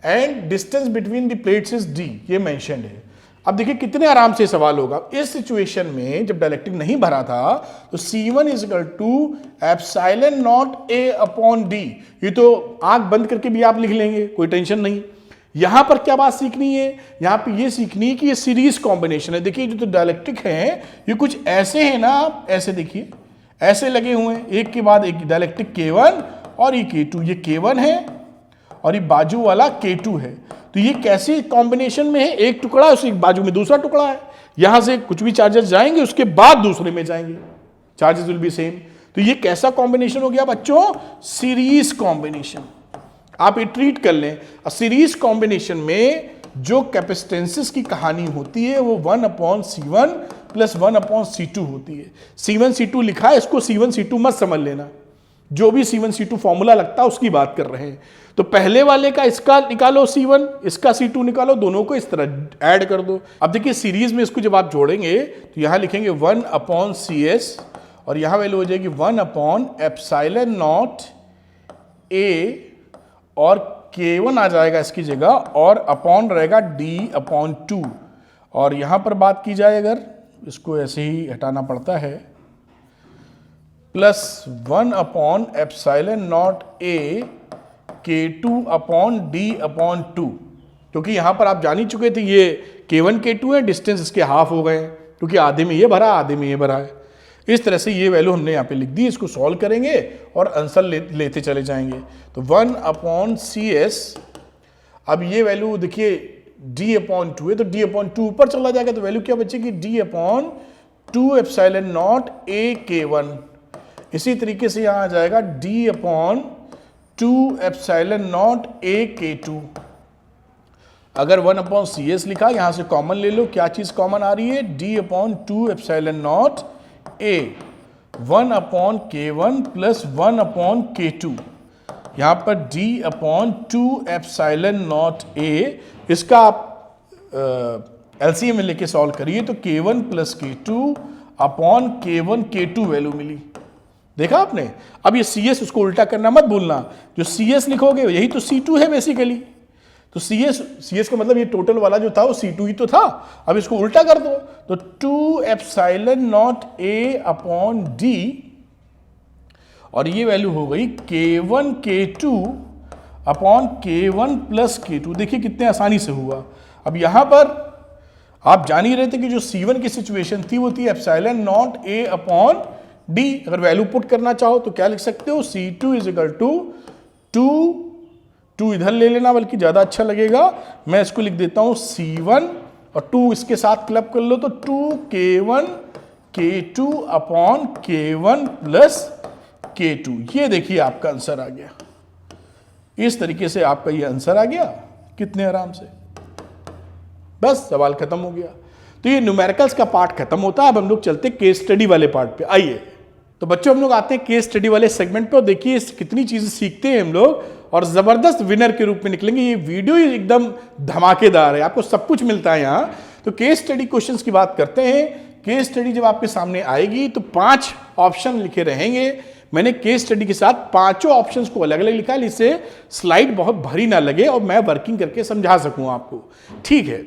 and distance between the plates is D, ये मेंशन्ड है। अब देखिए कितने आराम से सवाल होगा। इस सिचुएशन में जब डाइलेक्ट्रिक नहीं भरा था तो C1 is equal to epsilon not A upon D, ये तो आंख बंद करके भी आप लिख लेंगे, कोई टेंशन नहीं। यहां पर क्या बात सीखनी है, यहां पे ये सीखनी है कि ये सीरीज कॉम्बिनेशन है। देखिए जो तो डाइलेक्ट्रिक है ये कुछ ऐसे है ना, ऐसे देखिए ऐसे लगे हुए हैं, एक के बाद एक डाइलेक्ट्रिक K1 और ये K2, ये K1 है और ये बाजू वाला K2 है। तो ये कैसे कॉम्बिनेशन में है, एक टुकड़ा उसी बाजू में दूसरा टुकड़ा है, यहां से कुछ भी चार्जेस जाएंगे उसके बाद दूसरे में जाएंगे, चार्जेस विल बी सेम। तो ये कैसा कॉम्बिनेशन हो गया बच्चों, सीरीज कॉम्बिनेशन। आप ये ट्रीट कर लें, सीरीज कॉम्बिनेशन में जो कैपेसिटेंसेस की कहानी होती है वो 1/C1 प्लस 1/C2 होती है। C1 C2 लिखा है, इसको C1 C2 मत समझ लेना, जो भी C1 C2 फॉर्मूला लगता है उसकी बात कर रहे हैं। तो पहले वाले का इसका निकालो C1, इसका C2 निकालो, दोनों को इस तरह ऐड कर दो। अब देखिए सीरीज में इसको जब आप जोड़ेंगे तो यहां लिखेंगे 1/CS और यहां वैल्यू हो जाएगी 1/एप्सिलॉन नॉट A और K1 आ जाएगा इसकी जगह और अपॉन रहेगा D/2। और यहां पर बात की जाए, अगर इसको ऐसे ही हटाना पड़ता है, प्लस 1/एप्सिलॉन नॉट A K2/D/2, क्योंकि यहां पर आप जान ही चुके थे ये K1 K2 है, डिस्टेंस इसके हाफ हो गए हैं, क्योंकि आधे में ये भरा आधे में ये भरा है। इस तरह से ये वैल्यू हमने यहाँ पे लिख दी, इसको सॉल्व करेंगे और आंसर लेते चले जाएंगे। तो 1/CS, अब ये वैल्यू देखिए D/2 है, तो D/2 ऊपर चला जाएगा, तो वैल्यू क्या बचेगी, D/2 epsilon not A K1। इसी तरीके से यहां आ जाएगा D/2 epsilon not A K2। अगर 1/CS लिखा, यहां से कॉमन ले लो, क्या चीज कॉमन आ रही है, D/2 epsilon not A 1/K1 plus 1/K2, यहां पर d upon 2 epsilon not a, इसका आप एलसीएम में लेके सॉल्व करिए तो k1 plus k2 upon k1 k2 value मिली। देखा आपने। अब ये CS उसको उल्टा करना मत भूलना, जो CS लिखोगे यही तो C2 है बेसिकली। तो CS का मतलब ये टोटल वाला जो था वो C2 ही तो था। अब इसको उल्टा कर दो तो 2 epsilon not a upon d, और ये वैल्यू हो गई k1 k2 upon k1 plus k2। देखिए कितने आसानी से हुआ। अब यहां पर आप जान ही रहे थे कि जो C1 की सिचुएशन थी वो थी epsilon not a upon d। अगर वैल्यू पुट करना चाहो तो क्या लिख सकते हो, C2 इज इक्वल टू 2 इधर ले लेना बल्कि ज्यादा अच्छा लगेगा, मैं इसको लिख देता हूं C1 और 2 इसके साथ क्लब कर लो तो 2k1 k2 upon k1 plus k2। ये देखिए आपका आंसर आ गया। इस तरीके से आपका ये आंसर आ गया कितने आराम से, बस सवाल खत्म हो गया। तो ये न्यूमेरिकल्स का पार्ट खत्म होता है। अब हम लोग चलते केस स्टडी वाले पार्ट पे। आइए तो बच्चों हम लोग आते हैं केस स्टडी वाले सेगमेंट पे, और देखिए कितनी चीजें सीखते हैं हम लोग और जबरदस्त विनर के रूप में निकलेंगे। ये वीडियो एकदम धमाकेदार है, आपको सब कुछ मिलता है यहाँ। तो केस स्टडी क्वेश्चंस की बात करते हैं। केस स्टडी जब आपके सामने आएगी तो 5 ऑप्शन लिखे रहेंगे। मैंने केस स्टडी के साथ 5 ऑप्शंस को अलग अलग लिखा है, इससे स्लाइड बहुत भारी ना लगे और मैं वर्किंग करके समझा सकूं आपको। ठीक है,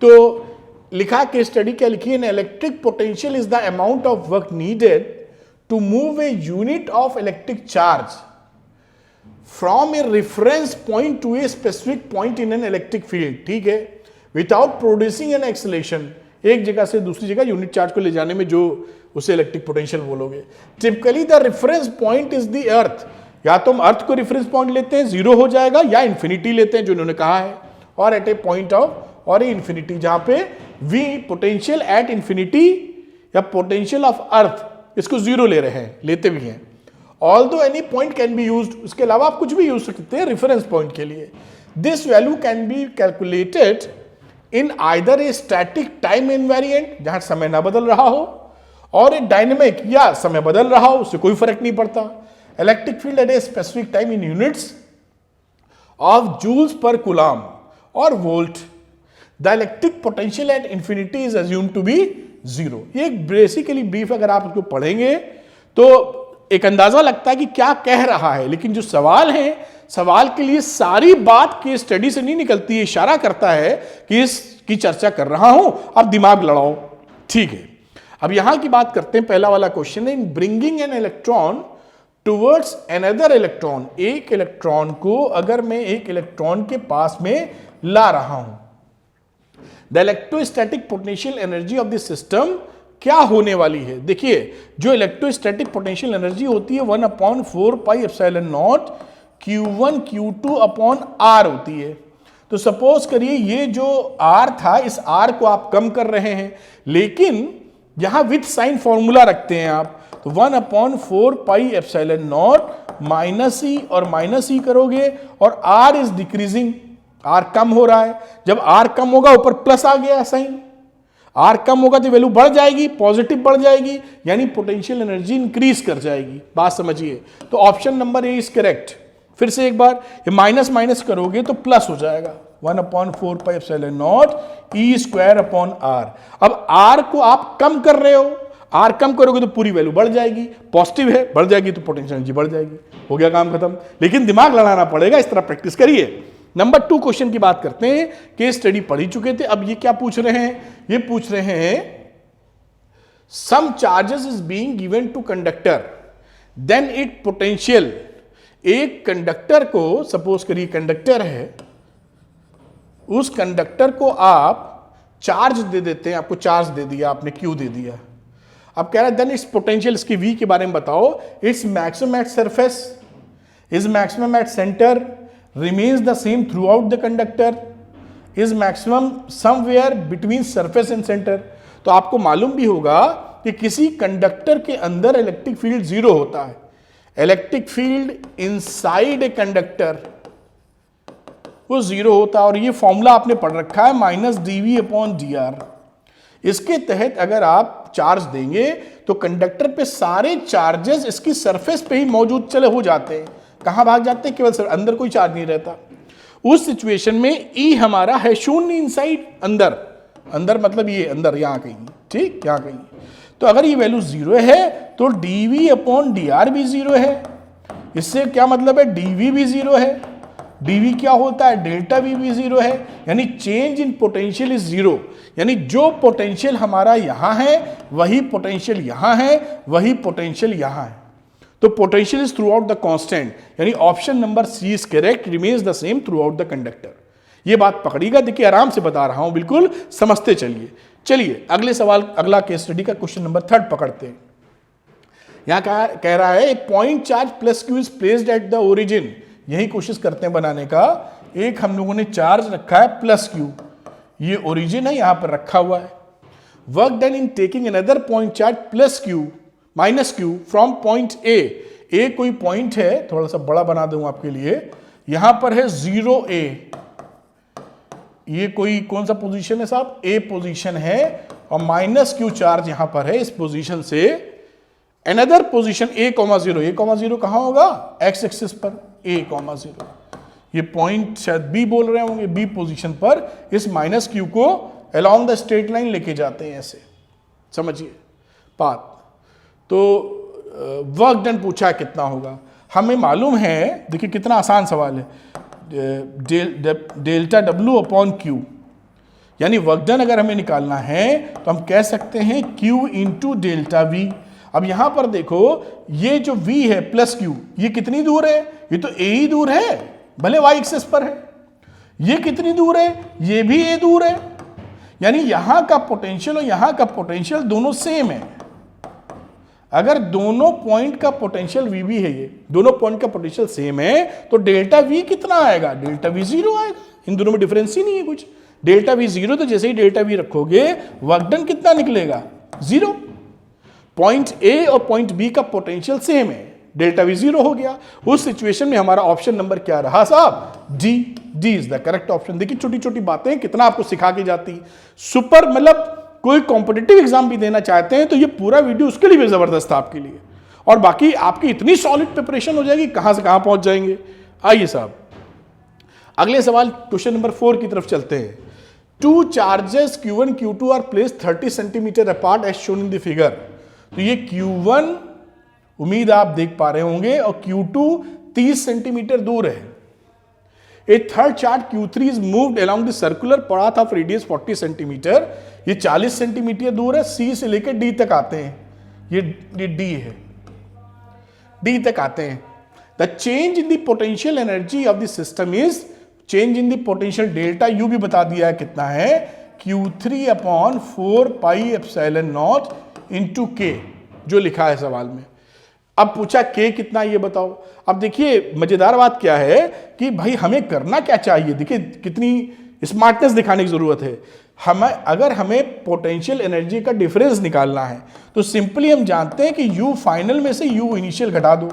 तो लिखा केस स्टडी क्या लिखी है, electric potential is the amount of work needed to move a unit of electric charge from a reference point to a specific point in an electric field. ठीक है, विदाउट प्रोड्यूसिंग एन एक्सेलरेशन, एक जगह से दूसरी जगह unit charge को ले जाने में जो उसे इलेक्ट्रिक पोटेंशियल बोलोगे। Typically the reference point is the earth, या तो हम अर्थ को रेफरेंस पॉइंट लेते हैं 0 हो जाएगा, या इंफिनिटी लेते हैं जो इन्होंने कहा है, और एट ए पॉइंट ऑफ और ए इंफिनिटी, जहां पे v पोटेंशियल एट इंफिनिटी या पोटेंशियल ऑफ अर्थ इसको 0 ले रहे हैं, लेते भी हैं। Although any point can be used, उसके अलावा आप कुछ भी यूज सकते हैं रेफरेंस पॉइंट के लिए। This value can be calculated in either a static time invariant, जहां समय ना बदल रहा हो, और ए डायनेमिक, या समय बदल रहा हो, उससे कोई फर्क नहीं पड़ता। Electric field at a specific time in units of joules per coulomb और volt. The electric potential at infinity is assumed to be 0। ये बेसिकली ब्रीफ अगर आप इसको पढ़ेंगे तो एक अंदाजा लगता है कि क्या कह रहा है, लेकिन जो सवाल है, सवाल के लिए सारी बात के स्टडी से नहीं निकलती है, इशारा करता है कि इसकी चर्चा कर रहा हूं, अब दिमाग लड़ाओ। ठीक है, अब यहां की बात करते हैं। पहला वाला क्वेश्चन है, in bringing an electron towards another electron, एक इलेक्ट्रॉन को अगर मैं एक इलेक्ट्रॉन के पास में ला रहा हूं, the electrostatic potential energy of the system क्या होने वाली है। देखिए जो इलेक्ट्रोस्टैटिक पोटेंशियल एनर्जी होती है 1/4 pi epsilon not Q1 Q2 upon R होती है। तो सपोज करिए ये जो R था, इस R को आप कम कर रहे हैं, लेकिन यहां विथ साइन फॉर्मूला रखते हैं आप, तो 1/4 पाई एप्सिलॉन नॉट माइनस ई और माइनस ई करोगे, और R इज डिक्रीजिंग, R कम हो रहा है। जब R कम होगा ऊपर प्लस आ गया साइन, R कम होगा तो वैल्यू बढ़ जाएगी, पॉजिटिव बढ़ जाएगी, यानी पोटेंशियल एनर्जी इंक्रीज कर जाएगी। बात समझिए। तो option number A is correct. फिर से एक बार, ये माइनस माइनस करोगे तो प्लस हो जाएगा, 1/4 pi epsilon not e square upon R. अब R को आप कम कर रहे हो, R कम करोगे तो पूरी वैल्यू बढ़ जाएगी, पॉजिटिव है, बढ़ जाएगी तो पोटेंशियल एनर्जी बढ़ जाएगी। हो गया काम खत्म। लेकिन दिमाग लड़ाना पड़ेगा, इस तरह प्रैक्टिस करिए। नंबर 2 क्वेश्चन की बात करते हैं। केस स्टडी पढ़ ही चुके थे, अब ये क्या पूछ रहे हैं, ये पूछ रहे हैं some charges is being given to conductor then it potential. एक कंडक्टर को, सपोज करिए कंडक्टर है, उस कंडक्टर को आप चार्ज दे देते हैं, आपको चार्ज दे दिया आपने, क्यू दे दिया। अब कह रहा है देन इट्स पोटेंशियल, इसकी वी के बारे में बताओ। Its maximum at surface, is maximum at centre, remains the same throughout the conductor, is maximum somewhere between surface and center। तो आपको मालूम भी होगा कि किसी कंडक्टर के अंदर इलेक्ट्रिक फील्ड 0 होता है। Electric field inside a conductor वो 0 होता है, और ये फॉर्मूला आपने पढ़ रखा है -dV/dr। इसके तहत अगर आप चार्ज देंगे तो कंडक्टर पे सारे चार्जेस इसकी सरफेस पे ही मौजूद चले हो जाते हैं, कहां भाग जाते हैं, केवल सिर्फ अंदर कोई चार्ज नहीं रहता। उस सिचुएशन में ई हमारा है शून्य इनसाइड, अंदर, अंदर मतलब ये अंदर यहां कहीं, ठीक, यहां कहीं। तो अगर ये वैल्यू 0 है तो dv अपॉन dr भी 0 है। इससे क्या मतलब है, dv भी 0 है, dv क्या होता है, डेल्टा v भी 0 है, यानी चेंज इन पोटेंशियल इज 0। यानी जो पोटेंशियल हमारा यहां है वही पोटेंशियल यहां है, वही पोटेंशियल यहां है। तो potential is throughout the constant, यानी option number C is correct, remains the same throughout the conductor. ये बात पकड़िएगा, देखिए आराम से बता रहा हूं, बिल्कुल समझते चलिए। चलिए अगले सवाल, अगला केस स्टडी का क्वेश्चन नंबर 3 पकड़ते हैं। यहां कह रहा है एक point charge plus Q is placed at the origin, यही कोशिश करते हैं बनाने का। एक हम लोगों ने चार्ज रखा है प्लस क्यू, ये ओरिजिन है, यहां पर रखा हुआ है। Work done in taking another point charge plus Q minus Q from point ए कोई पॉइंट है, थोड़ा सा बड़ा बना दूं आपके लिए, यहां पर है 0A, ये कोई कौन सा पोजीशन है साहब, ए पोजीशन है, और माइनस क्यू चार्ज यहां पर है इस पोजीशन से। अनदर पोजीशन a, 0 कहां होगा, एक्स एक्सिस पर, a, 0, ये पॉइंट शायद बी बोल रहे होंगे, बी पोजीशन पर इस माइनस क्यू को अलोंग द स्ट्रेट लाइन लेके जाते हैं ऐसे, समझिए बात। तो वर्क डन पूछा कितना होगा, हमें मालूम है, देखिए कितना आसान सवाल है, डेल्टा W अपॉन क्यू, यानी वर्क डन अगर हमें निकालना है तो हम कह सकते हैं Q इंटू डेल्टा V। अब यहां पर देखो ये जो V है प्लस Q, ये कितनी दूर है, ये तो A ही दूर है, भले y एक्सिस पर है। ये कितनी दूर है, ये भी A दूर है, यानी यहां का पोटेंशियल और यहां का पोटेंशियल दोनों सेम है। अगर दोनों पॉइंट का पोटेंशियल VB है, ये दोनों पॉइंट का पोटेंशियल सेम है, तो डेल्टा V कितना आएगा, डेल्टा V 0 आएगा, इन दोनों में डिफरेंस ही नहीं है कुछ। डेल्टा V 0, तो जैसे ही डेल्टा V रखोगे वर्क डन कितना निकलेगा, 0। पॉइंट A और पॉइंट B का पोटेंशियल सेम है, डेल्टा V 0 हो गया। उस सिचुएशन में हमारा ऑप्शन नंबर क्या रहा साहब, D is the correct option. देखिए छोटी छोटी बातें कितना आपको सिखा के जाती, सुपर, मतलब कोई कॉम्पिटिटिव एग्जाम भी देना चाहते हैं तो ये पूरा वीडियो उसके लिए भी जबरदस्त है आपके लिए, और बाकी आपकी इतनी सॉलिड प्रिपरेशन हो जाएगी, कहां से कहां पहुंच जाएंगे। आइए साहब अगले सवाल क्वेश्चन नंबर 4 की तरफ चलते हैं। Two charges Q1 Q2 are placed 30 centimetre apart as shown in the figure. तो ये Q1 उम्मीद आप देख पा रहे होंगे और Q2 30 सेंटीमीटर दूर है। A third chart Q3 is moved along the circular path of radius 40 centimetre, ये 40 सेंटीमीटर दूर है, C से लेकर D तक आते हैं, ये D है, D तक आते हैं। The change in the potential energy of the system is, change in the potential delta U भी बता दिया है कितना है, Q3 upon 4 pi epsilon not into K, जो लिखा है सवाल में। अब पूछा K कितना ये बताओ। अब देखिए मजेदार बात क्या है कि भाई हमें करना क्या चाहिए, देखिए कितनी स्मार्टनेस दिखाने की जरूरत है। अगर हमें पोटेंशियल एनर्जी का डिफरेंस निकालना है तो सिंपली हम जानते हैं कि U फाइनल में से U इनिशियल घटा दो,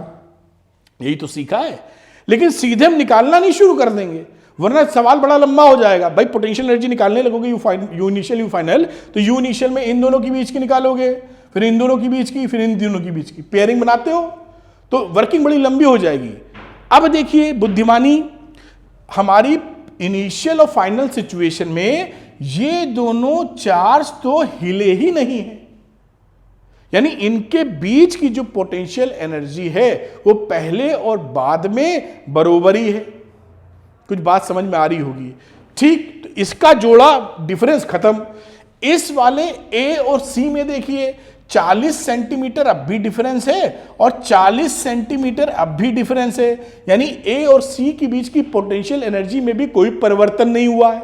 यही तो सीखा है। लेकिन सीधे हम निकालना नहीं शुरू कर देंगे, वरना सवाल बड़ा लंबा हो जाएगा। भाई पोटेंशियल एनर्जी निकालने लगोगे U इनिशियल U फाइनल, तो U इनिशियल में इन दोनों के बीच की निकालोगे, फिर इन दोनों के बीच की, फिर इन दोनों के बीच की, पेयरिंग बनाते हो तो वर्किंग बड़ी लंबी हो जाएगी। अब देखिए बुद्धिमानी, हमारी इनिशियल और फाइनल सिचुएशन में ये दोनों चार्ज तो हिले ही नहीं है, यानी इनके बीच की जो पोटेंशियल एनर्जी है वो पहले और बाद में बरोबरी है। कुछ बात समझ में आ रही होगी, ठीक। तो इसका जोड़ा डिफरेंस खत्म। इस वाले A और C में देखिए 40 सेंटीमीटर अब भी डिफरेंस है और 40 सेंटीमीटर अब भी डिफरेंस है, यानी A और C के बीच की पोटेंशियल एनर्जी में भी कोई परिवर्तन नहीं हुआ है।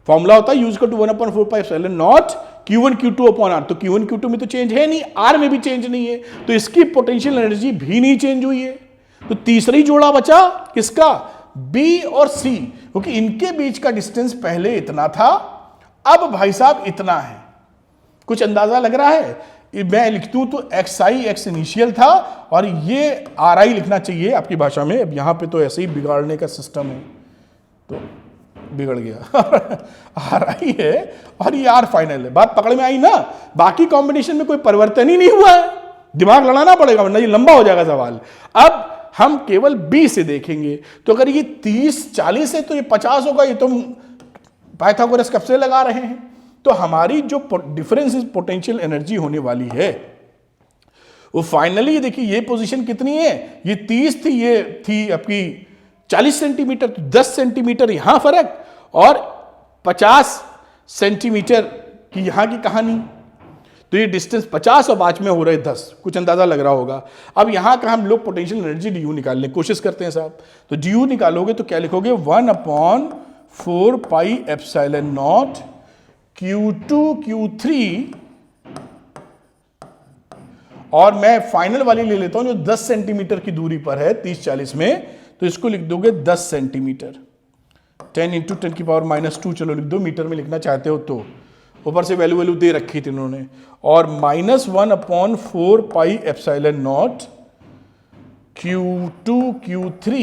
फॉर्मूला होता है यूज कर टू 1/4 pi epsilon not Q1 Q2 upon R, तो Q1 Q2 में तो चेंज है नहीं, R में भी चेंज नहीं है, तो इसकी पोटेंशियल एनर्जी भी नहीं चेंज हुई है। तो तीसरी जोड़ा बचा किसका, B और C, क्योंकि इनके बीच का डिस्टेंस पहले इतना था, अब भाई साहब इतना है। कुछ अंदाजा लग रहा है, मैं लिख दूं तो xi x इनिशियल था और ये ri लिखना चाहिए आपकी भाषा में। अब यहां पे तो ऐसे ही बिगाड़ने का सिस्टम है तो बिगड़ गया ri है और ये r फाइनल है। बात पकड़ में आई ना, बाकी कॉम्बिनेशन में कोई परिवर्तन ही नहीं हुआ है, दिमाग लड़ाना पड़ेगा वरना ये लंबा हो जाएगा सवाल। अब हम केवल बी से देखेंगे। तो अगर ये 30-40 है तो ये 50 होगा, ये तो पाइथागोरस कब से लगा रहे हैं। तो हमारी जो डिफरेंस इज पोटेंशियल एनर्जी होने वाली है वो फाइनली देखिए ये पोजीशन कितनी है, ये 30 थी, ये थी आपकी 40 सेंटीमीटर, तो 10 सेंटीमीटर यहां फर्क और 50 सेंटीमीटर की यहां की कहानी। तो ये डिस्टेंस 50 और बाद में हो रहे 10, कुछ अंदाजा लग रहा होगा। अब यहां का हम लोग पोटेंशियल एनर्जी डी यू निकालने की कोशिश करते हैं साहब। तो डी यू निकालोगे तो क्या लिखोगे, 1/4 pi epsilon not Q2 Q3, और मैं फाइनल वाली ले लेता हूं जो 10 सेंटीमीटर की दूरी पर है 30-40 में, तो इसको लिख दोगे 10 सेंटीमीटर, 10 × 10⁻², चलो लिख दो, मीटर में लिखना चाहते हो तो ऊपर से वैल्यू दे रखी थी उन्होंने, और -1/4 pi epsilon not Q2 Q3,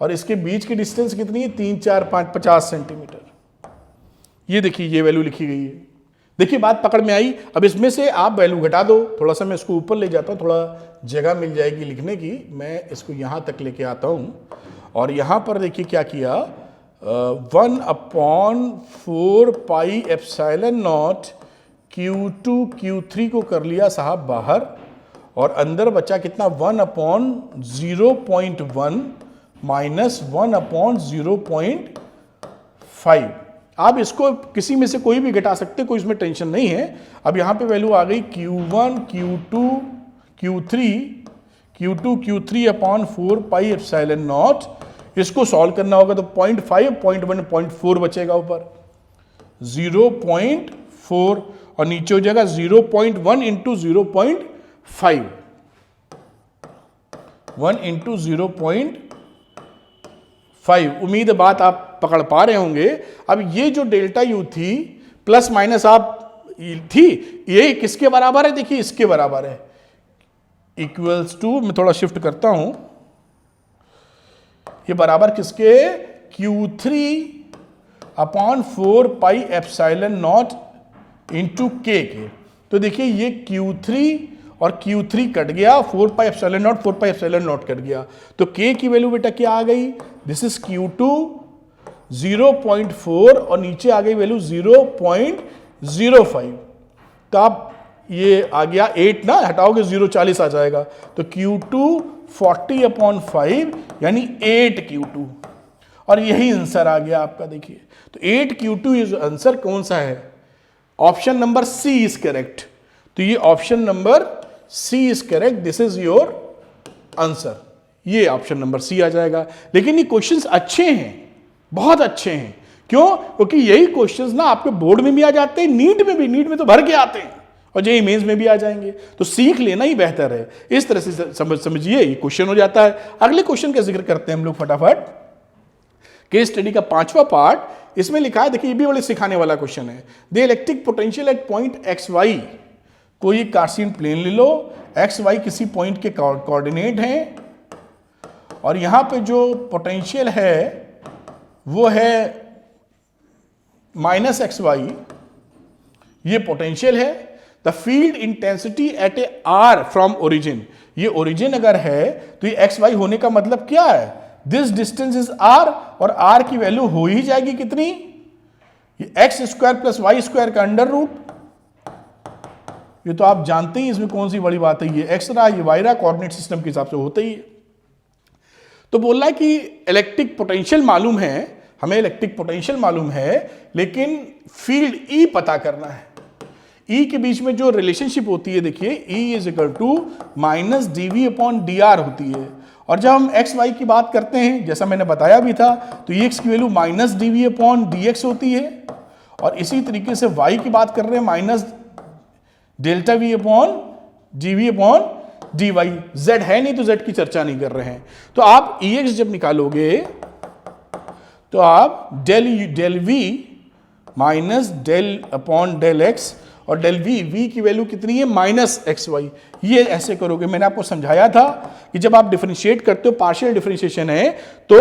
और इसके बीच की डिस्टेंस कितनी है, 3, 4, 5, 50 सेंटीमीटर। ये देखिए ये वैल्यू लिखी गई है। देखिए बात पकड़ में आई। अब इसमें से आप वैल्यू घटा दो, थोड़ा सा मैं इसको ऊपर ले जाता हूँ, थोड़ा जगह मिल जाएगी लिखने की। मैं इसको यहाँ तक लेके आता हूँ और यहाँ पर देखिए क्या किया, 1/4 pi epsilon not Q2 Q3 को कर लिया साहब बाहर, और अंदर बचा कितना, 1/0.1 माइनस 1/0.5। आप इसको किसी में से कोई भी घटा सकते, कोई इसमें टेंशन नहीं है। अब यहाँ पे वैल्यू आ गई Q1 Q2 Q3/4 pi epsilon not. इसको सॉल्व करना होगा तो 0.5, 0.1, 0.4 बचेगा ऊपर, 0.4, और नीचे हो जाएगा 0.1 × 0.5, 1 × 0.5। उम्मीद है बात आप पकड़ पा रहे होंगे। अब ये जो डेल्टा यू थी प्लस माइनस आप थी, ये किसके बराबर है, देखिए इसके बराबर है, इक्वल्स टू, मैं थोड़ा शिफ्ट करता हूं, ये बराबर किसके, Q3/4 pi epsilon not into के। तो देखिए ये Q3 और Q3 कट गया, 4 पाई epsilon not, 4 pi epsilon not cut गया, तो के की वैल्यू बेटा क्या आ गई, दिस इज Q2 0.4 और नीचे आ गई वैल्यू 0.05। तो आप ये आ गया 8 ना, हटाओगे 0.40 आ जाएगा, तो Q2 40/5 यानी 8 Q2, और यही आंसर आ गया आपका। देखिए तो 8 Q2 ये आंसर कौन सा है, option number C is correct. तो ये option number C is correct, this is your answer, ये ऑप्शन नंबर सी आ जाएगा। लेकिन ये क्वेश्चंस अच्छे हैं, बहुत अच्छे हैं। क्यों, क्योंकि यही क्वेश्चंस ना आपके बोर्ड में भी आ जाते हैं, नीट में भी, नीट में तो भर के आते हैं, और जेईई मेंस में भी आ जाएंगे। तो सीख लेना ही बेहतर है। इस तरह से समझिए ये क्वेश्चन हो जाता है। अगले क्वेश्चन का जिक्र करते हैं हम लोग फटाफट। केस स्टडी का 5वां पार्ट, इसमें लिखा है, देखिए ये भी बड़े सिखाने वाला क्वेश्चन है। The electric potential eight point XY, कोई कार्टेशियन प्लेन ले लो, XY किसी पॉइंट के कोऑर्डिनेट हैं, और यहां पे जो पोटेंशियल है वो है -XY, ये पोटेंशियल है। The field intensity at A R from origin, ये ओरिजिन अगर है तो ये XY होने का मतलब क्या है, दिस डिस्टेंस इज R, और R की वैल्यू हो ही जाएगी कितनी, ये x² + y² का अंडर रूट। ये तो आप जानते ही, इसमें कौन सी बड़ी बात है, ये x रहा, ये y रहा, कोऑर्डिनेट सिस्टम के हिसाब से होता ही है। तो बोल रहा है कि इलेक्ट्रिक पोटेंशियल मालूम है, हमें इलेक्ट्रिक पोटेंशियल मालूम है, लेकिन फील्ड E पता करना है। E के बीच में जो रिलेशनशिप होती है, देखिए E = -dV/dr होती है। और जब हम XY की बात करते हैं, जैसा मैंने बताया भी था, तो X की वैल्यू -dV/dx होती है, और इसी तरीके से Y की बात कर रहे हैं, -ΔV/dV/dy। Z है नहीं तो Z की चर्चा नहीं कर रहे हैं। तो आप EX जब निकालोगे तो आप del V minus del/del x, और del V की वैल्यू कितनी है, -XY, ये ऐसे करोगे। मैंने आपको समझाया था कि जब आप डिफरेंशिएट करते हो, पार्शियल डिफरेंशिएशन है, तो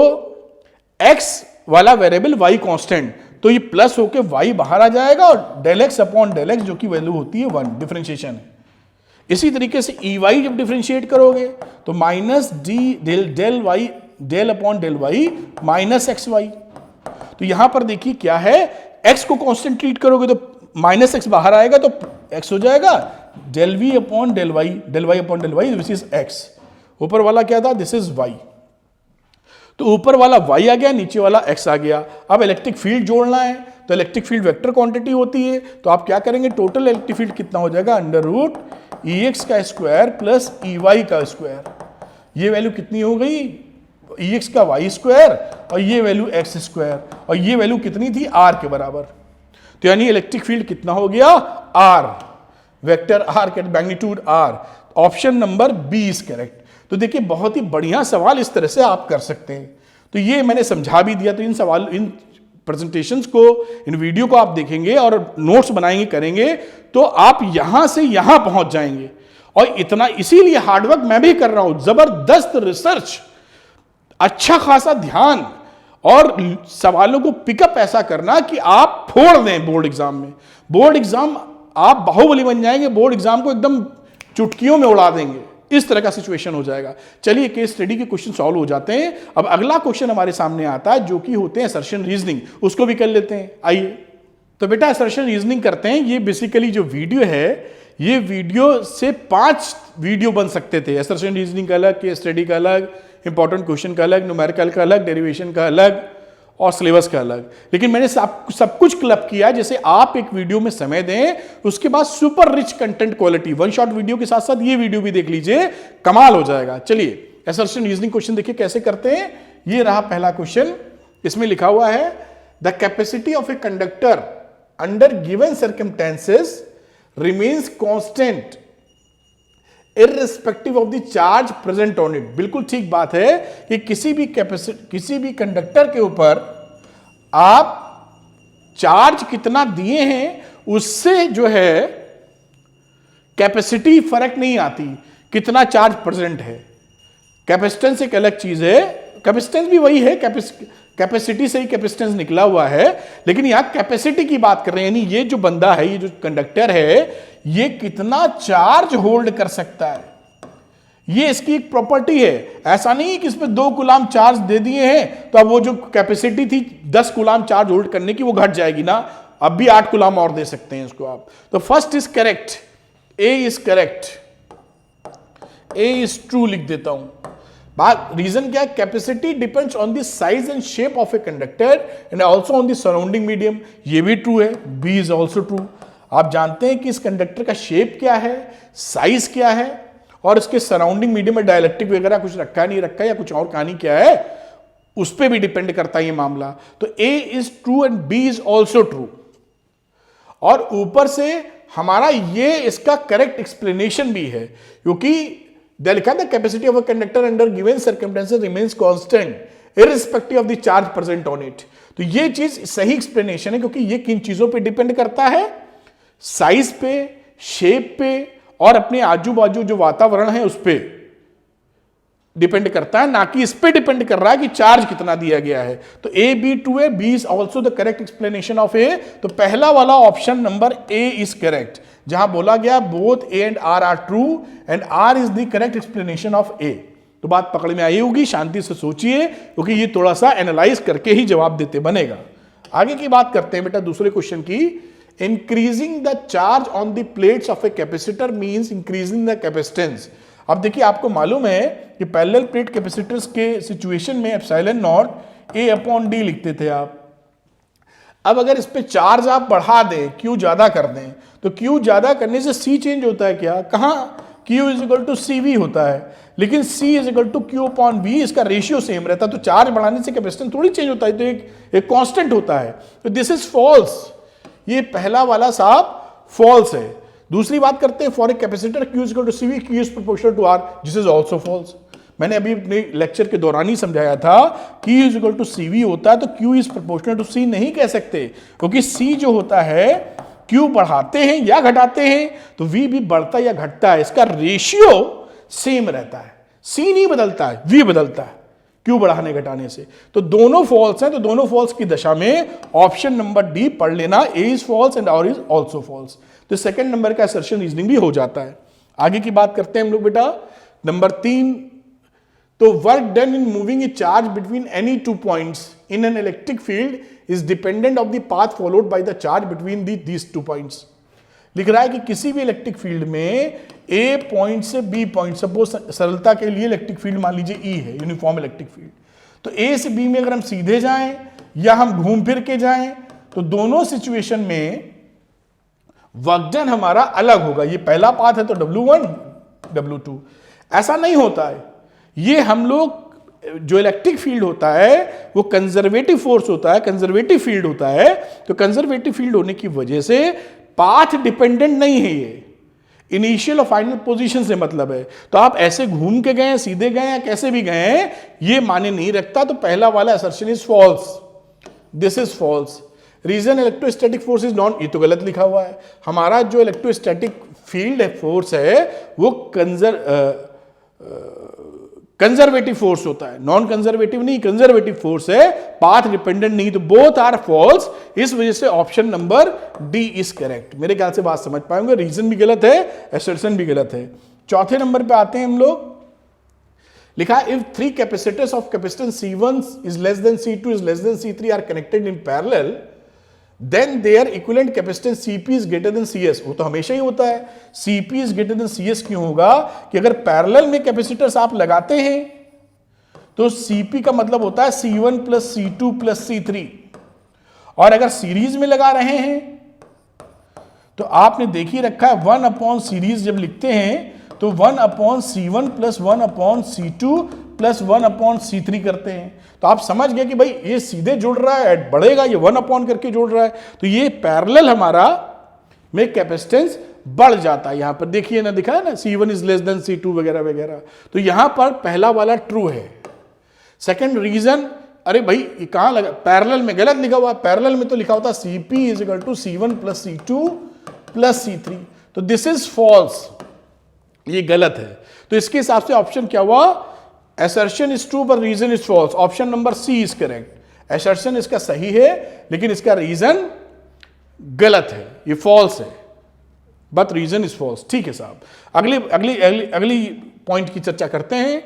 x वाला वेरिएबल y कांस्टेंट, तो ये प्लस होके y बाहर आ जाएगा, और del x/del x जो की वैल्यू होती है 1, डिफरेंशिएशन है। इसी तरीके से ई वाई जब डिफ्रेंशिएट करोगे तो minus D del Y del upon del Y minus X Y. तो यहां पर देखिए क्या है, x को कांस्टेंट ट्रीट करोगे तो माइनस एक्स बाहर आएगा तो x हो जाएगा del V upon del Y upon del Y which is x। ऊपर वाला क्या था, दिस इज y। तो ऊपर वाला y आ गया, नीचे वाला x आ गया। अब इलेक्ट्रिक फील्ड जोड़ना है तो इलेक्ट्रिक फील्ड वेक्टर क्वांटिटी होती है, तो आप क्या करेंगे, टोटल इलेक्ट्रिक फील्ड कितना हो जाएगा, अंडर रूट EX का स्क्वायर प्लस EY का स्क्वायर। ये वैल्यू कितनी हो गई, EX का y स्क्वायर और ये वैल्यू x स्क्वायर, और ये वैल्यू कितनी थी, r के बराबर। तो यानी इलेक्ट्रिक फील्ड कितना हो गया, r, वेक्टर r के magnitude r। Option number B is correct. तो देखिए बहुत ही बढ़िया सवाल इस तरह से आप कर सकते हैं। तो ये मैंने समझा भी दिया। तो इन सवाल, इन प्रेजेंटेशंस को, इन वीडियो को आप देखेंगे और नोट्स बनाएंगे करेंगे तो आप यहां से यहां पहुंच जाएंगे। और इतना इसीलिए हार्डवर्क मैं भी कर रहा हूं, जबरदस्त रिसर्च, अच्छा खासा ध्यान और सवालों को पिकअप ऐसा करना कि आप फोड़ दें बोर्ड एग्जाम में। बोर्ड एग्जाम आप बाहुबली बन जाएंगे, बोर्ड एग्जाम को एकदम चुटकियों में उड़ा देंगे, इस तरह का सिचुएशन हो जाएगा। चलिए केस स्टडी के क्वेश्चन सॉल्व हो जाते हैं। अब अगला क्वेश्चन हमारे सामने आता है जो कि होते हैं असर्शन रीजनिंग, उसको भी कर लेते हैं। आइए तो बेटा असर्शन रीजनिंग करते हैं। ये बेसिकली जो वीडियो है, ये वीडियो से 5 वीडियो बन सकते थे। असर्शन रीजनिंग का अलग, केस स्टडी का अलग, इंपॉर्टेंट क्वेश्चन का अलग, न्यूमेरिकल का अलग, डेरिवेशन का अलग और सिलेबस का अलग। लेकिन मैंने सब कुछ क्लब किया। जैसे आप एक वीडियो में समय दें, उसके बाद super rich content quality, one shot video के साथ साथ ये वीडियो भी देख लीजिए, कमाल हो जाएगा। चलिए असर्शन रीजनिंग क्वेश्चन देखिए कैसे करते हैं। ये रहा पहला क्वेश्चन। इसमें लिखा हुआ है the capacity of a conductor under given circumstances remains constant irrespective of the charge present on it. बिल्कुल ठीक बात है कि किसी भी कंडक्टर के ऊपर आप चार्ज कितना दिए हैं उससे जो है कैपेसिटी फर्क नहीं आती, कितना चार्ज प्रेजेंट है। कैपेसिटेंस एक अलग चीज है, कैपेसिटेंस भी वही है, कैपेसिटी से ही कैपेसिटेंस निकला हुआ है, लेकिन यहां कैपेसिटी की बात कर रहे हैं। यानी ये जो बंदा है, ये जो कंडक्टर है, ये कितना चार्ज होल्ड कर सकता है, ये इसकी एक प्रॉपर्टी है। ऐसा नहीं कि इसमें 2 कूलाम चार्ज दे दिए हैं तो अब वो जो कैपेसिटी थी 10 कूलाम चार्ज होल्ड करने की, वो घट जाएगी ना, अब भी 8 कूलाम और दे सकते हैं इसको आप। तो first is correct, A is correct, A is true लिख देता हूं। बात रीजन क्या है, capacity depends on the size and shape of a conductor and also on the surrounding medium. ये भी ट्रू है, बी इज आल्सो ट्रू। आप जानते हैं कि इस कंडक्टर का शेप क्या है, साइज क्या है, और इसके सराउंडिंग मीडियम में डायलेक्ट्रिक वगैरह कुछ रखा है नहीं रखा है, या कुछ और कहानी क्या है, उस पर भी डिपेंड करता है ये मामला। तो A is true and B is also true. और ऊपर से हमारा ये इसका करेक्ट एक्सप्लेनेशन भी है, क्योंकि लिखा था capacity of a conductor under given circumstances remains constant irrespective of the charge present on it. तो ये चीज सही एक्सप्लेनेशन है, क्योंकि ये किन चीजों पे डिपेंड करता है, साइज पे, शेप पे और अपने आजू बाजू जो वातावरण है उस पे डिपेंड करता है, ना कि इस पे डिपेंड कर रहा है कि चार्ज कितना दिया गया है। तो A B to A, B is also the correct explanation of A. तो पहला वाला option number A is correct, जहां बोला गया both A and R true and R is the correct explanation of A. तो बात पकड़ में आई होगी, शांति से सोचिए, क्योंकि ये थोड़ा सा एनालाइज करके ही जवाब देते बनेगा। आगे की बात करते हैं बेटा दूसरे क्वेश्चन की। Increasing the charge on the plates of a capacitor means increasing the capacitance. अब देखिए आपको मालूम है कि पैरेलल प्लेट कैपेसिटर्स के सिचुएशन में epsilon not a upon D लिखते थे आप। अब अगर इस पे चार्ज आप बढ़ा दें, क्यू ज्यादा कर दें, तो क्यू ज्यादा करने से सी चेंज होता है क्या, कहां, Q is equal to C V होता है, लेकिन C is equal to Q upon V, इसका रेशियो सेम रहता है। तो चार्ज बढ़ाने से कैपेसिटेंस थोड़ी चेंज होता है, तो एक कांस्टेंट होता है। तो दिस इज फॉल्स, ये पहला वाला साहब फॉल्स है। दूसरी बात करते हैं, for a capacitor Q is equal to CV, Q is proportional to R, this is also false. मैंने अभी अपने लेक्चर के दौरान ही समझाया था, Q is equal to CV होता है तो Q is proportional to C नहीं कह सकते, क्योंकि सी जो होता है, क्यू बढ़ाते हैं या घटाते हैं तो वी भी बढ़ता या घटता है, इसका रेशियो सेम रहता है। सी नहीं बदलता है, वी बदलता है क्यू बढ़ाने घटाने से। तो दोनों फॉल्स हैं, तो दोनों फॉल्स की दशा में ऑप्शन नंबर डी पढ़ लेना, A is false and R is also false. तो सेकंड नंबर का असर्शन रीजनिंग भी हो जाता है। आगे की बात करते हैं हम लोग बेटा। नंबर 3, तो work done in moving A charge between any 2 points in an electric field is dependent of the path followed by the charge between these 2 points. लिख रहा है कि किसी भी इलेक्ट्रिक फील्ड में ए पॉइंट से बी पॉइंट, सपोज सरलता के लिए इलेक्ट्रिक फील्ड मान लीजिए ई है, यूनिफॉर्म इलेक्ट्रिक फील्ड, तो ए से बी में अगर हम सीधे जाएं या हम घूम फिर के जाएं तो दोनों सिचुएशन में वर्क डन हमारा अलग होगा। ये पहला पाथ है तो W1 W2, ऐसा नहीं होता है। ये हम लोग जो इलेक्ट्रिक फील्ड होता है वो कंजर्वेटिव फोर्स होता है, कंजर्वेटिव फील्ड होता है, तो कंजर्वेटिव फील्ड होने की वजह से पाथ डिपेंडेंट नहीं है। ये इनिशियल और फाइनल पोजीशन से मतलब है। तो आप ऐसे घूम के गए, सीधे गए या कैसे भी गए, ये माने नहीं रखता। तो पहला वाला assertion is false, this is false. Reason electrostatic force is non, ये तो गलत लिखा हुआ है। हमारा जो इलेक्ट्रोस्टैटिक फील्ड है, फोर्स है, वो कंजर्वेटिव फोर्स होता है, नॉन कंजर्वेटिव नहीं, कंजर्वेटिव फोर्स है, पाथ डिपेंडेंट नहीं। तो बोथ आर फॉल्स, इस वजह से option number D is correct. मेरे ख्याल से बात समझ पाएंगे, रीजन भी गलत है, असर्शन भी गलत है। चौथे नंबर पे आते हैं हम लोग। लिखा if 3 capacitors of capacitance C1 is less than C2 is less than C3 are connected in parallel, then their equivalent capacitance Cp is greater than Cs। वो तो हमेशा ही होता है। Cp is greater than Cs क्यों होगा कि अगर पैरेलल में कैपेसिटर्स आप लगाते हैं तो Cp का मतलब होता है C1 plus C2 plus C3, और अगर सीरीज में लगा रहे हैं तो आपने देख ही रखा है 1 अपॉन सीरीज जब लिखते हैं तो 1 upon C1 plus 1 upon C2 plus 1 upon C3 करते हैं। तो आप समझ गए कि भाई ये सीधे जुड़ रहा है, बढ़ेगा, ये 1 अपॉन करके जुड़ रहा है, तो ये पैरेलल हमारा में कैपेसिटेंस बढ़ जाता है। यहां पर देखिए ना, दिखा है ना, C1 is less than C2 वगैरह वगैरह। तो यहां पर पहला वाला ट्रू है। सेकंड रीजन, अरे भाई ये कहां लगा, पैरेलल में गलत लिखा हुआ। पैरेलल में तो लिखा होता Cp is equal to C1 plus C2 plus C3, तो दिस इज फॉल्स, ये गलत है। तो इसके हिसाब से ऑप्शन क्या हुआ, assertion is true but reason is false. Option number C is correct. Assertion इसका सही है लेकिन इसका रीजन गलत है, ये फॉल्स है, बट रीजन इज फॉल्स। ठीक है साहब, अगली अगली अगली अगली पॉइंट की चर्चा करते हैं।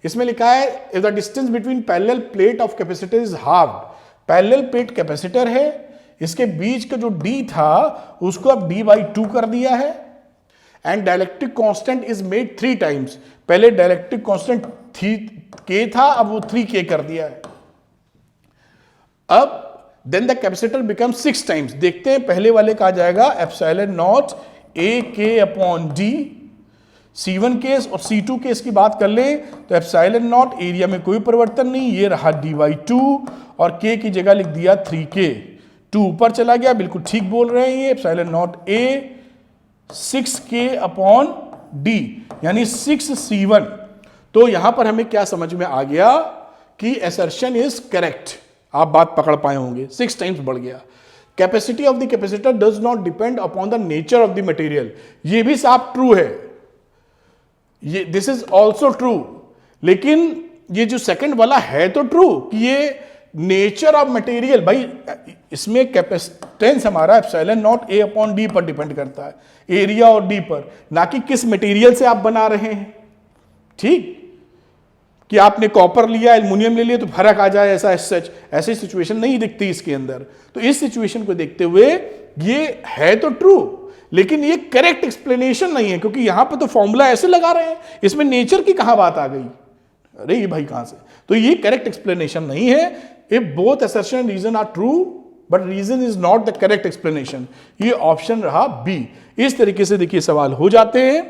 इसमें लिखा है if the distance between parallel plate of capacitor is halved. Parallel plate capacitor है, इसके बीच का जो d था उसको अब d/2 कर दिया है, and dielectric constant is made 3 times. पहले डायलेक्ट्रिक कांस्टेंट k था, अब वो 3k कर दिया है। अब then the capacitor become 6 times. देखते हैं पहले वाले का आ जाएगा epsilon not AK upon d। C1 case और C2 केस की बात कर लें तो एप्सिलॉन नॉट एरिया में कोई परिवर्तन नहीं, ये रहा d/2 और k की जगह लिख दिया 3k। 2 ऊपर चला गया, बिल्कुल ठीक बोल रहे हैं ये। Epsilon not A 6k upon d यानी 6C1। तो यहां पर हमें क्या समझ में आ गया कि असर्शन इज करेक्ट। आप बात पकड़ पाए होंगे, 6 टाइम्स बढ़ गया। Capacity of the capacitor does not depend upon the nature of the material, ये भी साफ ट्रू है, ये दिस इज ऑल्सो ट्रू। लेकिन ये जो सेकंड वाला है तो ट्रू कि ये नेचर ऑफ मटेरियल, भाई इसमें कैपेसिटेंस हमारा epsilon not A upon d पर डिपेंड करता है, एरिया और d पर, ना कि किस मटेरियल से आप बना रहे हैं। ठीक, कि आपने कॉपर लिया, एल्युमिनियम ले लिया तो फर्क आ जाए, ऐसा सच ऐसी सिचुएशन नहीं दिखती इसके अंदर। तो इस सिचुएशन को देखते हुए ये है तो ट्रू, लेकिन ये करेक्ट एक्सप्लेनेशन नहीं है, क्योंकि यहां पर तो फॉर्मूला ऐसे लगा रहे हैं, इसमें नेचर की कहां बात आ गई, अरे ये भाई कहां से। तो ये करेक्ट एक्सप्लेनेशन नहीं है। If both assertion and reason are true but reason is not the correct explanation, ये ऑप्शन रहा बी। इस तरीके से देखिए सवाल हो जाते हैं।